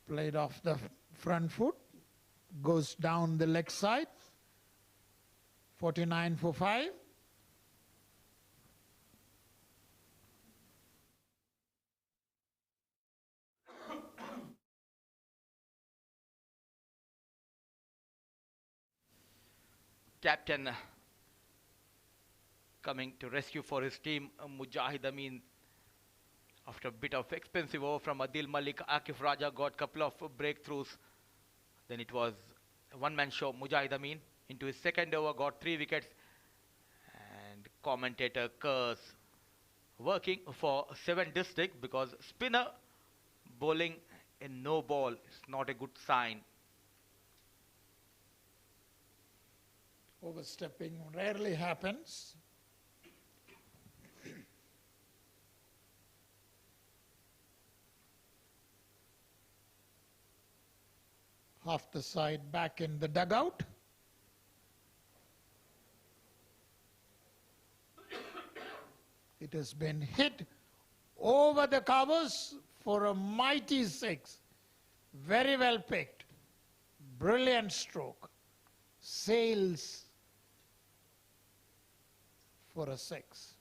Played off the front foot, goes down the leg side. 49 for 5. Captain coming to rescue for his team, Mujahid Amin. After a bit of expensive over from Adil Malik, Akif Raja got a couple of breakthroughs. Then it was a one-man show. Mujahid Amin into his second over got 3 wickets. And commentator Curse working for 7 district because spinner bowling a no ball is not a good sign. Overstepping rarely happens. Half the side back in the dugout. It has been hit over the covers for a mighty 6. Very well picked. Brilliant stroke. Sails for a 6.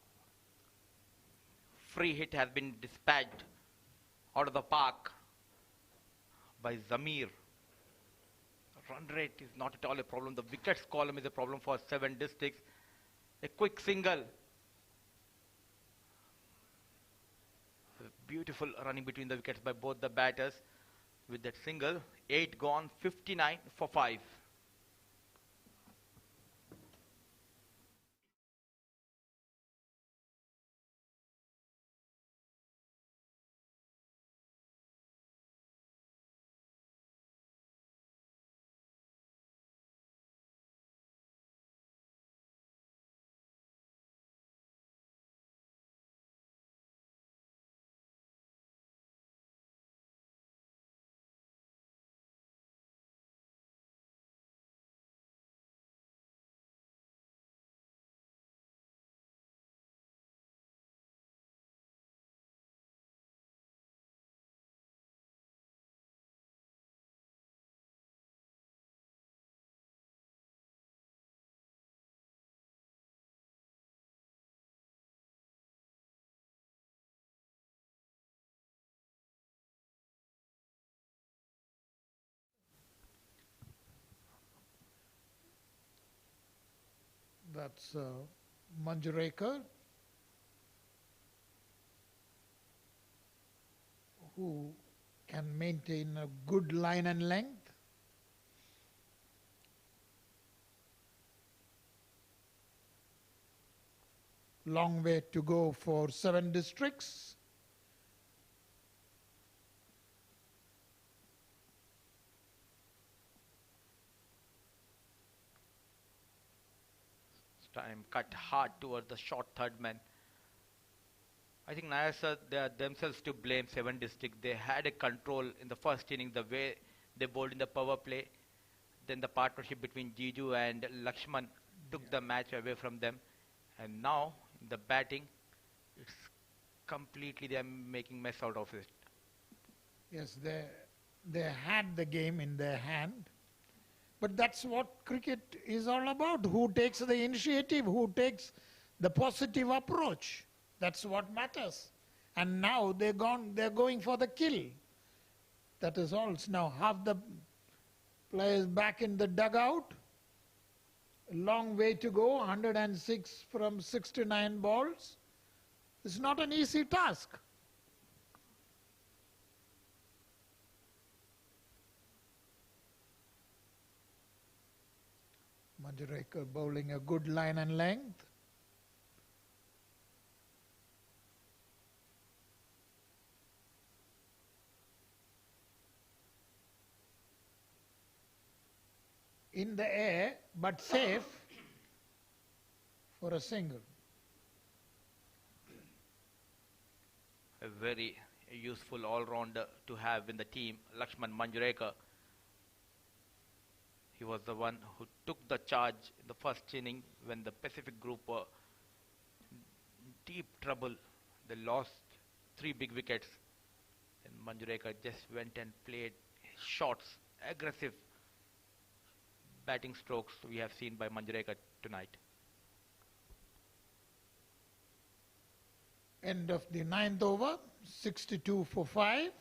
Free hit has been dispatched out of the park by Zamir. Run rate is not at all a problem. The wickets column is a problem for 7 districts. A quick single. Beautiful running between the wickets by both the batters. With that single, 8 gone, 59 for 5. That's Manjrekar, who can maintain a good line and length. Long way to go for 7 districts. Time cut hard towards the short third man. I think Nayasa, they are themselves to blame. 7 district. They had a control in the first inning, the way they bowled in the power play. Then the partnership between Jiju and Lakshman took the match away from them. And now, in the batting, it's completely they are making mess out of it. Yes, they had the game in their hand. But that's what cricket is all about. Who takes the initiative? Who takes the positive approach? That's what matters. And now they're going for the kill. That is all. Now half the players back in the dugout. A long way to go. 106 from 69 balls. It's not an easy task. Manjrekar bowling a good line and length. In the air, but safe for a single. A very useful all-rounder to have in the team, Lakshman Manjrekar. He was the one who took the charge in the first inning when the Pacific group were in deep trouble. They lost 3 big wickets. And Manjrekar just went and played shots, aggressive batting strokes we have seen by Manjrekar tonight. End of the 9th over, 62 for 5.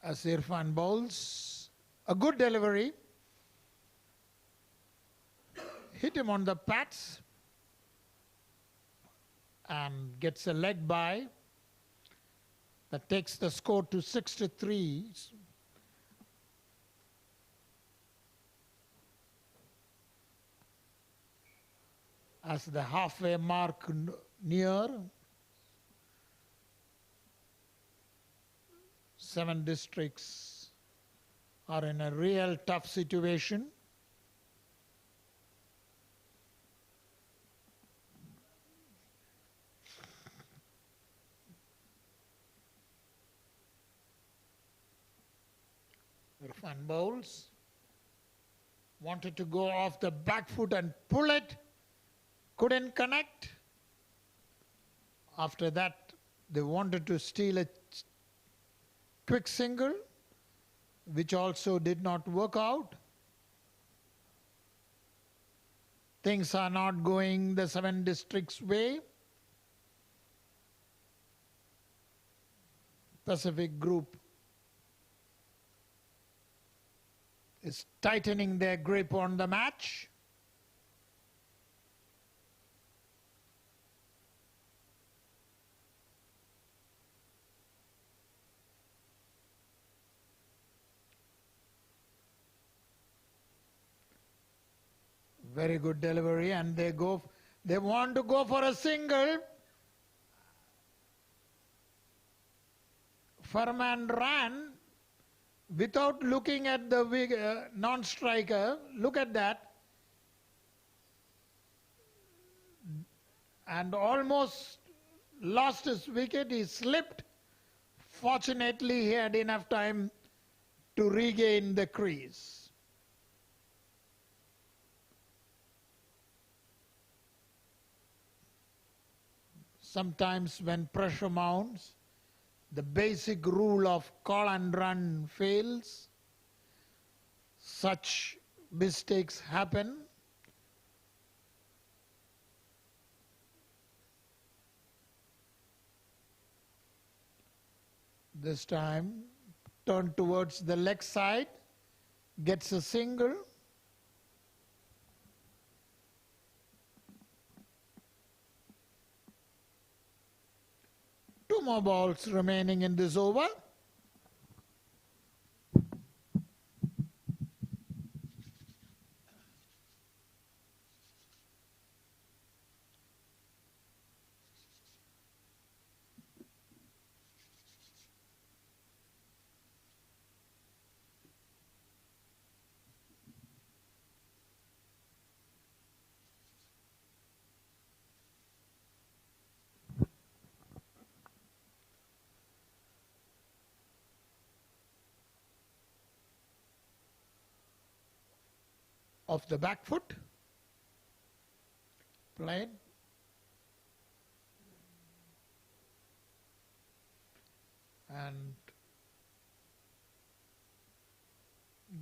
As Irfan bowls, a good delivery. Hit him on the pads and gets a leg by. That takes the score to 63. As the halfway mark near, 7 districts are in a real tough situation. Irfan bowls. Wanted to go off the back foot and pull it. Couldn't connect. After that, they wanted to steal a quick single, which also did not work out. Things are not going the 7 districts' way. Pacific Group is tightening their grip on the match. Very good delivery, and they want to go for a single. Furman ran without looking at the non-striker. Look at that. And almost lost his wicket. He slipped. Fortunately, he had enough time to regain the crease. Sometimes when pressure mounts, the basic rule of call and run fails. Such mistakes happen. This time, turn towards the leg side, gets a single. Two more balls remaining in this over. Off the back foot, played, and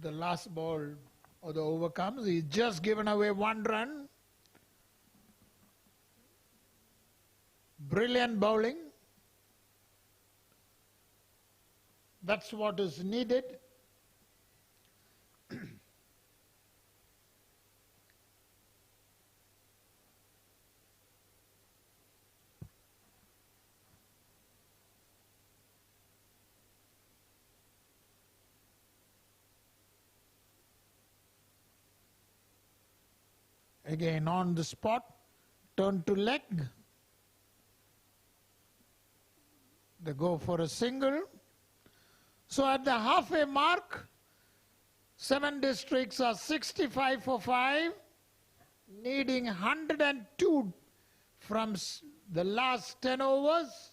the last ball of the over comes. He's just given away 1 run. Brilliant bowling. That's what is needed. Again on the spot, turn to leg. They go for a single. So at the halfway mark, 7 districts are 65 for 5, needing 102 from the last 10 overs.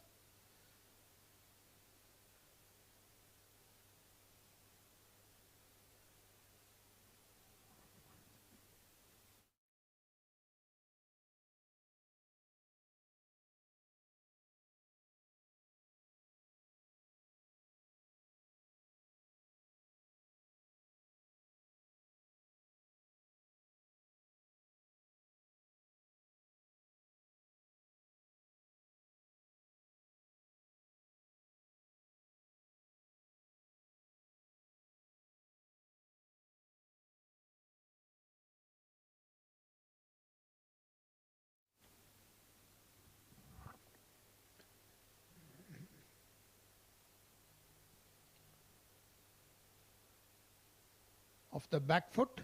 Off the back foot,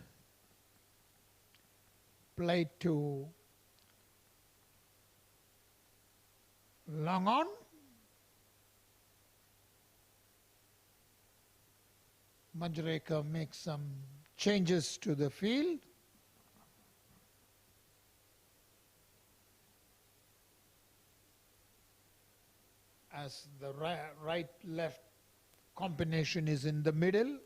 played to long on. Manjrekar makes some changes to the field. As the right-left combination is in the middle.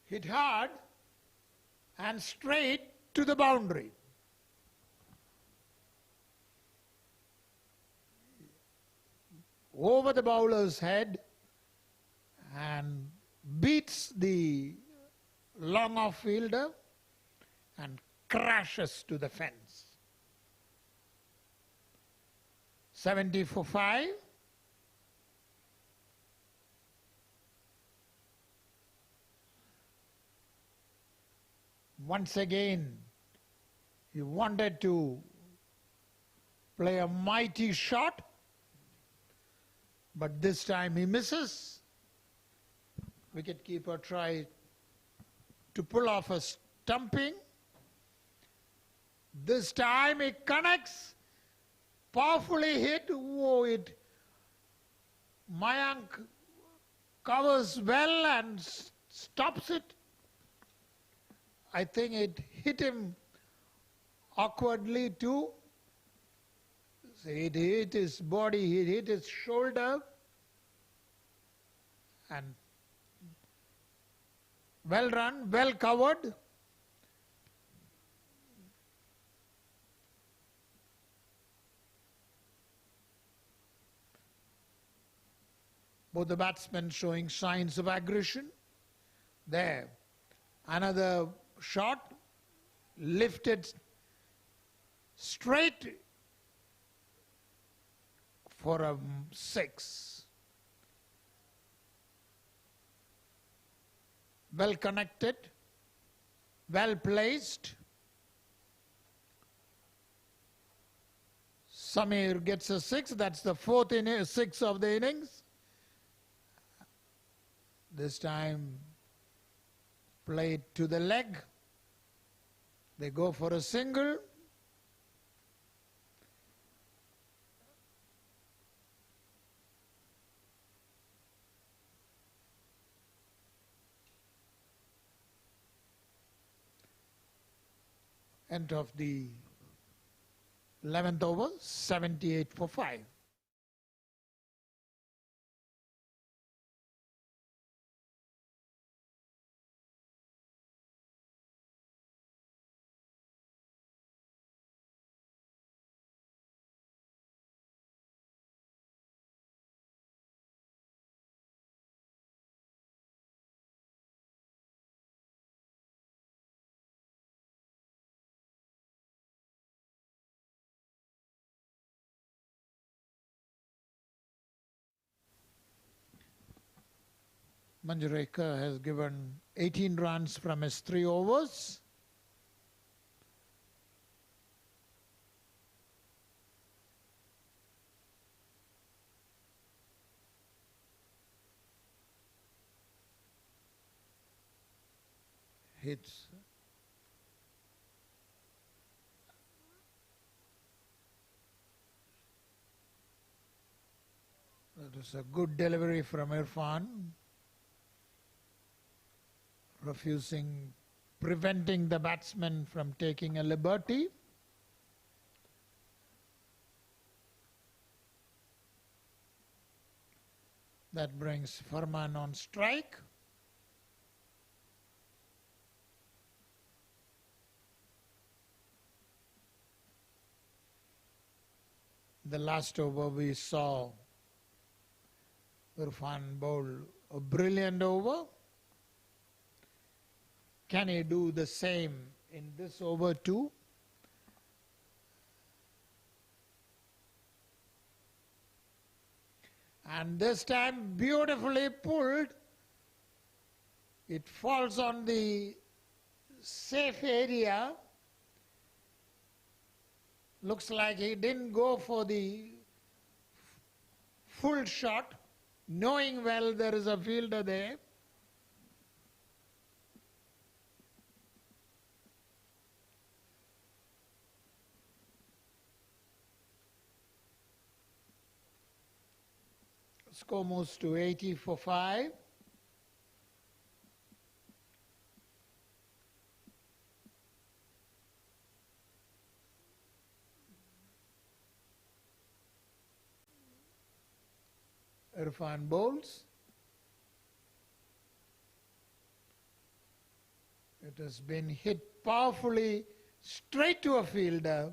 Hit hard and straight to the boundary. Over the bowler's head and beats the long off fielder and crashes to the fence. 70 for 5. Once again, he wanted to play a mighty shot, but this time he misses. Wicketkeeper tried to pull off a stumping. This time it connects, powerfully hit. Oh, Mayank covers well and stops it. I think it hit him awkwardly too. So it hit his body, it hit his shoulder. And well run, well covered. Both the batsmen showing signs of aggression. There, another shot lifted straight for a 6. Well connected, well placed. Samir gets a 6. That's the 6th of the innings. This time played to the leg. They go for a single. End of the 11th over, 78 for 5. Manjrekar has given 18 runs from his 3 overs. Hits that is a good delivery from Irfan. Preventing the batsman from taking a liberty. That brings Farman on strike. The last over we saw Irfan bowl a brilliant over. Can he do the same in this over too? And this time beautifully pulled. It falls on the safe area. Looks like he didn't go for the full shot, knowing well there is a fielder there. Score moves to 80 for 5. Irfan bowls. It has been hit powerfully straight to a fielder.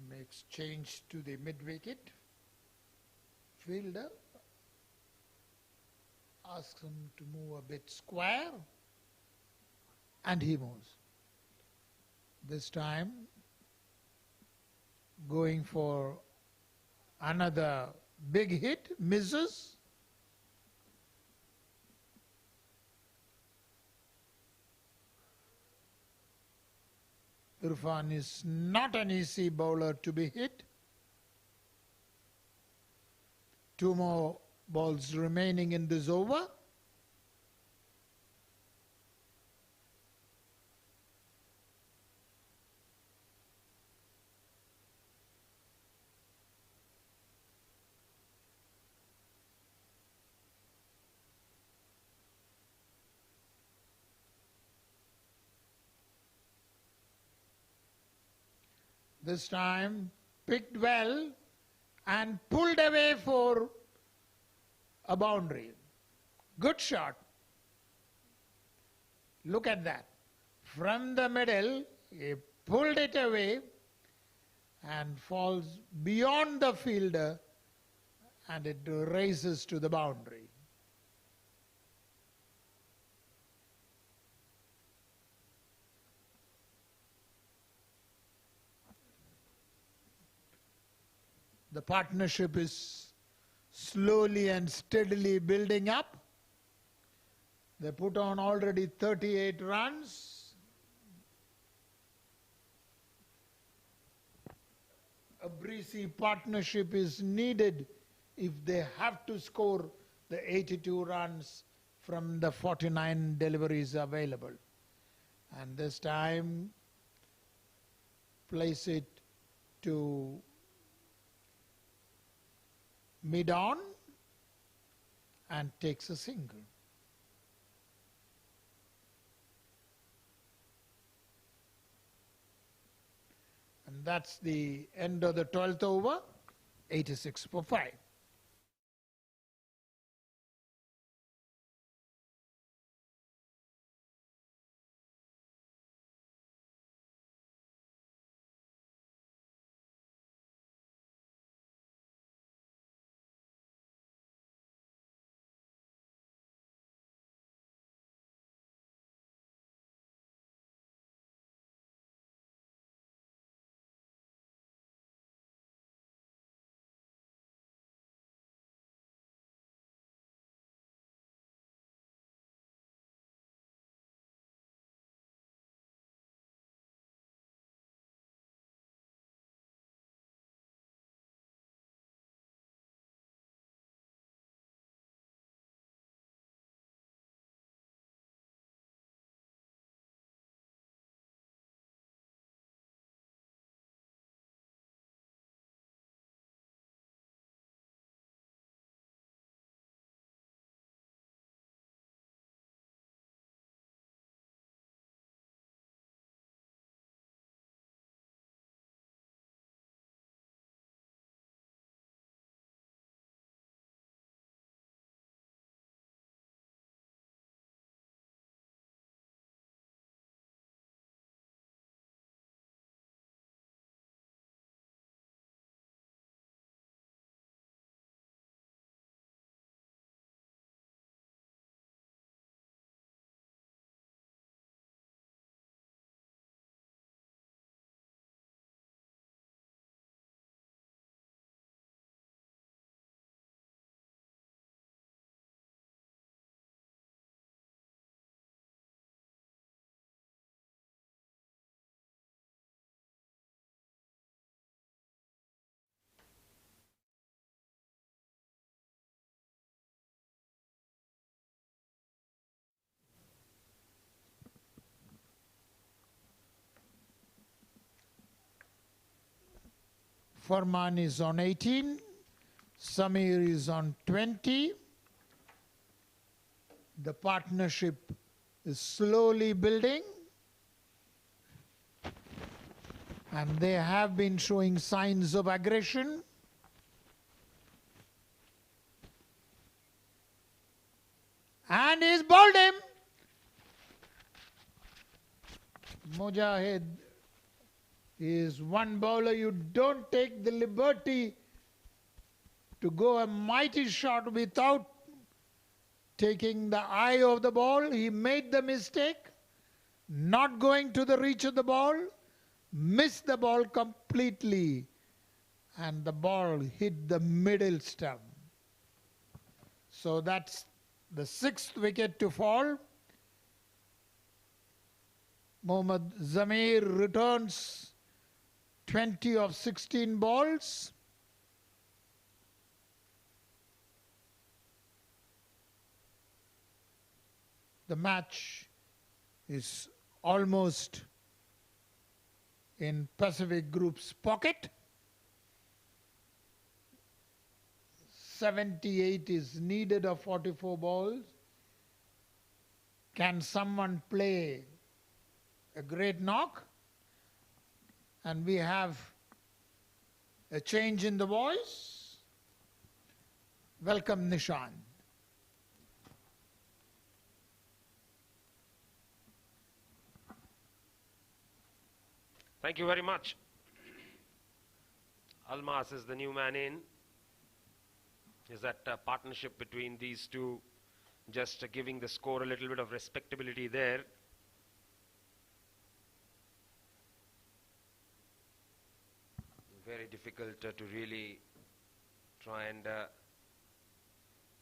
Makes change to the mid-wicket. Fielder asks him to move a bit square, and he moves. This time going for another big hit, misses. Irfan is not an easy bowler to be hit. 2 more balls remaining in this over. This time picked well and pulled away for a boundary. Good shot. Look at that. From the middle, he pulled it away and falls beyond the fielder, and it races to the boundary. The partnership is slowly and steadily building up. They put on already 38 runs. A breezy partnership is needed if they have to score the 82 runs from the 49 deliveries available. And this time, place it to mid-on and takes a single. And that's the end of the 12th over, 86 for 5. Farman is on 18, Samir is on 20. The partnership is slowly building, and they have been showing signs of aggression. And he's bowled him. Mujahid is one bowler you don't take the liberty to go a mighty shot without taking the eye of the ball. He made the mistake, not going to the reach of the ball, missed the ball completely, and the ball hit the middle stump. So that's the 6th wicket to fall. Mohammad Zamir returns 20 of 16 balls. The match is almost in Pacific Group's pocket. 78 is needed of 44 balls. Can someone play a great knock? And we have A change in the voice. Welcome, Nishant. Thank you very much. Almas is the new man in. Is that partnership between these two just giving the score a little bit of respectability there? Very difficult to really try and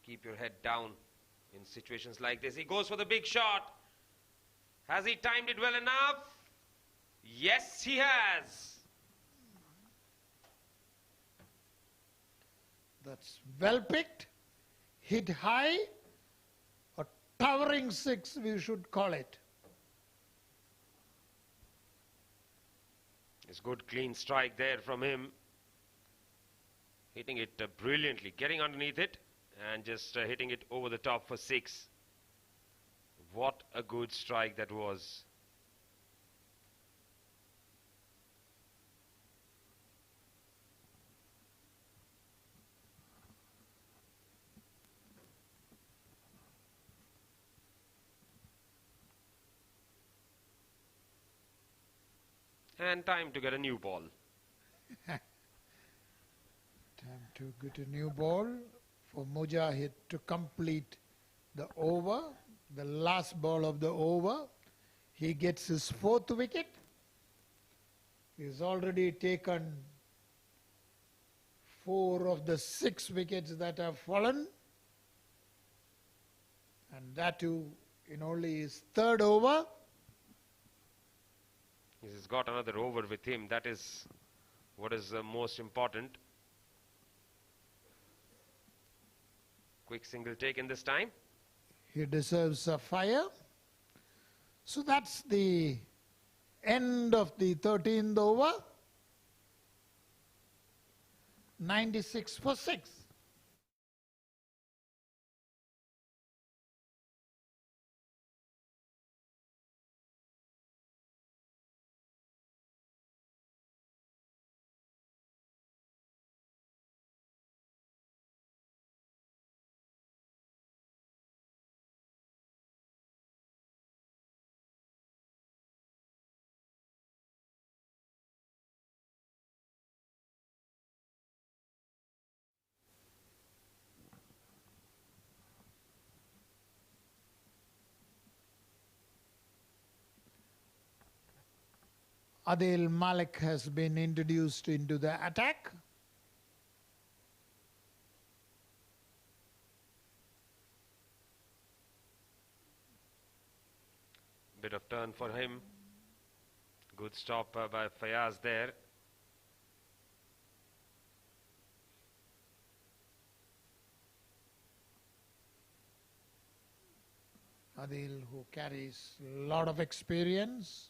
keep your head down in situations like this. He goes for the big shot. Has he timed it well enough? Yes, he has. That's well picked, hit high, a towering six we should call it. It's good clean strike there from him. Hitting it brilliantly, getting underneath it and just hitting it over the top for six. What a good strike that was. And time to get a new ball. Time to get a new ball for Mujahid to complete the over, the last ball of the over. He gets his 4th wicket. He's already taken 4 of the 6 wickets that have fallen. And that too in only his 3rd over. He's got another over with him. That is what is most important. Quick single taken this time. He deserves a fire. So that's the end of the 13th over. 96 for 6. Adil Malik has been introduced into the attack. Bit of turn for him. Good stop by Fayaz there. Adil, who carries a lot of experience.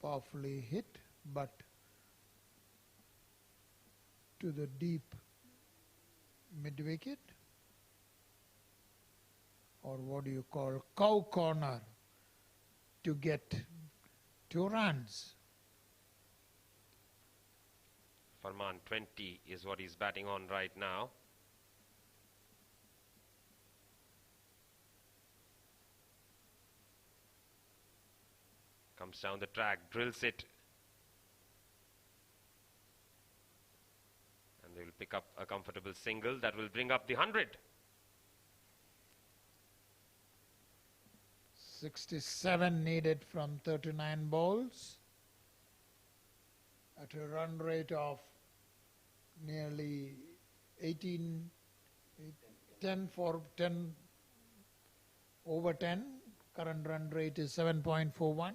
Powerfully hit, but to the deep mid-wicket, or what do you call cow corner, to get 2 runs. Farman 20 is what he's batting on right now. Comes down the track, drills it. And they will pick up a comfortable single that will bring up the 100. 67 needed from 39 balls at a run rate of nearly 10 over 10. Current run rate is 7.41.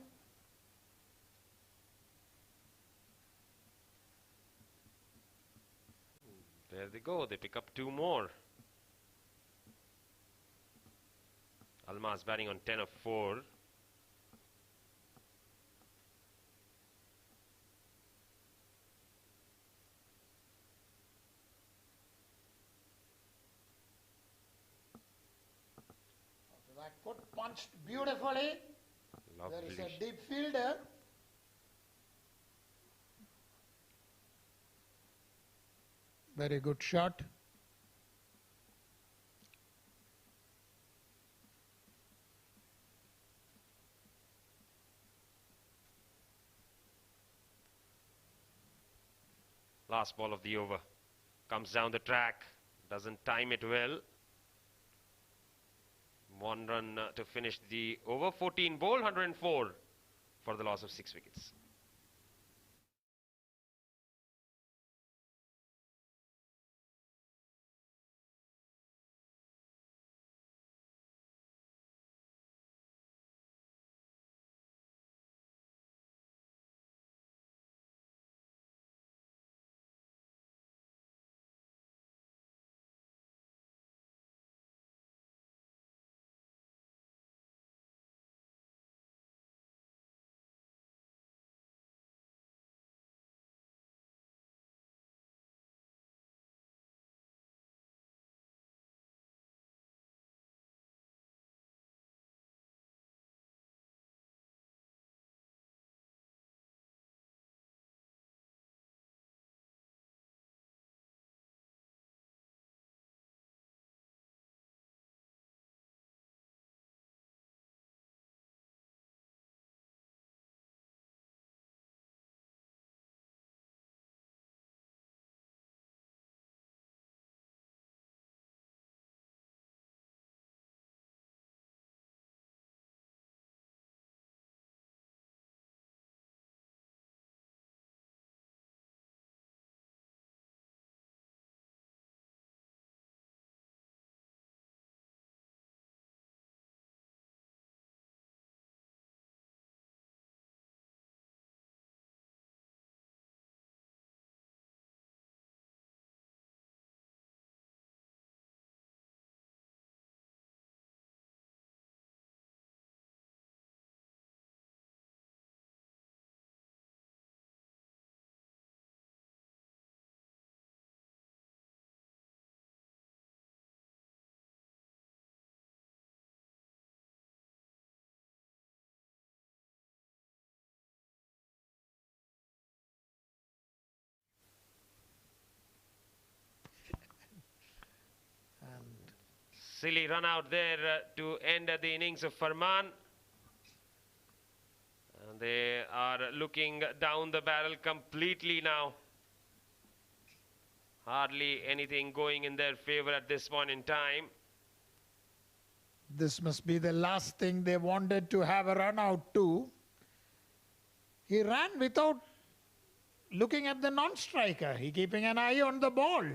There they go, they pick up 2 more. Almas batting on 10 of 4. Foot punched beautifully. There is a deep fielder. Very good shot. Last ball of the over. Comes down the track. Doesn't time it well. 1 run to finish the over. 14 ball, 104 for the loss of 6 wickets. Silly run out there to end the innings of Farman. And they are looking down the barrel completely now. Hardly anything going in their favor at this point in time. This must be the last thing they wanted to have a run out to. He ran without looking at the non-striker. He keeping an eye on the ball.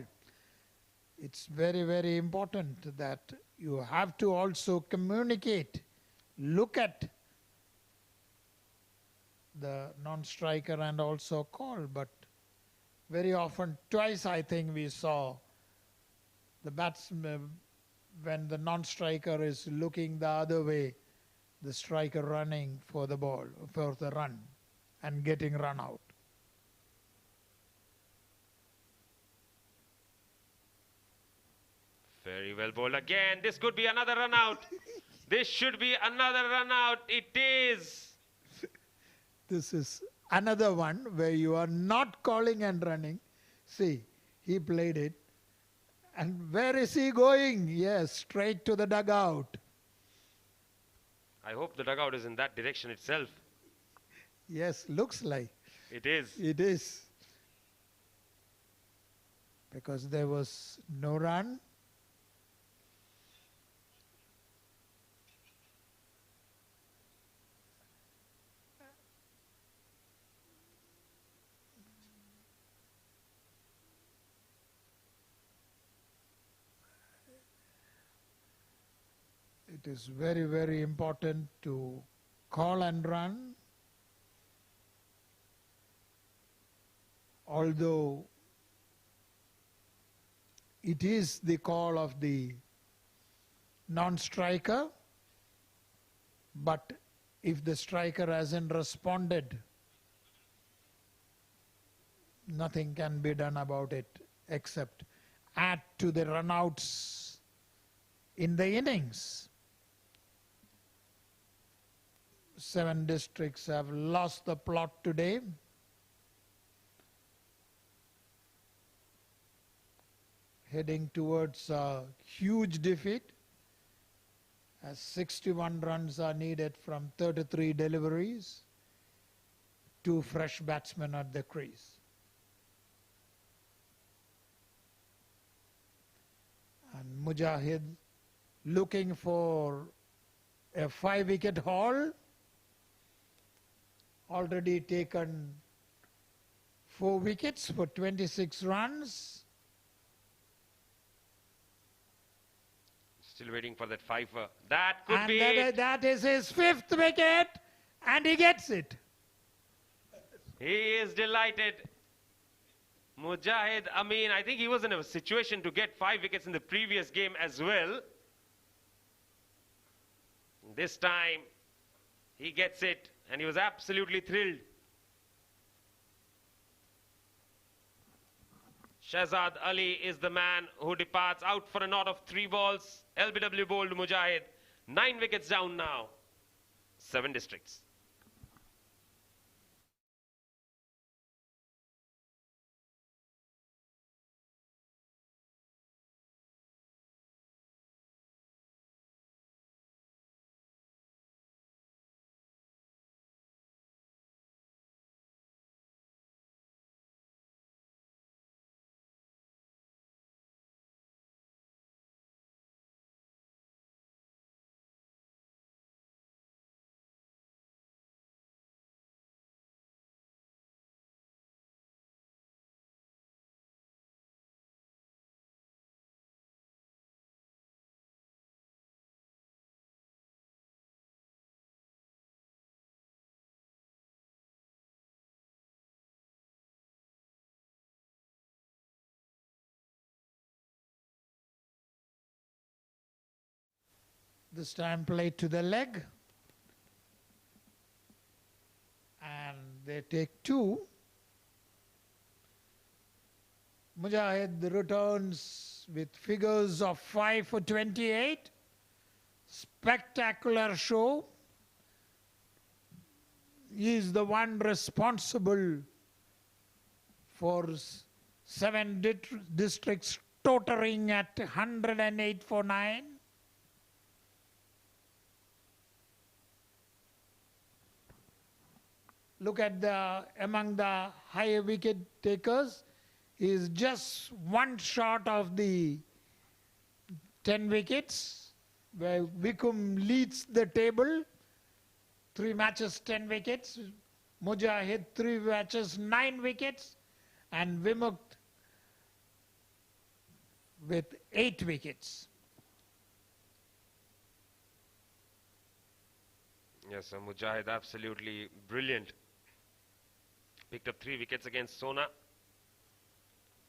It's very, very important that you have to also communicate, look at the non-striker and also call. But very often, twice I think we saw the batsman, when the non-striker is looking the other way, the striker running for the ball, for the run and getting run out. Very well bowled again. This could be another run out. This should be another run out. It is. This is another one where you are not calling and running. See, he played it. And where is he going? Yes, straight to the dugout. I hope the dugout is in that direction itself. Yes, looks like. It is. It is. Because there was no run. It is very, very important to call and run. Although it is the call of the non-striker, but if the striker hasn't responded, nothing can be done about it except add to the runouts in the innings. 7 districts have lost the plot today. Heading towards a huge defeat, as 61 runs are needed from 33 deliveries. 2 fresh batsmen at the crease. And Mujahid looking for a 5-wicket haul. Already taken 4 wickets for 26 runs. Still waiting for that fifer. That could be And it. that is his 5th wicket, and he gets it. He is delighted. Mujahid, I mean, I think he was in a situation to get 5 wickets in the previous game as well. This time, he gets it, and he was absolutely thrilled. Shahzad Ali is the man who departs out for a knot of 3 balls. LBW bowled Mujahid. 9 wickets down now. 7 districts. This time played to the leg. And they take 2. Mujahid returns with figures of 5 for 28. Spectacular show. He is the one responsible for 7 districts tottering at 108 for 9. Look at among the higher wicket takers, he is just 1 short of the 10 wickets, where Vikum leads the table. 3 matches, 10 wickets. Mujahid, 3 matches, 9 wickets. And Vimukt with 8 wickets. Yes, Mujahid absolutely brilliant. Picked up 3 wickets against Sona.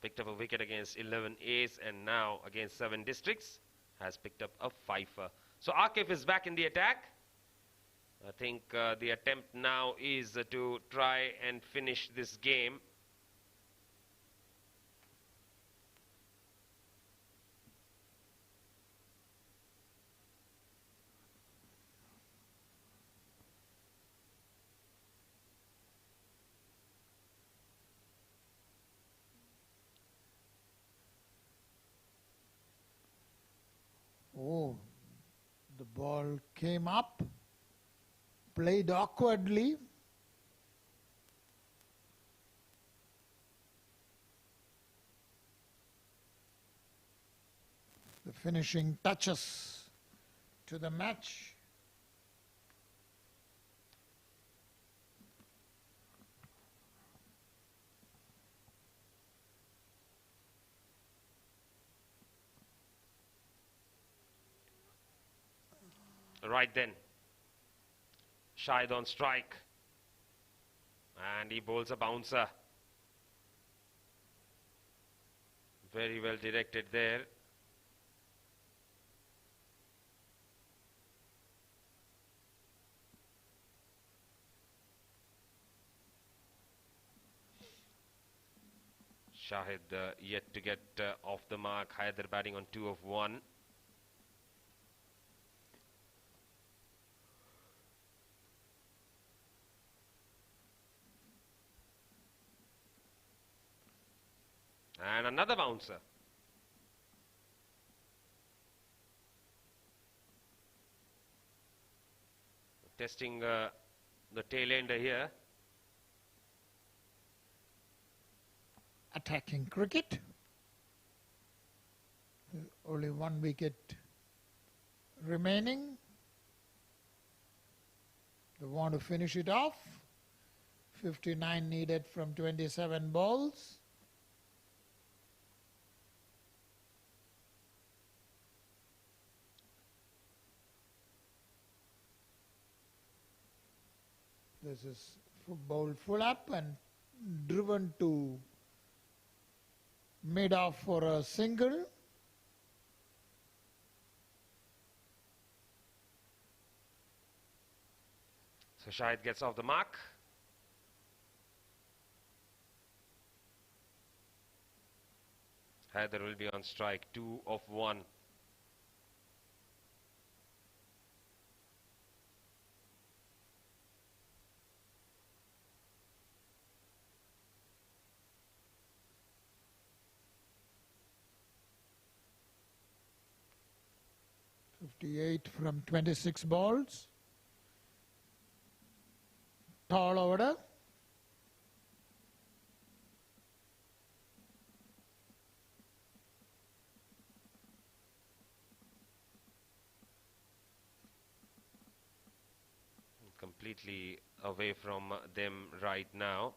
Picked up a wicket against 11 A's, and now against 7 districts has picked up a fifer. So Akif is back in the attack. I think the attempt now is to try and finish this game. Oh, the ball came up, played awkwardly. The finishing touches to the match. Right then, Shahid on strike, and he bowls a bouncer. Very well directed there. Shahid yet to get off the mark. Haider batting on 2 of 1. And another bouncer. Testing the tail ender here. Attacking cricket. Only 1 wicket remaining. They want to finish it off. 59 needed from 27 balls. This is bowled full up and driven to mid-off for a single. So Shahid gets off the mark. Haider will be on strike, 2 of 1. .58 from 26 balls. Tall order. Completely away from them right now.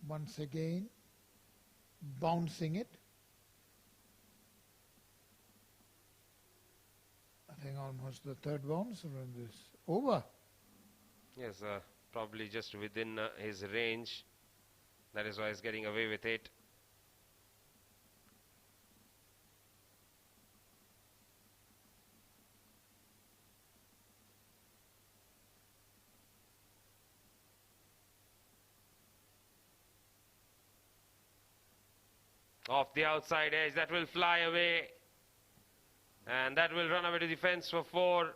Once again, bouncing it. I think almost the third bounce from this over. Yes, probably just within his range. That is why he's getting away with it. Off the outside edge, that will fly away. And that will run away to the fence for 4.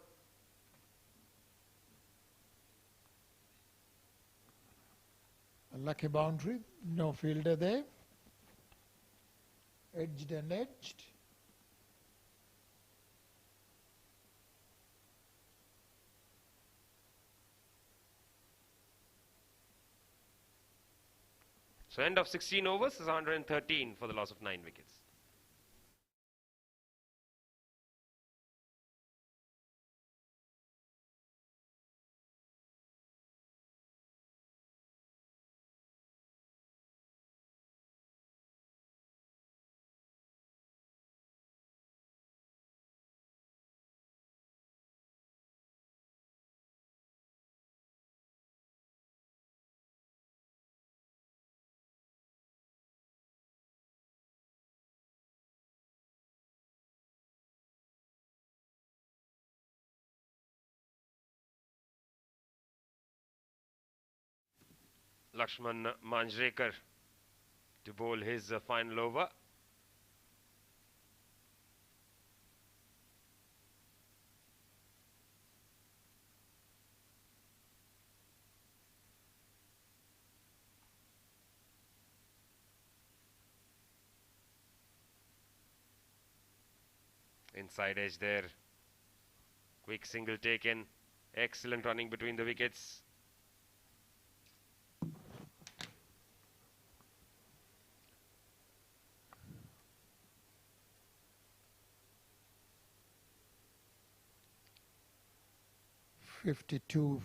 A lucky boundary, no fielder there. Edged and edged. So end of 16 overs is 113 for the loss of 9 wickets. Lakshman Manjrekar to bowl his final over. Inside edge there. Quick single taken. Excellent running between the wickets. .52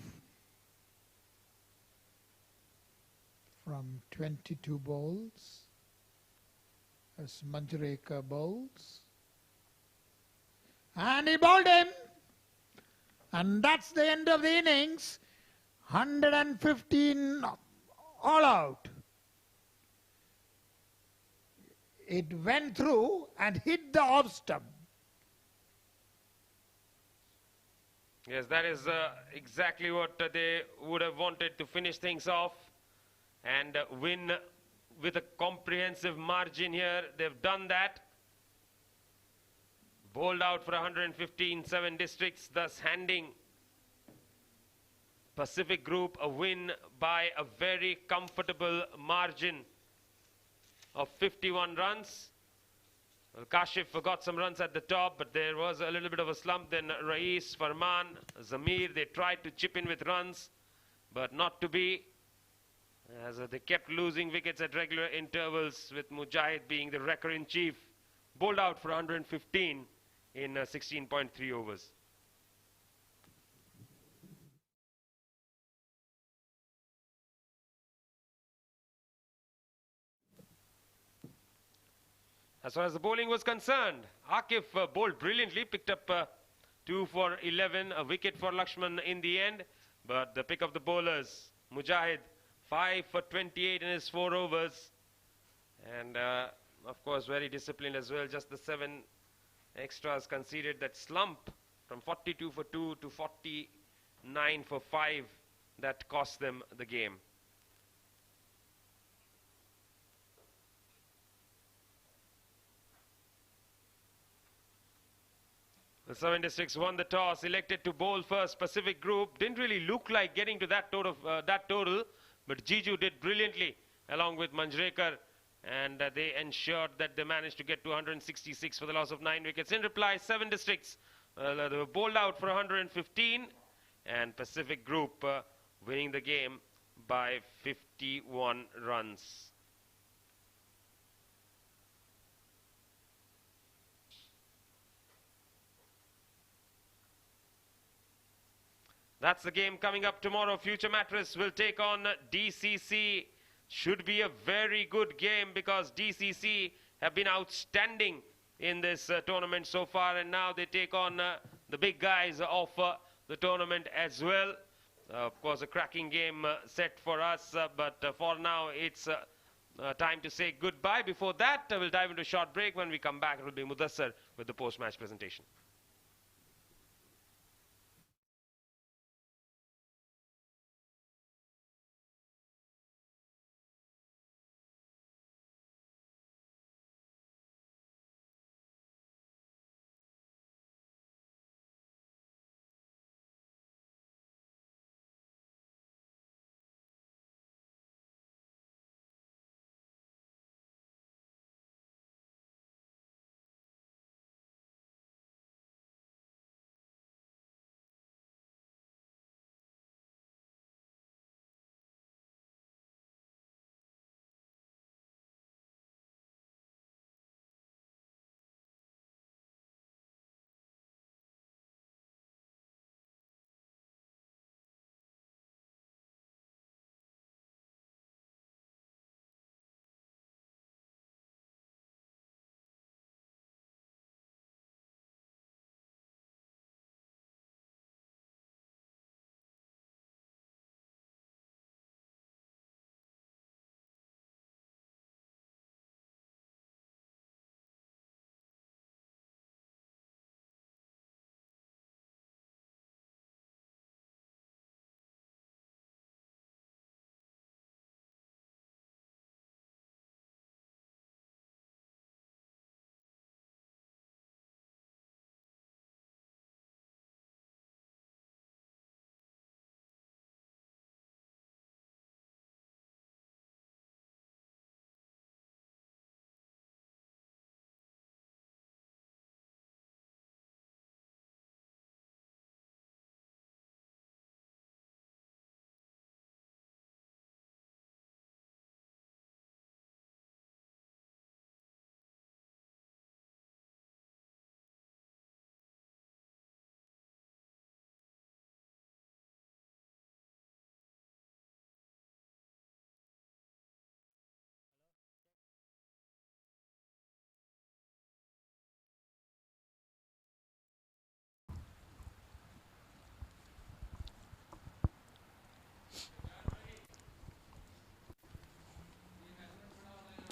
from 22 balls as Manjrekar bowls. And he bowled him. And that's the end of the innings. 115 all out. It went through and hit the off stump. Yes, that is exactly what they would have wanted to finish things off and win with a comprehensive margin here. They've done that. Bowled out for 115, 7 districts, thus handing Pacific Group a win by a very comfortable margin of 51 runs. Well, Kashif got some runs at the top, but there was a little bit of a slump. Then Rais, Farman, Zamir, they tried to chip in with runs, but not to be, as they kept losing wickets at regular intervals, with Mujahid being the wrecker-in-chief, bowled out for 115 in 16.3 overs. As far as the bowling was concerned, Akif bowled brilliantly, picked up 2 for 11, a wicket for Lakshman in the end. But the pick of the bowlers, Mujahid, 5 for 28 in his 4 overs. And of course, very disciplined as well. Just the 7 extras conceded. That slump from 42 for 2 to 49 for 5 that cost them the game. The 76 won the toss, elected to bowl first. Pacific Group didn't really look like getting to that total, but Jiju did brilliantly along with Manjrekar, and they ensured that they managed to get to 166 for the loss of 9 wickets. In reply, 7 districts they were bowled out for 115, and Pacific Group winning the game by 51 runs. That's the game coming up tomorrow. Future Mattress will take on DCC. Should be a very good game because DCC have been outstanding in this tournament so far, and now they take on the big guys of the tournament as well. Of course, a cracking game set for us, but for now it's time to say goodbye. Before that, we'll dive into a short break. When we come back, it will be Mudassar with the post-match presentation.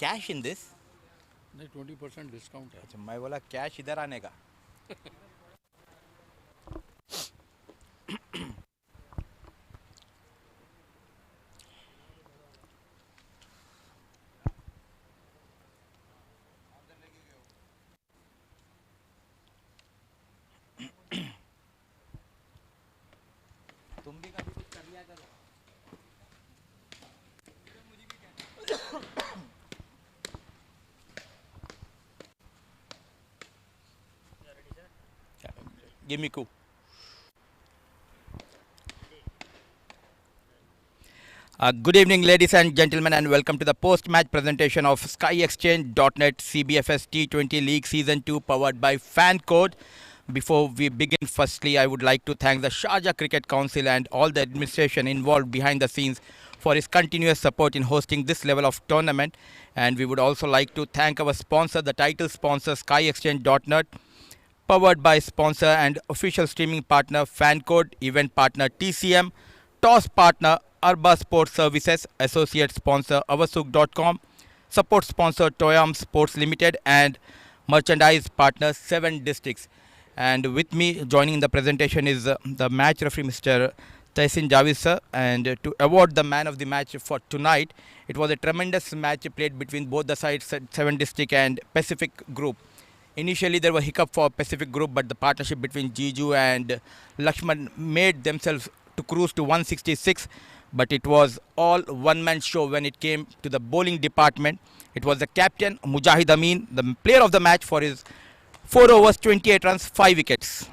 Cash in this नहीं 20% discount है. अच्छा मैं बोला cash इधर आने का तुम भी कभी कुछ कर लिया Give me coup. Good evening, ladies and gentlemen, and welcome to the post-match presentation of SkyExchange.net CBFS T20 League Season 2 powered by Fan Code. Before we begin, firstly, I would like to thank the Sharjah Cricket Council and all the administration involved behind the scenes for its continuous support in hosting this level of tournament. And we would also like to thank our sponsor, the title sponsor, SkyExchange.net, powered by sponsor and official streaming partner FanCode, event partner TCM, toss partner Arba Sports Services, associate sponsor Avasuk.com, support sponsor Toyam Sports Limited, and merchandise partner 7 Districts. And with me joining in the presentation is the match referee Mr. Taisin Javis sir, and to award the man of the match for tonight, it was a tremendous match played between both the sides, 7 District and Pacific Group. Initially, there were hiccup for Pacific Group, but the partnership between Jiju and Lakshman made themselves to cruise to 166. But it was all one-man show when it came to the bowling department. It was the captain, Mujahid Amin, the player of the match for his 4 overs, 28 runs, 5 wickets.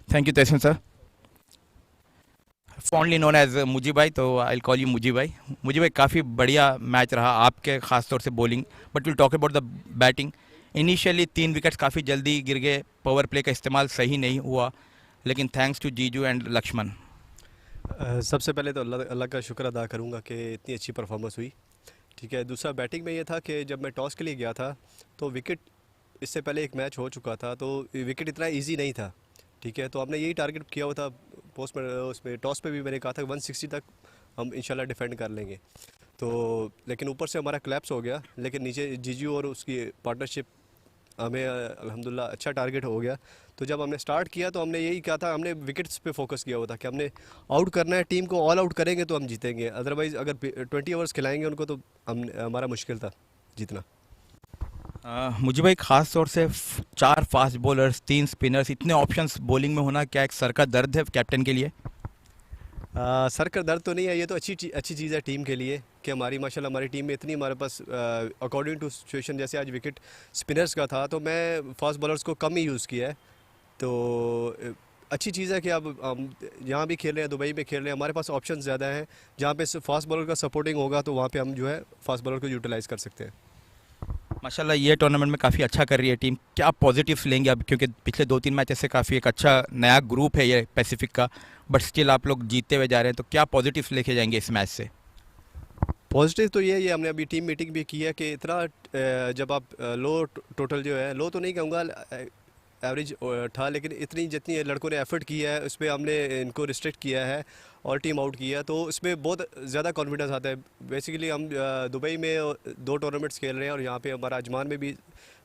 Thank you, Taisun sir. Fondly known as Muji bhai, तो I call you मुजी भाई. मुजी भाई, काफ़ी बढ़िया match रहा आपके खास तौर से bowling, but will talk about the batting. Initially 3 wickets काफ़ी जल्दी गिर गए, पावर प्ले का इस्तेमाल सही नहीं हुआ, लेकिन थैंक्स टू जीजू एंड लक्ष्मण. सबसे पहले तो अल्लाह का शुक्र अदा करूँगा कि इतनी अच्छी परफॉर्मेंस हुई. ठीक है. दूसरा बैटिंग में ये था कि जब मैं टॉस के लिए गया था तो विकेट, इससे पहले एक मैच हो चुका था तो विकेट इतना ईजी नहीं था. ठीक है. तो हमने यही टारगेट किया हुआ था. पोस्ट में उसमें टॉस पे भी मैंने कहा था 160 तक हम इंशाल्लाह डिफेंड कर लेंगे. तो लेकिन ऊपर से हमारा क्लैप्स हो गया, लेकिन नीचे जीजू और उसकी पार्टनरशिप हमें अल्हम्दुलिल्लाह अच्छा टारगेट हो गया. तो जब हमने स्टार्ट किया तो हमने यही कहा था, हमने विकेट्स पे फोकस किया हुआ था कि हमने आउट करना है, टीम को ऑल आउट करेंगे तो हम जीतेंगे. अदरवाइज़ अगर 20 ओवर्स खिलाएंगे उनको तो हमारा मुश्किल था जीतना. मुझे भाई, ख़ास तौर से 4 फास्ट बॉलर्स, 3 स्पिनर्स, इतने ऑप्शंस बॉलिंग में होना क्या एक सर का दर्द है कैप्टन के लिए? सर का दर्द तो नहीं है, ये तो अच्छी चीज़ है टीम के लिए कि हमारी माशाल्लाह हमारी टीम में इतनी हमारे पास अकॉर्डिंग टू सिचुएशन, जैसे आज विकेट स्पिनर्स का था तो मैं फास्ट बॉलर्स को कम ही यूज़ किया है. तो अच्छी चीज़ है कि अब हम यहाँ भी खेल रहे हैं, दुबई में खेल रहे हैं, हमारे पास ऑप्शन ज़्यादा हैं. जहाँ पे फास्ट बॉलर का सपोर्टिंग होगा तो वहाँ पे हम जो है फास्ट बॉलर को यूटिलाइज़ कर सकते हैं. माशाल्लाह ये टूर्नामेंट में काफ़ी अच्छा कर रही है टीम. क्या पॉजिटिव्स लेंगे अब, क्योंकि पिछले 2-3 मैचेस से काफ़ी एक अच्छा नया ग्रुप है ये पैसिफिक का, बट स्टिल आप लोग जीतते हुए जा रहे हैं, तो क्या पॉजिटिव्स लेके जाएंगे इस मैच से? पॉजिटिव तो ये हमने अभी टीम मीटिंग भी की है कि इतना जब आप लो टोटल जो है, लो तो नहीं कहूँगा, एवरेज था, लेकिन इतनी जितनी लड़कों ने एफर्ट किया है उस पर हमने इनको रिस्ट्रिक्ट किया है और टीम आउट किया, तो इसमें बहुत ज़्यादा कॉन्फिडेंस आता है. बेसिकली हम दुबई में 2 टूर्नामेंट्स खेल रहे हैं और यहाँ पे हमारा अजमान में भी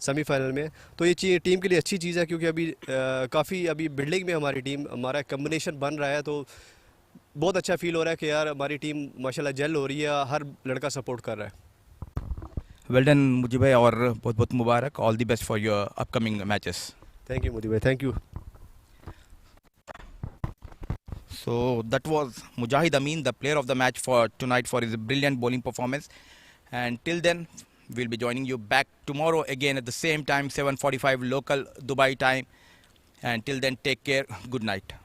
सेमीफाइनल में, तो ये चीज़ टीम के लिए अच्छी चीज़ है क्योंकि अभी काफ़ी अभी बिल्डिंग में हमारी टीम, हमारा कम्बिनेशन बन रहा है. तो बहुत अच्छा फील हो रहा है कि यार हमारी टीम माशाल्लाह जेल हो रही है, हर लड़का सपोर्ट कर रहा है. वेल डन मुझे भाई, और बहुत बहुत मुबारक. All the best for your upcoming matches. Thank you Modi bhai, thank you. So that was Mujahid Amin, the player of the match for tonight, for his brilliant bowling performance. And till then, we'll be joining you back tomorrow again at the same time, 7:45 local Dubai time. And till then, take care. Good night.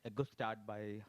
A good start by